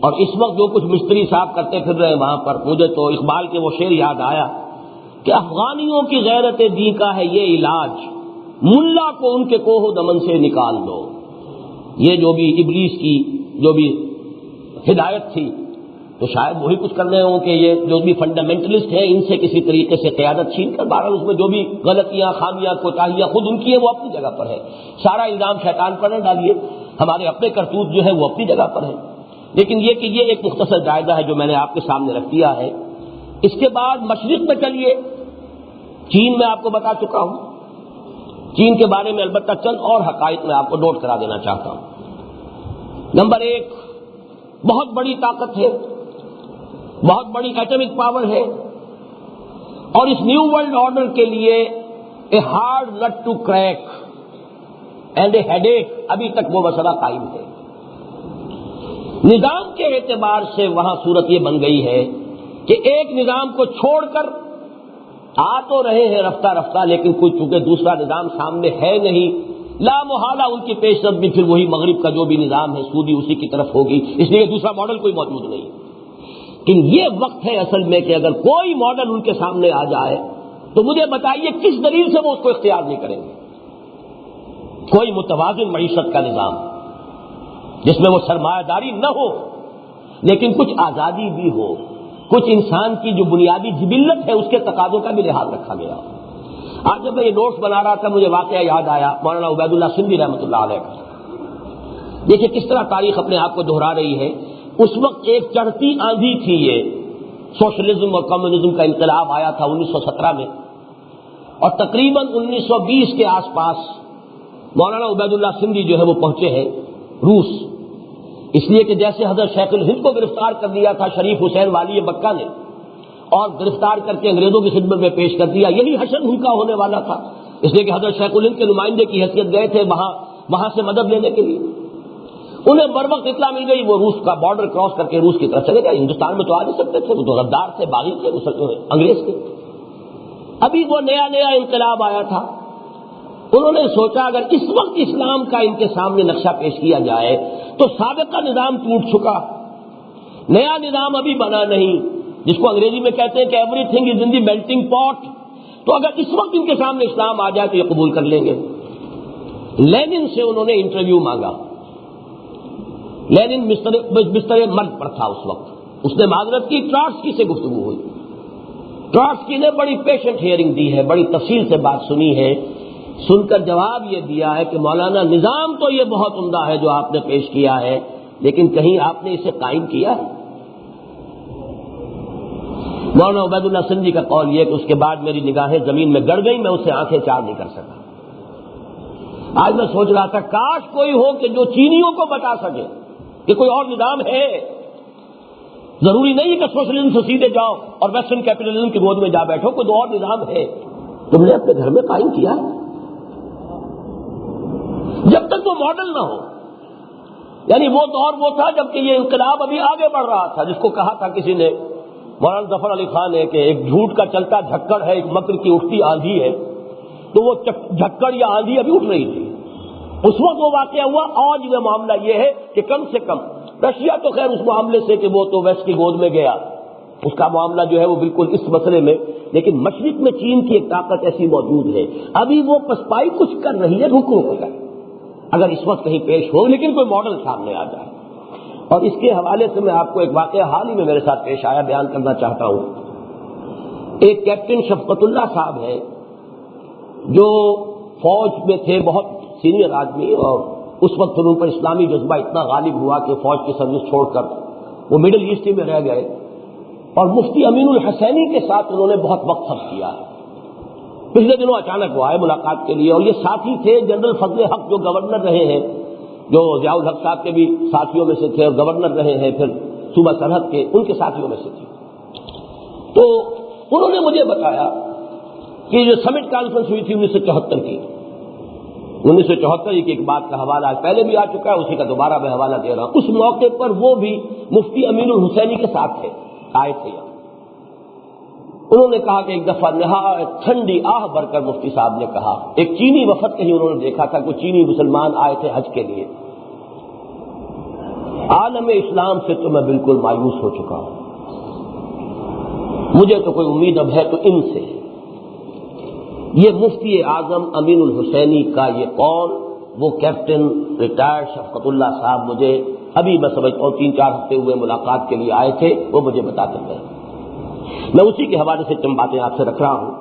Speaker 1: اور اس وقت جو کچھ مستری صاحب کرتے پھر رہے وہاں پر، مجھے تو اقبال کے وہ شعر یاد آیا کہ افغانیوں کی غیرت دی کا ہے یہ علاج، ملا کو ان کے کوہ دمن سے نکال دو. یہ جو بھی ابلیس کی جو بھی ہدایت تھی تو شاید وہی کچھ کر رہے ہوں کہ یہ جو بھی فنڈامنٹلسٹ ہیں ان سے کسی طریقے سے قیادت چھین کر، بہرحال اس میں جو بھی غلطیاں خامیاں کوتاہیاں خود ان کی ہیں وہ اپنی جگہ پر ہے. سارا الزام شیطان پر نہ ڈالیے، ہمارے اپنے کرتوت جو ہے وہ اپنی جگہ پر ہے. لیکن یہ کہ یہ ایک مختصر جائزہ ہے جو میں نے آپ کے سامنے رکھ دیا ہے. اس کے بعد مشرق میں چلیے، چین میں آپ کو بتا چکا ہوں. چین کے بارے میں البتہ چند اور حقائق میں آپ کو نوٹ کرا دینا چاہتا ہوں. نمبر 1، بہت بڑی طاقت ہے، بہت بڑی ایٹمک پاور ہے، اور اس نیو ورلڈ آرڈر کے لیے a hard nut to crack and a head ایک، ابھی تک وہ مسئلہ قائم ہے. نظام کے اعتبار سے وہاں صورت یہ بن گئی ہے کہ ایک نظام کو چھوڑ کر آ تو رہے ہیں رفتہ رفتہ، لیکن کوئی چونکہ دوسرا نظام سامنے ہے نہیں، لا محالہ ان کی پیش رفت بھی پھر وہی مغرب کا جو بھی نظام ہے سودی اسی کی طرف ہوگی، اس لیے دوسرا ماڈل کوئی موجود نہیں. لیکن یہ وقت ہے اصل میں کہ اگر کوئی ماڈل ان کے سامنے آ جائے تو مجھے بتائیے کس دلیل سے وہ اس کو اختیار نہیں کریں گے. کوئی متوازن معیشت کا نظام جس میں وہ سرمایہ داری نہ ہو لیکن کچھ آزادی بھی ہو، کچھ انسان کی جو بنیادی جبلت ہے اس کے تقاضوں کا بھی لحاظ رکھا گیا۔ آج جب میں یہ نوٹس بنا رہا تھا مجھے واقعہ یاد آیا مولانا عبید اللہ سندھی رحمۃ اللہ علیہ کا۔ دیکھیے کس طرح تاریخ اپنے آپ کو دہرا رہی ہے۔ اس وقت ایک چڑھتی آندھی تھی، یہ سوشلزم اور کمیونزم کا انقلاب آیا تھا 1917 میں، اور تقریباً 1920 کے آس پاس مولانا عبید اللہ سندھی جو ہے وہ پہنچے ہیں روس، اس لیے کہ جیسے حضرت شیخ الہند کو گرفتار کر دیا تھا شریف حسین والی مکہ نے، اور گرفتار کر کے انگریزوں کی خدمت میں پیش کر دیا، یہی حشر ان کا ہونے والا تھا، اس لیے کہ حضرت شیخ الہند کے نمائندے کی حیثیت گئے تھے وہاں سے مدد لینے کے لیے۔ انہیں بر وقت اطلاع مل گئی، وہ روس کا بارڈر کراس کر کے روس کی طرف چلے گئے۔ ہندوستان میں تو آ نہیں سکتے تھے، وہ تو غدار تھے، باغی تھے انگریز کے۔ ابھی وہ نیا انقلاب آیا تھا، انہوں نے سوچا اگر اس وقت اسلام کا ان کے سامنے نقشہ پیش کیا جائے تو سابقہ نظام ٹوٹ چکا، نیا نظام ابھی بنا نہیں، جس کو انگریزی میں کہتے ہیں کہ every thing is in the melting پاٹ، تو اگر اس وقت ان کے سامنے اسلام آ جائے تو یہ قبول کر لیں گے۔ لینن سے انہوں نے انٹرویو مانگا۔ لینن بستر مرگ پر تھا اس وقت، اس نے معذرت کی، ٹراتسکی سے گفتگو ہوئی، ٹراتسکی نے بڑی پیشنٹ ہیئرنگ دی ہے، بڑی تفصیل سے بات سنی ہے، سن کر جواب یہ دیا ہے کہ مولانا نظام تو یہ بہت عمدہ ہے جو آپ نے پیش کیا ہے، لیکن کہیں آپ نے اسے قائم کیا ہے؟ مولانا عبید اللہ سندھی کا قول یہ کہ اس کے بعد میری نگاہیں زمین میں گڑ گئی، میں اس سے آنکھیں چار نہیں کر سکا۔ آج میں سوچ رہا تھا کاش کوئی ہو کہ جو چینیوں کو بتا سکے کہ کوئی اور نظام ہے، ضروری نہیں کہ سوشلزم سے سیدھے جاؤ اور ویسٹرن کیپٹلزم کی گود میں جا بیٹھو، کوئی اور نظام ہے، تم نے اپنے گھر میں قائم کیا ہے؟ جب تک وہ ماڈل نہ ہو، یعنی وہ دور وہ تھا جب کہ یہ انقلاب ابھی آگے بڑھ رہا تھا، جس کو کہا تھا کسی نے، مولانا ظفر علی خان نے، کہ ایک جھوٹ کا چلتا جھکڑ ہے، ایک مکر کی اٹھتی آندھی ہے، تو وہ جھکڑ یا آندھی ابھی اٹھ رہی تھی اس وقت وہ واقعہ ہوا۔ آج یہ معاملہ یہ ہے کہ کم سے کم رشیا تو خیر اس معاملے سے کہ وہ تو ویسٹ کی گود میں گیا، اس کا معاملہ جو ہے وہ بالکل اس مسئلے میں، لیکن مشرق میں چین کی ایک طاقت ایسی موجود ہے، ابھی وہ پسپائی کچھ کر رہی ہے، رک کر، اگر اس وقت کہیں پیش ہو، لیکن کوئی ماڈل سامنے آ جائے۔ اور اس کے حوالے سے میں آپ کو ایک واقعہ حال ہی میں میرے ساتھ پیش آیا بیان کرنا چاہتا ہوں۔ ایک کیپٹن شفقت اللہ صاحب ہے جو فوج میں تھے، بہت سینئر آدمی، اور اس وقت ان پر اسلامی جذبہ اتنا غالب ہوا کہ فوج کی سروس چھوڑ کر وہ مڈل ایسٹ میں رہ گئے، اور مفتی امین الحسینی کے ساتھ انہوں نے بہت وقت صرف کیا۔ پچھلے دنوں اچانک وہ آئے ملاقات کے لیے، اور یہ ساتھی تھے جنرل فضل حق جو گورنر رہے ہیں، جو ضیاء الحق صاحب کے بھی ساتھیوں میں سے تھے اور گورنر رہے ہیں پھر صوبہ سرحد کے، ان کے ساتھیوں میں سے تھے۔ تو انہوں نے مجھے بتایا کہ جو سمٹ کانفرنس ہوئی تھی 1974 کی، 1974 کی ایک بات کا حوالہ آج پہلے بھی آ چکا ہے، اسی کا دوبارہ میں حوالہ دے رہا ہوں۔ اس موقع پر وہ بھی مفتی امین الحسینی کے ساتھ تھے، آئے تھے یہاں۔ انہوں نے کہا کہ ایک دفعہ نہایت ٹھنڈی آہ بھر کر مفتی صاحب نے کہا، ایک چینی وفد کہیں انہوں نے دیکھا تھا، کوئی چینی مسلمان آئے تھے حج کے لیے، عالم اسلام سے تو میں بالکل مایوس ہو چکا ہوں، مجھے تو کوئی امید اب ہے تو ان سے۔ یہ مفتی اعظم امین الحسینی کا یہ قول، وہ کیپٹن ریٹائرڈ شفقت اللہ صاحب مجھے ابھی میں سمجھتا ہوں 3-4 ہفتے ہوئے ملاقات کے لیے آئے تھے، وہ مجھے بتا کر گئے۔ میں اسی کے حوالے سے چند باتیں آپ سے رکھ رہا ہوں۔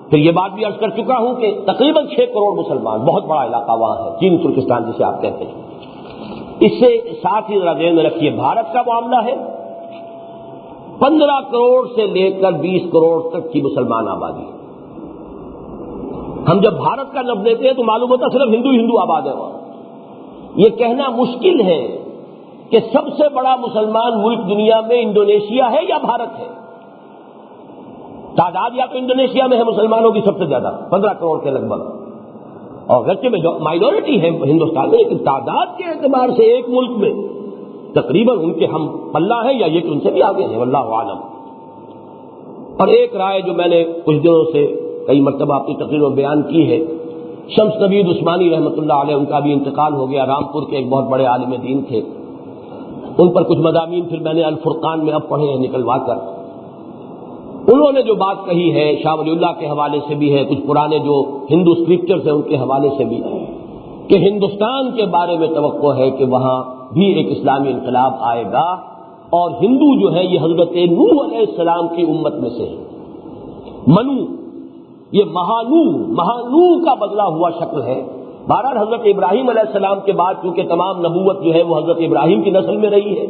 Speaker 1: پھر یہ بات بھی عرض کر چکا ہوں کہ تقریباً 6 کروڑ مسلمان، بہت بڑا علاقہ وہاں ہے، چین ترکستان جسے آپ کہتے ہیں۔ اس سے ساتھ ہی ذرا ذہن میں رکھیے بھارت کا معاملہ ہے، 15 کروڑ سے لے کر 20 کروڑ تک کی مسلمان آبادی۔ ہم جب بھارت کا لفظ لیتے ہیں تو معلوم ہوتا صرف ہندو آباد ہے وہاں۔ یہ کہنا مشکل ہے کہ سب سے بڑا مسلمان ملک دنیا میں انڈونیشیا ہے یا بھارت ہے۔ تعداد یا تو انڈونیشیا میں ہے مسلمانوں کی سب سے زیادہ، 15 کروڑ کے لگ بھگ، اور گرچہ میں مائنورٹی ہے ہندوستان میں، لیکن تعداد کے اعتبار سے ایک ملک میں تقریباً ان کے ہم پلہ ہیں، یا یہ کہ ان سے بھی آگے ہیں، واللہ عالم۔ اور ایک رائے جو میں نے کچھ دنوں سے کئی مرتبہ اپنی تقریر میں بیان کی ہے، شمس نوید عثمانی رحمۃ اللہ علیہ، ان کا بھی انتقال ہو گیا، رامپور کے ایک بہت بڑے عالم دین تھے، ان پر کچھ مضامین پھر میں نے الفرقان میں اب پڑھے ہیں نکلوا کر۔ انہوں نے جو بات کہی ہے شاہ ولی اللہ کے حوالے سے بھی ہے، کچھ پرانے جو ہندو اسکرپچرز ہیں ان کے حوالے سے بھی ہے، کہ ہندوستان کے بارے میں توقع ہے کہ وہاں بھی ایک اسلامی انقلاب آئے گا، اور ہندو جو ہے یہ حضرت نوح علیہ السلام کی امت میں سے ہے۔ منو یہ مہانو کا بدلا ہوا شکل ہے۔ بہرحال حضرت ابراہیم علیہ السلام کے بعد چونکہ تمام نبوت جو ہے وہ حضرت ابراہیم کی نسل میں رہی ہے،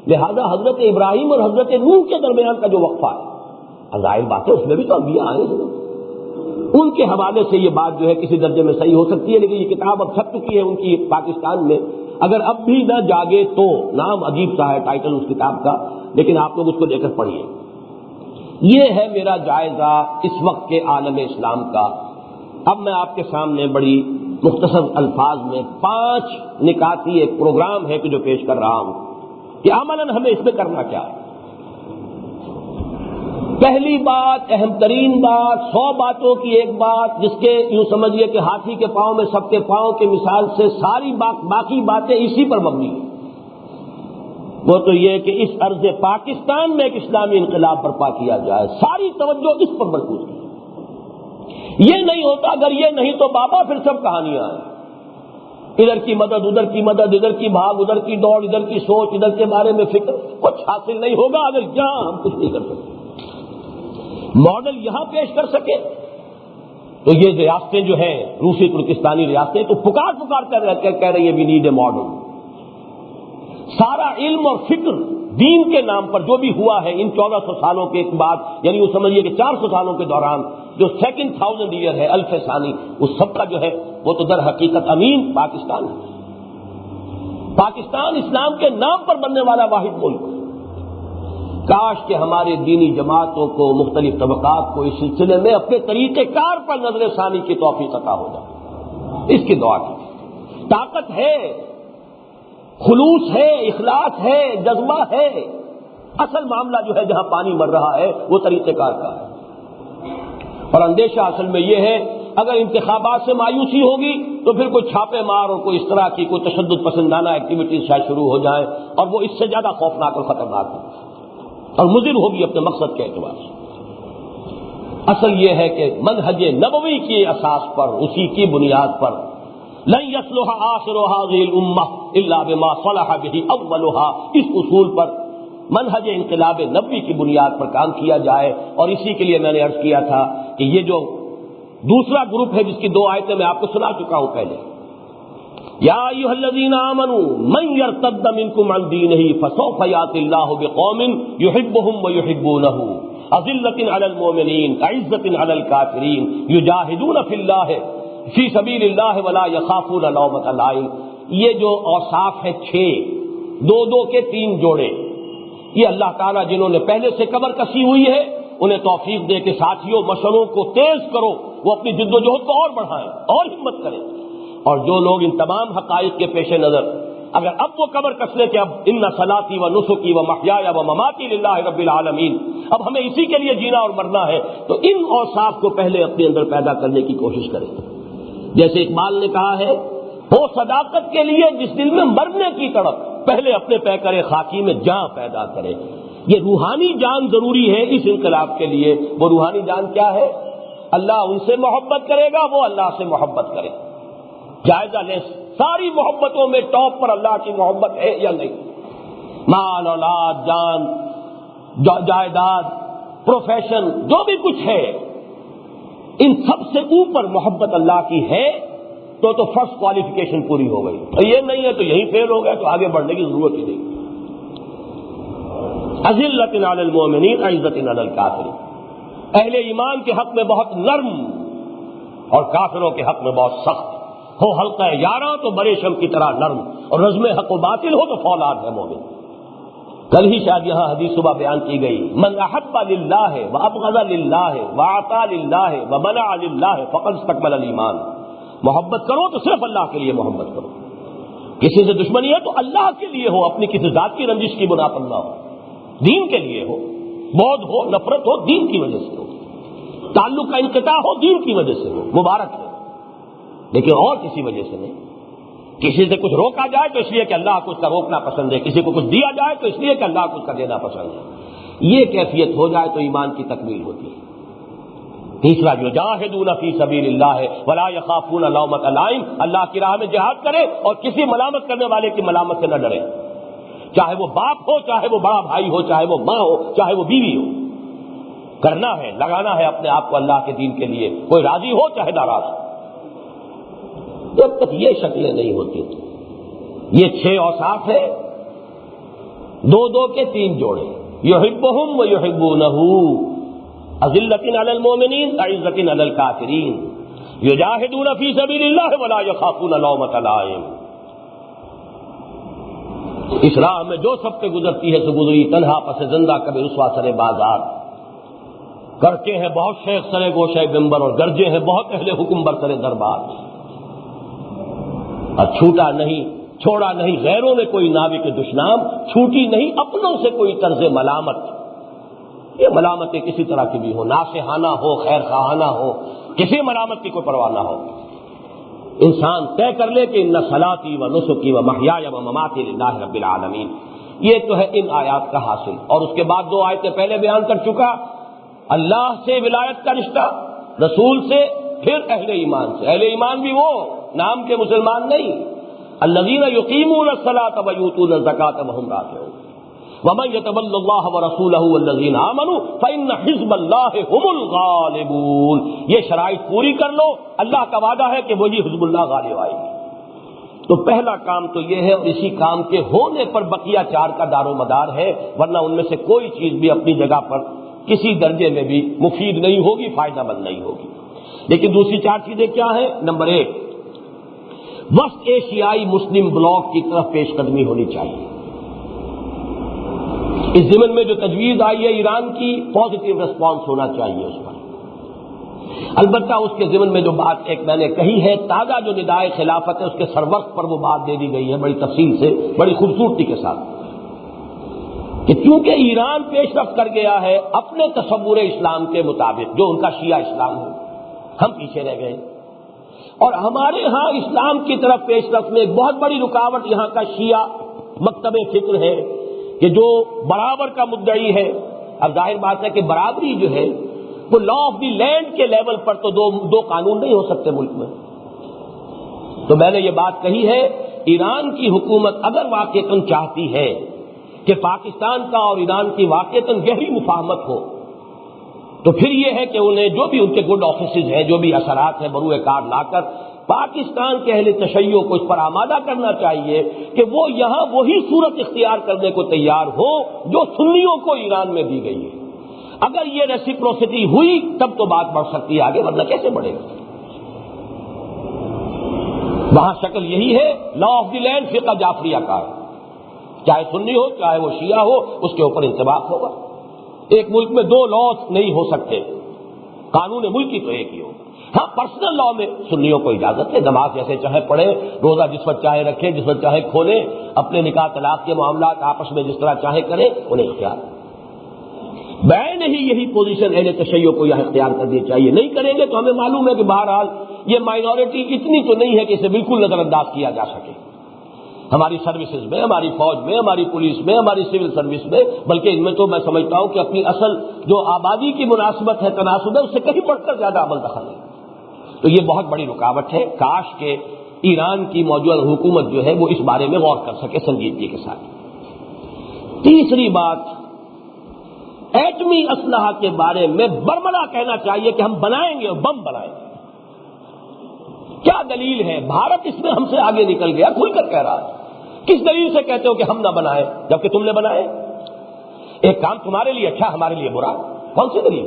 Speaker 1: لہذا حضرت ابراہیم اور حضرت نوح کے درمیان کا جو وقفہ ہے، ظاہر بات ہے اس میں بھی تو انبیاء آئے ہیں، ان کے حوالے سے یہ بات جو ہے کسی درجے میں صحیح ہو سکتی ہے، لیکن یہ کتاب اب چھپ چکی ہے ان کی پاکستان میں، اگر اب بھی نہ جاگے تو، نام عجیب سا ہے ٹائٹل اس کتاب کا، لیکن آپ لوگ اس کو لے کر پڑھیے۔ یہ ہے میرا جائزہ اس وقت کے عالم اسلام کا۔ اب میں آپ کے سامنے بڑی مختصر الفاظ میں 5 نکاتی ایک پروگرام ہے کہ جو پیش کر رہا ہوں کہ عملاً ہمیں اس میں کرنا کیا ہے۔ پہلی بات، اہم ترین بات، 100 باتوں کی ایک بات، جس کے یوں سمجھیے کہ ہاتھی کے پاؤں میں سب کے پاؤں کے مثال سے ساری باقی باتیں اسی پر مبنی ہیں، وہ تو یہ کہ اس ارض پاکستان میں ایک اسلامی انقلاب برپا کیا جائے، ساری توجہ اس پر مرکوز کی۔ یہ نہیں ہوتا، اگر یہ نہیں تو بابا پھر سب کہانیاں ہیں، ادھر کی مدد ادھر کی مدد، ادھر کی بھاگ ادھر کی دوڑ، ادھر کی سوچ ادھر کے بارے میں فکر، کچھ حاصل نہیں ہوگا اگر یہاں ہم کچھ نہیں کر سکتے۔ ماڈل یہاں پیش کر سکے تو یہ ریاستیں جو ہیں روسی ترکستانی ریاستیں تو پکار کر کہہ رہی ہیں وی نیڈ اے ماڈل۔ سارا علم اور فکر دین کے نام پر جو بھی ہوا ہے ان 1400 سالوں کے بعد، یعنی وہ سمجھیے کہ 400 سالوں کے دوران جو سیکنڈ 1000 ایئر ہے، الف ثانی، اس سب کا جو ہے وہ تو در حقیقت امین پاکستان ہے۔ پاکستان اسلام کے نام پر بننے والا واحد ملک۔ کاش کہ ہمارے دینی جماعتوں کو، مختلف طبقات کو اس سلسلے میں اپنے طریقہ کار پر نظر ثانی کی توفیق عطا ہو جائے، اس کی دعا کی۔ طاقت ہے، خلوص ہے، اخلاص ہے، جذبہ ہے، اصل معاملہ جو ہے جہاں پانی مر رہا ہے وہ طریقہ کار کا ہے۔ اور اندیشہ اصل میں یہ ہے اگر انتخابات سے مایوسی ہوگی تو پھر کوئی چھاپے مار اور کوئی اس طرح کی کوئی تشدد پسندانہ ایکٹیویٹیز شاید شروع ہو جائیں، اور وہ اس سے زیادہ خوفناک اور خطرناک ہے اور مضر ہوگی اپنے مقصد کے اعتبار سے۔ اصل یہ ہے کہ منہج نبوی کی اساس پر، اسی کی بنیاد پر، لن يصلح آخر هذه الامہ الا بما صلح به اولها، اس اصول پر منہج انقلاب نبوی کی بنیاد پر کام کیا جائے۔ اور اسی کے لیے میں نے عرض کیا تھا کہ یہ جو دوسرا گروپ ہے جس کی 2 آیتیں میں آپ کو سنا چکا ہوں پہلے، یا ایھا الذین آمنوا من یرتد منکم عن دینہ فسوف یأتی اللہ بقوم یحبهم ویحبونہ اذلۃ علی المؤمنین اعزۃ علی الکافرین یجاہدون فی اللہ فی سبیل اللہ ولا یخافون لومۃ لائم۔ یہ جو اوصاف ہیں 6، 2 کے 3 جوڑے، یہ اللہ تعالیٰ جنہوں نے پہلے سے کمر کسی ہوئی ہے انہیں توفیق دے کہ ساتھیوں مشوروں کو تیز کرو، وہ اپنی جد و جہد کو اور بڑھائیں اور ہمت کریں۔ اور جو لوگ ان تمام حقائق کے پیش نظر اگر اب وہ کمر کس لے کہ اب ان صلاتی و نسکی و محیایا و مماتی للہ رب العالمین، اب ہمیں اسی کے لیے جینا اور مرنا ہے، تو ان اوصاف کو پہلے اپنے اندر پیدا کرنے کی کوشش کریں۔ جیسے اقبال نے کہا ہے، ہو صداقت کے لیے جس دل میں مرنے کی تڑپ، پہلے اپنے پیکر خاکی میں جان پیدا کرے۔ یہ روحانی جان ضروری ہے اس انقلاب کے لیے۔ وہ روحانی جان کیا ہے؟ اللہ ان سے محبت کرے گا، وہ اللہ سے محبت کرے۔ جائزہ لیں، ساری محبتوں میں ٹاپ پر اللہ کی محبت ہے یا نہیں؟ مال، اولاد، جان، جائیداد، پروفیشن، جو بھی کچھ ہے، ان سب سے اوپر محبت اللہ کی ہے تو فرسٹ کوالیفیکیشن پوری ہو گئی۔ اور یہ نہیں ہے تو یہیں فیل ہو گئے تو آگے بڑھنے کی ضرورت ہی نہیں۔ اذلۃ علی المؤمنین اعزۃ علی الکافرین، اہل ایمان کے حق میں بہت نرم اور کافروں کے حق میں بہت سخت ہو۔ حلقہ 11 تو برے شم کی طرح نرم، اور رزم حق و باطل ہو تو فولاد ہے مومن۔ کل ہی شاید یہاں حدیث صبح بیان کی گئی، من احب للہ وابغض للہ واعطى للہ ومنع للہ فقد استکمل الایمان۔ محبت کرو تو صرف اللہ کے لیے محبت کرو، کسی سے دشمنی ہے تو اللہ کے لیے ہو، اپنی کسی ذات کی رنجش کی بنا پر نہ ہو، دین کے لیے ہو، بغض ہو، نفرت ہو، دین کی وجہ سے ہو، تعلق کا انقطاع ہو، دین کی وجہ سے ہو، مبارک ہے، لیکن اور کسی وجہ سے نہیں۔ کسی سے کچھ روکا جائے تو اس لیے کہ اللہ کو اس کا روکنا پسند ہے، کسی کو کچھ دیا جائے تو اس لیے کہ اللہ کو اس کا دینا پسند ہے۔ یہ کیفیت ہو جائے تو ایمان کی تکمیل ہوتی ہے۔ تیسرا، یجاہدون فی سبیل اللہ ولا یخافون لومۃ لائم، اللہ کی راہ میں جہاد کرے اور کسی ملامت کرنے والے کی ملامت سے نہ ڈرے۔
Speaker 2: چاہے وہ باپ ہو، چاہے وہ بڑا بھائی ہو، چاہے وہ ماں ہو، چاہے وہ بیوی ہو، کرنا ہے، لگانا ہے اپنے آپ کو اللہ کے دین کے لیے، کوئی راضی ہو چاہے ناراض ہو۔ جب تک یہ شکلیں نہیں ہوتی، یہ 6 اوصاف ہے، 2 کے 3 جوڑے، یحبہم و یحبونہ، اذلۃ علی المؤمنین اعزۃ علی الکافرین، یجاہدون فی سبیل اللہ ولا یخافون لومۃ لائم۔ اس راہ میں جو سب پہ گزرتی ہے سو گزری، تنہا پس زندہ کبھی رسوا سر بازار، کرتے ہیں بہت شیخ سرے گوشے ممبر، اور گرجے ہیں بہت اہل حکم بر سرے دربار، اور چھوٹا نہیں چھوڑا نہیں غیروں نے کوئی ناوی کے دشنام، چھوٹی نہیں اپنوں سے کوئی طرز ملامت۔ یہ ملامتیں کسی طرح کی بھی ہو، ناصحانہ ہو، خیر خواہانہ ہو، کسی ملامت کی کوئی پرواہ نہ ہو، انسان طے کر لے کہ ان صلاتی و نسکی و محیای و مماتی للہ رب العالمین۔ یہ تو ہے ان آیات کا حاصل۔ اور اس کے بعد 2 آیتیں پہلے بیان کر چکا، اللہ سے ولایت کا رشتہ، رسول سے، پھر اہل ایمان سے۔ اہل ایمان بھی وہ نام کے مسلمان نہیں، الذین یقیمون الصلاۃ ویؤتون الزکاۃ وہم راکعون، ومن یتول اللہ ورسولہ والذین آمنوا فإن حزب اللہ هم الغالبون۔ یہ شرائط پوری کر لو، اللہ کا وعدہ ہے کہ وہی حزب اللہ غالب آئے گی۔ تو پہلا کام تو یہ ہے، اور اسی کام کے ہونے پر بقیہ 4 کا دار و مدار ہے، ورنہ ان میں سے کوئی چیز بھی اپنی جگہ پر کسی درجے میں بھی مفید نہیں ہوگی، فائدہ مند نہیں ہوگی۔ لیکن دوسری 4 چیزیں کیا ہیں؟ نمبر 1، وسط ایشیائی مسلم بلاک کی طرف پیش قدمی ہونی چاہیے۔ اس ضمن میں جو تجویز آئی ہے ایران کی، پازیٹیو ریسپانس ہونا چاہیے اس پر۔ البتہ اس کے ضمن میں جو بات ایک میں نے کہی ہے، تازہ جو ندائے خلافت ہے اس کے سروقت پر وہ بات دے دی گئی ہے بڑی تفصیل سے، بڑی خوبصورتی کے ساتھ، کہ چونکہ ایران پیش رفت کر گیا ہے اپنے تصور اسلام کے مطابق، جو ان کا شیعہ اسلام ہے، ہم پیچھے رہ گئے، اور ہمارے ہاں اسلام کی طرف پیش رفت میں ایک بہت بڑی رکاوٹ یہاں کا شیعہ مکتب فکر ہے، کہ جو برابر کا مدعی ہے۔ اب ظاہر بات ہے کہ برابری جو ہے وہ لا آف دی لینڈ کے لیول پر تو دو قانون نہیں ہو سکتے ملک میں۔ تو میں نے یہ بات کہی ہے، ایران کی حکومت اگر واقعتاً چاہتی ہے کہ پاکستان کا اور ایران کی واقعتاً گہری مفاہمت ہو، تو پھر یہ ہے کہ انہیں جو بھی ان کے گڈ آفیسز ہیں، جو بھی اثرات ہیں، بروئے کار لا کر پاکستان کے اہل تشیع کو اس پر آمادہ کرنا چاہیے کہ وہ یہاں وہی صورت اختیار کرنے کو تیار ہو جو سنیوں کو ایران میں دی گئی ہے۔ اگر یہ ریسیپروسٹی ہوئی تب تو بات بڑھ سکتی ہے آگے، ورنہ کیسے بڑھے گا؟ وہاں شکل یہی ہے، لا آف دی لینڈ فقہ جعفریہ کا ہے، چاہے سنی ہو چاہے وہ شیعہ ہو، اس کے اوپر انطباق ہوگا۔ ایک ملک میں 2 لاز نہیں ہو سکتے، قانون ملکی تو ایک ہی ہو۔ ہاں پرسنل لا میں سنیوں کو اجازت ہے، نماز جیسے چاہے پڑھیں، روزہ جس وقت چاہے رکھیں، جس وقت چاہے کھولیں، اپنے نکاح طلاق کے معاملات آپس میں جس طرح چاہے کریں، انہیں اختیار۔ بین ہی یہی پوزیشن اہل تشیع کو یہاں اختیار کرنی چاہیے۔ نہیں کریں گے تو ہمیں معلوم ہے کہ بہرحال یہ مائنورٹی اتنی تو نہیں ہے کہ اسے بالکل نظر انداز کیا جا سکے، ہماری سروسز میں، ہماری فوج میں، ہماری پولیس میں، ہماری سول سروس میں، بلکہ ان میں تو میں سمجھتا ہوں کہ اپنی اصل جو آبادی کی مناسبت ہے، تناسب ہے، اس سے کہیں بڑھ کر زیادہ عمل دخل ہے۔ تو یہ بہت بڑی رکاوٹ ہے، کاش کہ ایران کی موجودہ حکومت جو ہے وہ اس بارے میں غور کر سکے سنجیدگی کے ساتھ۔ تیسری بات، ایٹمی اسلحہ کے بارے میں برملا کہنا چاہیے کہ ہم بنائیں گے اور بم بنائیں گے۔ کیا دلیل ہے؟ بھارت اس میں ہم سے آگے نکل گیا، کھل کر کہہ رہا ہے۔ کس دلیل سے کہتے ہو کہ ہم نہ بنائیں جبکہ تم نے بنائے؟ ایک کام تمہارے لیے اچھا، ہمارے لیے برا، کون سی دلیل؟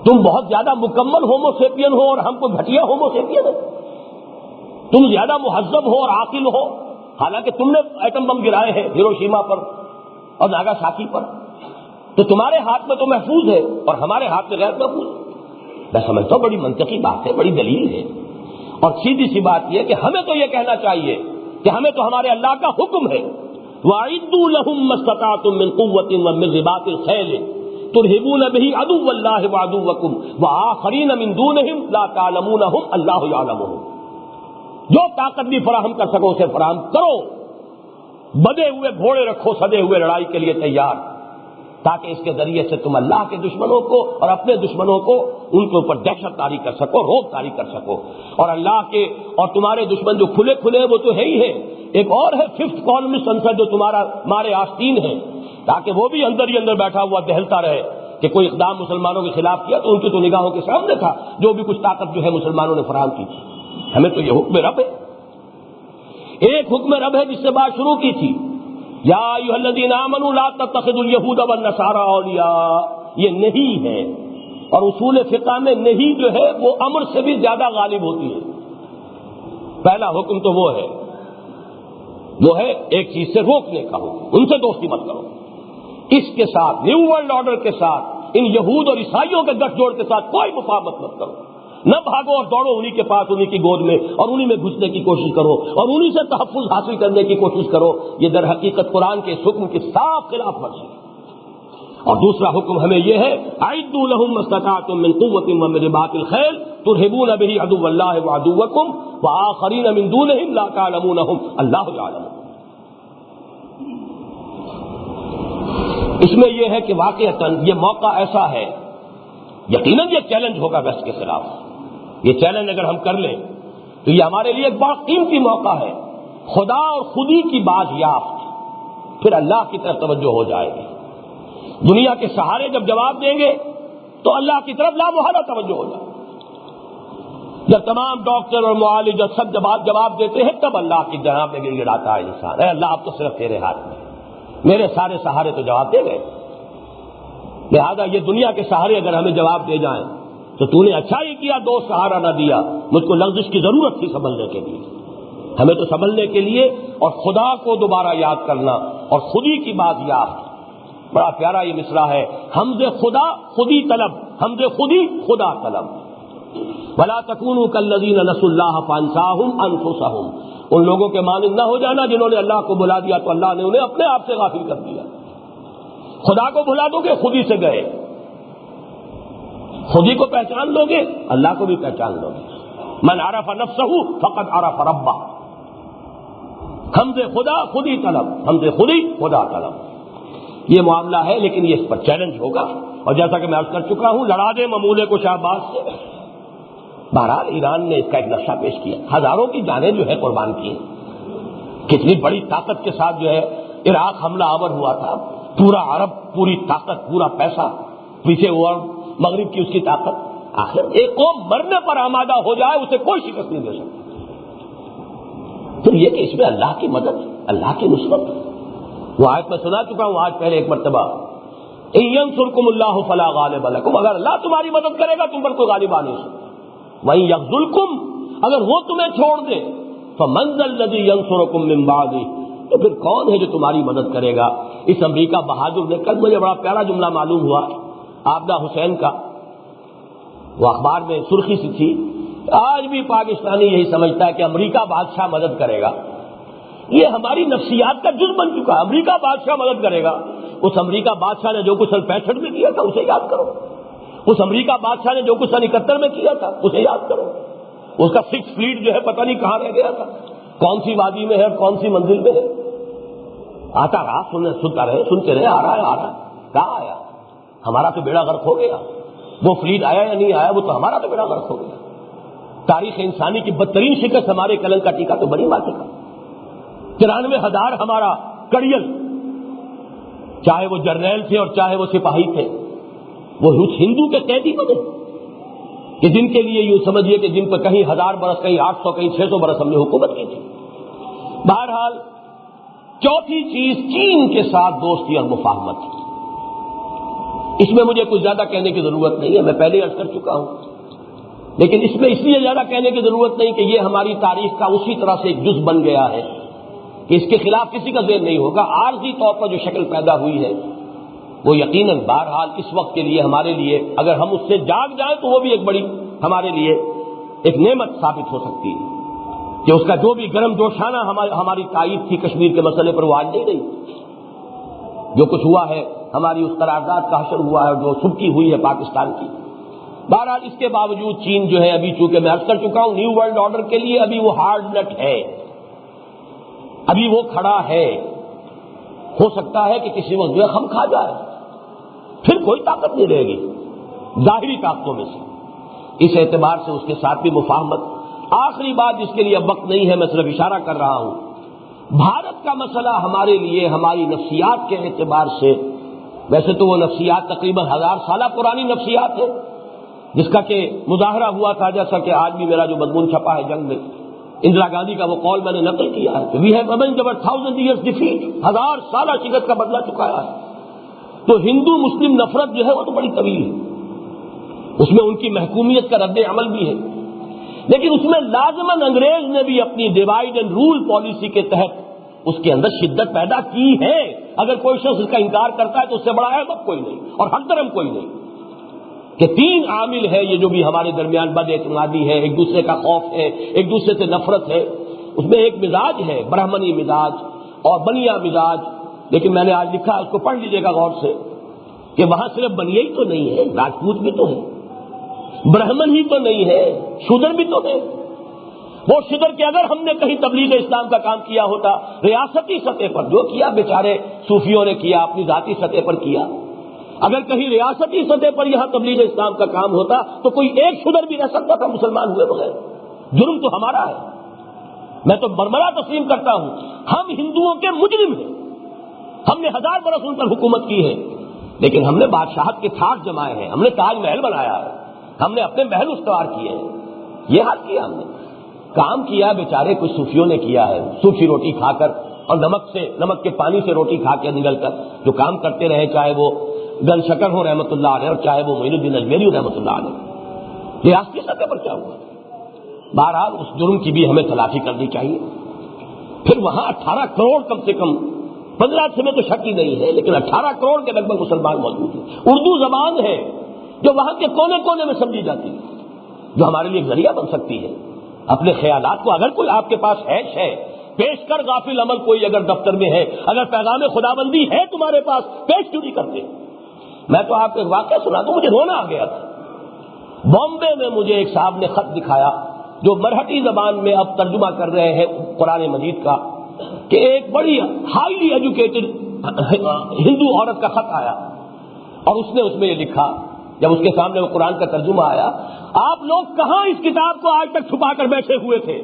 Speaker 2: تم بہت زیادہ مکمل ہومو سیپین ہو اور ہم کو گھٹیا ہومو سیپین ہے، تم زیادہ مہذب ہو اور عاقل ہو، حالانکہ تم نے ایٹم بم گرائے ہیں ہیروشیما پر اور ناگاساکی پر، تو تمہارے ہاتھ میں تو محفوظ ہے اور ہمارے ہاتھ میں غیر محفوظ ہے۔ میں سمجھتا ہوں بڑی منطقی بات ہے، بڑی دلیل ہے، اور سیدھی سی بات یہ کہ ہمیں تو یہ کہنا چاہیے کہ ہمیں تو ہمارے اللہ کا حکم ہے، وَأَعِدُّوا لَهُم مَّا اسْتَطَعْتُم مِّن قُوَّةٍ وَمِن رِّبَاطِ الْخَيْلِ تُرْهِبُونَ بِهِ عَدُوَّ اللَّهِ وَعَدُوَّكُمْ وَآخَرِينَ مِن دُونِهِمْ لَا تَعْلَمُونَهُمْ اللَّهُ يَعْلَمُهُمْ۔ جو طاقت بھی فراہم کر سکو اسے فراہم کرو، بدے ہوئے گھوڑے رکھو سدے ہوئے لڑائی کے لیے تیار، تاکہ اس کے ذریعے سے تم اللہ کے دشمنوں کو اور اپنے دشمنوں کو ان کے اوپر دہشت طاری کر سکو، روب طاری کر سکو، اور اللہ کے اور تمہارے دشمن جو کھلے کھلے وہ تو ہے ہی ہے، ایک اور ہے ففتھ کالمسٹ عنصر جو تمہارا مارے آستین ہے، تاکہ وہ بھی اندر ہی اندر بیٹھا ہوا دہلتا رہے کہ کوئی اقدام مسلمانوں کے خلاف کیا تو ان کی تو نگاہوں کے سامنے تھا جو بھی کچھ طاقت جو ہے مسلمانوں نے فراہم کی تھی۔ ہمیں تو یہ حکم رب ہے، ایک حکم رب ہے جس سے بات شروع کی تھی، یا ایھا الذین آمنوا لا تتخذوا اليہود والنصارى اولیاء، یہ نہیں ہے، اور اصول فقہ میں نہیں جو ہے وہ امر سے بھی زیادہ غالب ہوتی ہے۔ پہلا حکم تو وہ ہے ایک چیز سے روکنے کا حکم، ان سے دوستی مت کرو، اس کے ساتھ نیو ورلڈ آرڈر کے ساتھ ان یہود اور عیسائیوں کے گٹھ جوڑ کے ساتھ کوئی مفاہمت مت کرو، نہ بھاگو اور دوڑو انہی کے پاس، انہی کی گود میں، اور انہی میں گھسنے کی کوشش کرو اور انہی سے تحفظ حاصل کرنے کی کوشش کرو۔ یہ در حقیقت قرآن کے اس حکم کی صاف خلاف ورزی ہے۔ اور دوسرا حکم ہمیں یہ ہے، اعدوا لهم ما استطعتم من قوة ومن رباط الخيل ترهبون به عدو الله وعدوكم وآخرين من دونهم لا تعلمونهم الله يعلم۔ اس میں یہ ہے کہ واقعتاً یہ موقع ایسا ہے، یقیناً یہ چیلنج ہوگا ویسٹ کے خلاف، یہ چیلنج اگر ہم کر لیں تو یہ ہمارے لیے ایک بڑا قیمتی موقع ہے، خدا اور خودی کی باز یافت، پھر اللہ کی طرف توجہ ہو جائے گی۔ دنیا کے سہارے جب جواب دیں گے تو اللہ کی طرف لامحالہ توجہ ہو جائے، جب تمام ڈاکٹر اور معالج اور سب جواب دیتے ہیں تب اللہ کی جناب میں گر گڑاتا ہے انسان، اے اللہ اب تو صرف تیرے ہاتھ میں، میرے سارے سہارے تو جواب دے گئے، لہذا یہ دنیا کے سہارے اگر ہمیں جواب دے جائیں تو تو نے اچھا ہی کیا دو سہارا نہ دیا، مجھ کو لغزش کی ضرورت تھی سنبھلنے کے لیے، ہمیں تو سنبھلنے کے لیے اور خدا کو دوبارہ یاد کرنا اور خودی کی باز یافت۔ بڑا پیارا یہ مصرع ہے، حمز خدا خودی طلب، حمز خودی خدا طلب، ولا تکونوا کالذین نسوا اللہ فانساہم انفسہم، ان لوگوں کے مانند نہ ہو جانا جنہوں نے اللہ کو بھلا دیا تو اللہ نے انہیں اپنے آپ سے غافل کر دیا۔ خدا کو بھلا دو گے خودی سے گئے، خودی کو پہچان لو گے اللہ کو بھی پہچان لو گے۔ من عرف نفسہ فقد عرف ربہ، حمز خدا خودی طلب، حمز خودی خدا طلب، یہ معاملہ ہے، لیکن یہ اس پر چیلنج ہوگا، اور جیسا کہ میں عرض کر چکا ہوں لڑا دے ممولے کو شہباز سے۔ بہرحال ایران نے اس کا ایک نقشہ پیش کیا، ہزاروں کی جانیں جو ہے قربان کی، کتنی بڑی طاقت کے ساتھ جو ہے عراق حملہ آور ہوا تھا، پورا عرب، پوری طاقت، پورا پیسہ پیچھے ہوا، مغرب کی اس کی طاقت، آخر ایک قوم مرنے پر آمادہ ہو جائے اسے کوئی شکست نہیں دے سکتی۔ پھر یہ کہ اس میں اللہ کی مدد، اللہ کی نصرت، وہ آیت میں سنا چکا ہوں آج پہلے ایک مرتبہ، ان ینصرکم اللہ فلا غالب لکم، اگر اللہ تمہاری مدد کرے گا تم پر کوئی غالب آ نہیں سکتا، وَإِن يَخْذُلْكُمْ، اگر وہ تمہیں چھوڑ دے، فَمَنْ ذَا الَّذِي يَنصُرُكُم مِّن بَعْدِهِ، تو پھر کون ہے جو تمہاری مدد کرے گا۔ اس امریکہ بہادر نے، کل مجھے بڑا پیارا جملہ معلوم ہوا عابدہ حسین کا، وہ اخبار میں سرخی سی تھی، آج بھی پاکستانی یہی سمجھتا ہے کہ امریکہ بادشاہ مدد کرے گا، یہ ہماری نفسیات کا جز بن چکا ہے، امریکہ بادشاہ مدد کرے گا۔ اس امریکہ بادشاہ نے جو کچھ سن 65 میں کیا تھا اسے یاد کرو، اس امریکہ بادشاہ نے جو کچھ سن 71 میں کیا تھا اسے یاد کرو، اس کا 6 فلیٹ جو ہے پتہ نہیں کہاں رہ گیا تھا، کون سی وادی میں ہے اور کون سی منزل میں ہے، آتا رہا، سنتے رہے، آ رہا ہے، کہاں آیا؟ ہمارا تو بیڑا غرق ہو گیا، وہ فلیٹ آیا یا نہیں آیا وہ تو ہمارا تو بیڑا غرق ہو گیا۔ تاریخ انسانی کی بدترین شکست ہمارے قلم کا ٹیکا تو بڑی مار چکا، 93,000 ہمارا کڑیل، چاہے وہ جرنیل تھے اور چاہے وہ سپاہی تھے، وہ ہندو کے قیدی بنے کہ جن کے لیے یوں سمجھیے کہ جن پر کہیں 1000 برس، کہیں 800، کہیں 600 برس ہم نے حکومت کی تھی۔ بہرحال چوتھی چیز چین کے ساتھ دوستی اور مفاہمت، اس میں مجھے کچھ زیادہ کہنے کی ضرورت نہیں ہے، میں پہلے عرض کر چکا ہوں، لیکن اس میں اس لیے زیادہ کہنے کی ضرورت نہیں کہ یہ ہماری تاریخ کا اسی طرح سے ایک جز بن گیا ہے کہ اس کے خلاف کسی کا ذہن نہیں ہوگا۔ عارضی طور پر جو شکل پیدا ہوئی ہے وہ یقیناً بہرحال اس وقت کے لیے ہمارے لیے اگر ہم اس سے جاگ جائیں تو وہ بھی ایک بڑی ہمارے لیے ایک نعمت ثابت ہو سکتی ہے کہ اس کا جو بھی گرم جوشانہ ہماری تائید تھی کشمیر کے مسئلے پر وہ آج نہیں رہی۔ جو کچھ ہوا ہے ہماری اس قرارداد کا حشر ہوا ہے جو سبکی ہوئی ہے پاکستان کی۔ بہرحال اس کے باوجود چین جو ہے ابھی چونکہ میں عرض کر چکا ہوں نیو ورلڈ آرڈر کے لیے ابھی وہ ہارڈ نٹ ہے، ابھی وہ کھڑا ہے، ہو سکتا ہے کہ کسی وقت جو خم کھا جائے، پھر کوئی طاقت نہیں رہے گی ظاہری طاقتوں میں سے۔ اس اعتبار سے اس کے ساتھ بھی مفاہمت۔ آخری بات جس کے لیے اب وقت نہیں ہے میں صرف اشارہ کر رہا ہوں بھارت کا مسئلہ ہمارے لیے ہماری نفسیات کے اعتبار سے، ویسے تو وہ نفسیات تقریباً 1000 سالہ پرانی نفسیات ہے، جس کا کہ مظاہرہ ہوا تھا، جیسا کہ آج بھی میرا جو مضمون چھپا ہے جنگ میں، اندرا گاندھی کا وہ قول میں نے نقل کیا ہے، we have avenged our 1000 years defeat، 1000 سالہ شکست کا بدلہ چکایا ہے۔ تو ہندو مسلم نفرت جو ہے وہ تو بڑی طویل ہے، اس میں ان کی محکومیت کا رد عمل بھی ہے، لیکن اس میں لازماً انگریز نے بھی اپنی ڈیوائڈ اینڈ رول پالیسی کے تحت اس کے اندر شدت پیدا کی ہے۔ اگر کوئی شخص اس کا انکار کرتا ہے تو اس سے بڑا احمق کوئی نہیں اور حق درم کوئی نہیں، کہ 3 عامل ہے یہ جو بھی ہمارے درمیان بد اعتمادی ہے، ایک دوسرے کا خوف ہے، ایک دوسرے سے نفرت ہے۔ اس میں ایک مزاج ہے، برہمنی مزاج اور بنیا مزاج، لیکن میں نے آج لکھا، اس کو پڑھ لیجیے گا غور سے، کہ وہاں صرف بنیا ہی تو نہیں ہے، راجپوت بھی تو ہے، برہمن ہی تو نہیں ہے، شودر بھی تو ہے۔ وہ شودر کے اگر ہم نے کہیں تبلیغ اسلام کا کام کیا ہوتا ریاستی سطح پر، جو کیا بیچارے صوفیوں نے کیا، اپنی ذاتی سطح پر کیا، اگر کہیں ریاستی سطح پر یہاں تبلیغ اسلام کا کام ہوتا تو کوئی ایک شودر بھی رہ سکتا تھا مسلمان ہوئے بغیر۔ جرم تو ہمارا ہے، میں تو برملا تسلیم کرتا ہوں، ہم ہندوؤں کے مجرم ہیں، ہم نے 1000 برس ان پر حکومت کی ہے، لیکن ہم نے بادشاہت کے تھاک جمائے ہیں، ہم نے تاج محل بنایا ہے، ہم نے اپنے محل استوار کیے ہیں، یہ حال کیا ہم نے، کام کیا بیچارے کچھ صوفیوں نے کیا ہے، سوکھی روٹی کھا کر اور نمک کے پانی سے روٹی کھا کے نگل کر جو کام کرتے رہے، چاہے وہ گن شکر ہو رحمۃ اللہ علیہ اور چاہے وہ معین الدین اجمیری ہو رحمۃ اللہ علیہ، ریاستی سطح پر کیا ہوا؟ بہرحال اس جرم کی بھی ہمیں تلافی کرنی چاہیے۔ پھر وہاں 18 کروڑ کم سے کم، 15 سے میں تو شک ہی نہیں ہے، لیکن 18 کروڑ کے لگ بھگ مسلمان موجود ہیں۔ اردو زبان ہے جو وہاں کے کونے کونے میں سمجھی جاتی ہے، جو ہمارے لیے ایک ذریعہ بن سکتی ہے اپنے خیالات کو۔ اگر کوئی آپ کے پاس حیش ہے، پیش کر غافل عمل کوئی اگر دفتر میں ہے، اگر پیغام خداوندی ہے تمہارے پاس، پیش کیوں نہیں کرتے؟ میں تو آپ کو ایک واقعہ سنا دوں، مجھے رونا آ گیا تھا۔ بامبے میں مجھے ایک صاحب نے خط دکھایا جو مرہٹی زبان میں اب ترجمہ کر رہے ہیں قرآن مجید کا، کہ ایک بڑی ہائیلی ایجوکیٹڈ ہندو عورت کا خط آیا، اور اس نے اس میں یہ لکھا، جب اس کے سامنے وہ قرآن کا ترجمہ آیا، آپ لوگ کہاں اس کتاب کو آج تک چھپا کر بیٹھے ہوئے تھے؟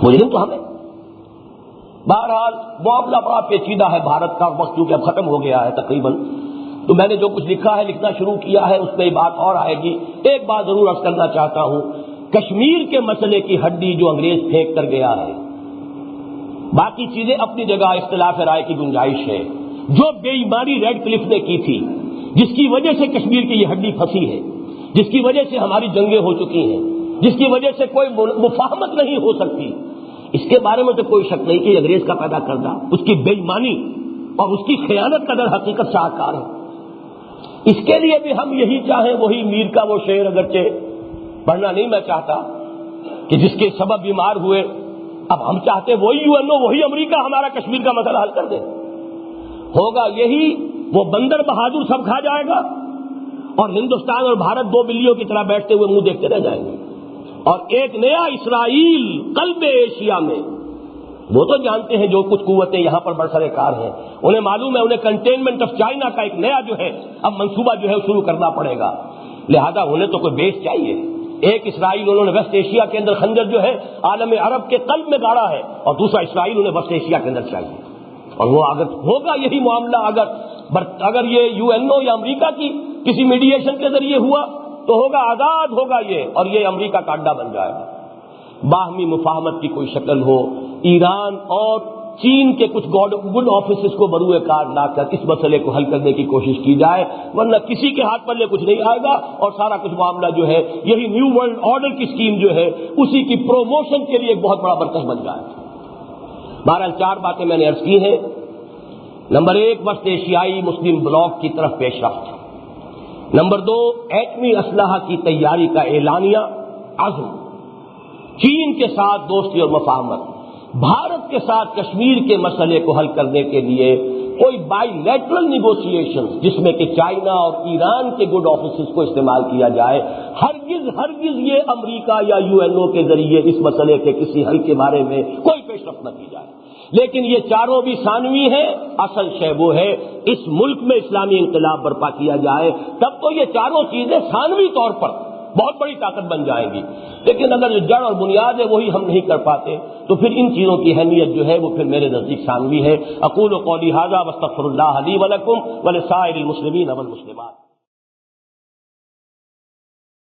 Speaker 2: مجرم تو ہمیں۔ بہرحال معاملہ بڑا پیچیدہ ہے بھارت کا، وقت چونکہ اب ختم ہو گیا ہے تقریباً، تو میں نے جو کچھ لکھا ہے، لکھنا شروع کیا ہے، اس میں بات اور آئے گی۔ ایک بات ضرور عرض کرنا چاہتا ہوں، کشمیر کے مسئلے کی ہڈی جو انگریز پھینک کر گیا ہے، باقی چیزیں اپنی جگہ اختلاف رائے کی گنجائش ہے۔ جو بے ایمانی ریڈ کلف نے کی تھی، جس کی وجہ سے کشمیر کی یہ ہڈی پھنسی ہے، جس کی وجہ سے ہماری جنگیں ہو چکی ہیں، جس کی وجہ سے کوئی مفاہمت نہیں ہو سکتی، اس کے بارے میں تو کوئی شک نہیں کہ انگریز کا پیدا کردہ اس کی بے ایمانی اور اس کی خیانت کا در حقیقت شاہکار ہے۔ اس کے لیے بھی ہم یہی چاہیں، وہی میر کا وہ شعر، اگرچہ پڑھنا نہیں میں چاہتا، کہ جس کے سبب بیمار ہوئے، اب ہم چاہتے وہی UNO، وہی امریکہ ہمارا کشمیر کا مسئلہ حل کر دے۔ ہوگا یہی، وہ بندر بہادر سب کھا جائے گا، اور ہندوستان اور بھارت 2 بلیوں کی طرح بیٹھتے ہوئے منہ دیکھتے رہ جائیں گے، اور ایک نیا اسرائیل قلب ایشیا میں۔ وہ تو جانتے ہیں جو کچھ قوتیں یہاں پر برسر کار ہیں، انہیں معلوم ہے انہیں کنٹینمنٹ آف چائنا کا ایک نیا جو ہے اب منصوبہ جو ہے شروع کرنا پڑے گا، لہذا انہیں تو کوئی بیس چاہیے۔ ایک اسرائیل انہوں نے ویسٹ ایشیا کے اندر خنجر جو ہے عالم عرب کے قلب میں گاڑا ہے، اور دوسرا اسرائیل انہیں ویسٹ ایشیا کے اندر چاہیے، اور وہ اگر ہوگا یہی معاملہ، اگر یہ UNO یا امریکہ کی کسی میڈیشن کے ذریعے ہوا تو ہوگا آزاد ہوگا یہ، اور یہ امریکہ کا اڈا بن جائے گا۔ باہمی مفاہمت کی کوئی شکل ہو، ایران اور چین کے کچھ گڈ آفیسز کو بروئے کار لا کر اس مسئلے کو حل کرنے کی کوشش کی جائے، ورنہ کسی کے ہاتھ پلے کچھ نہیں آئے گا، اور سارا کچھ معاملہ جو ہے یہی نیو ورلڈ آرڈر کی اسکیم جو ہے اسی کی پروموشن کے لیے ایک بہت بڑا مرکز بن جائے۔ بہرحال 4 باتیں میں نے عرض کی ہیں۔ نمبر 1، وسط ایشیائی مسلم بلاک کی طرف پیش رفت۔ نمبر 2، ایٹمی اسلحہ کی تیاری کا اعلانیہ عزم، چین کے ساتھ دوستی اور مفاہمت، بھارت کے ساتھ کشمیر کے مسئلے کو حل کرنے کے لیے کوئی بائی لیٹرل نیگوشیشن جس میں کہ چائنا اور ایران کے گڈ آفیسز کو استعمال کیا جائے، ہرگز یہ امریکہ یا UNO کے ذریعے اس مسئلے کے کسی حل کے بارے میں کوئی پیش رفت نہ کی جائے۔ لیکن یہ چاروں بھی ثانوی ہیں، اصل شے وہ ہے اس ملک میں اسلامی انقلاب برپا کیا جائے، تب تو یہ چاروں چیزیں ثانوی طور پر بہت بڑی طاقت بن جائیں گی. لیکن اگر جو جڑ اور بنیاد ہے وہی ہم نہیں کر پاتے تو پھر ان چیزوں کی اہمیت جو ہے وہ پھر میرے نزدیک ثانوی ہے. اقول قولی ھذا واستغفر اللہ لی ولکم ولسائر المسلمین والمسلمات.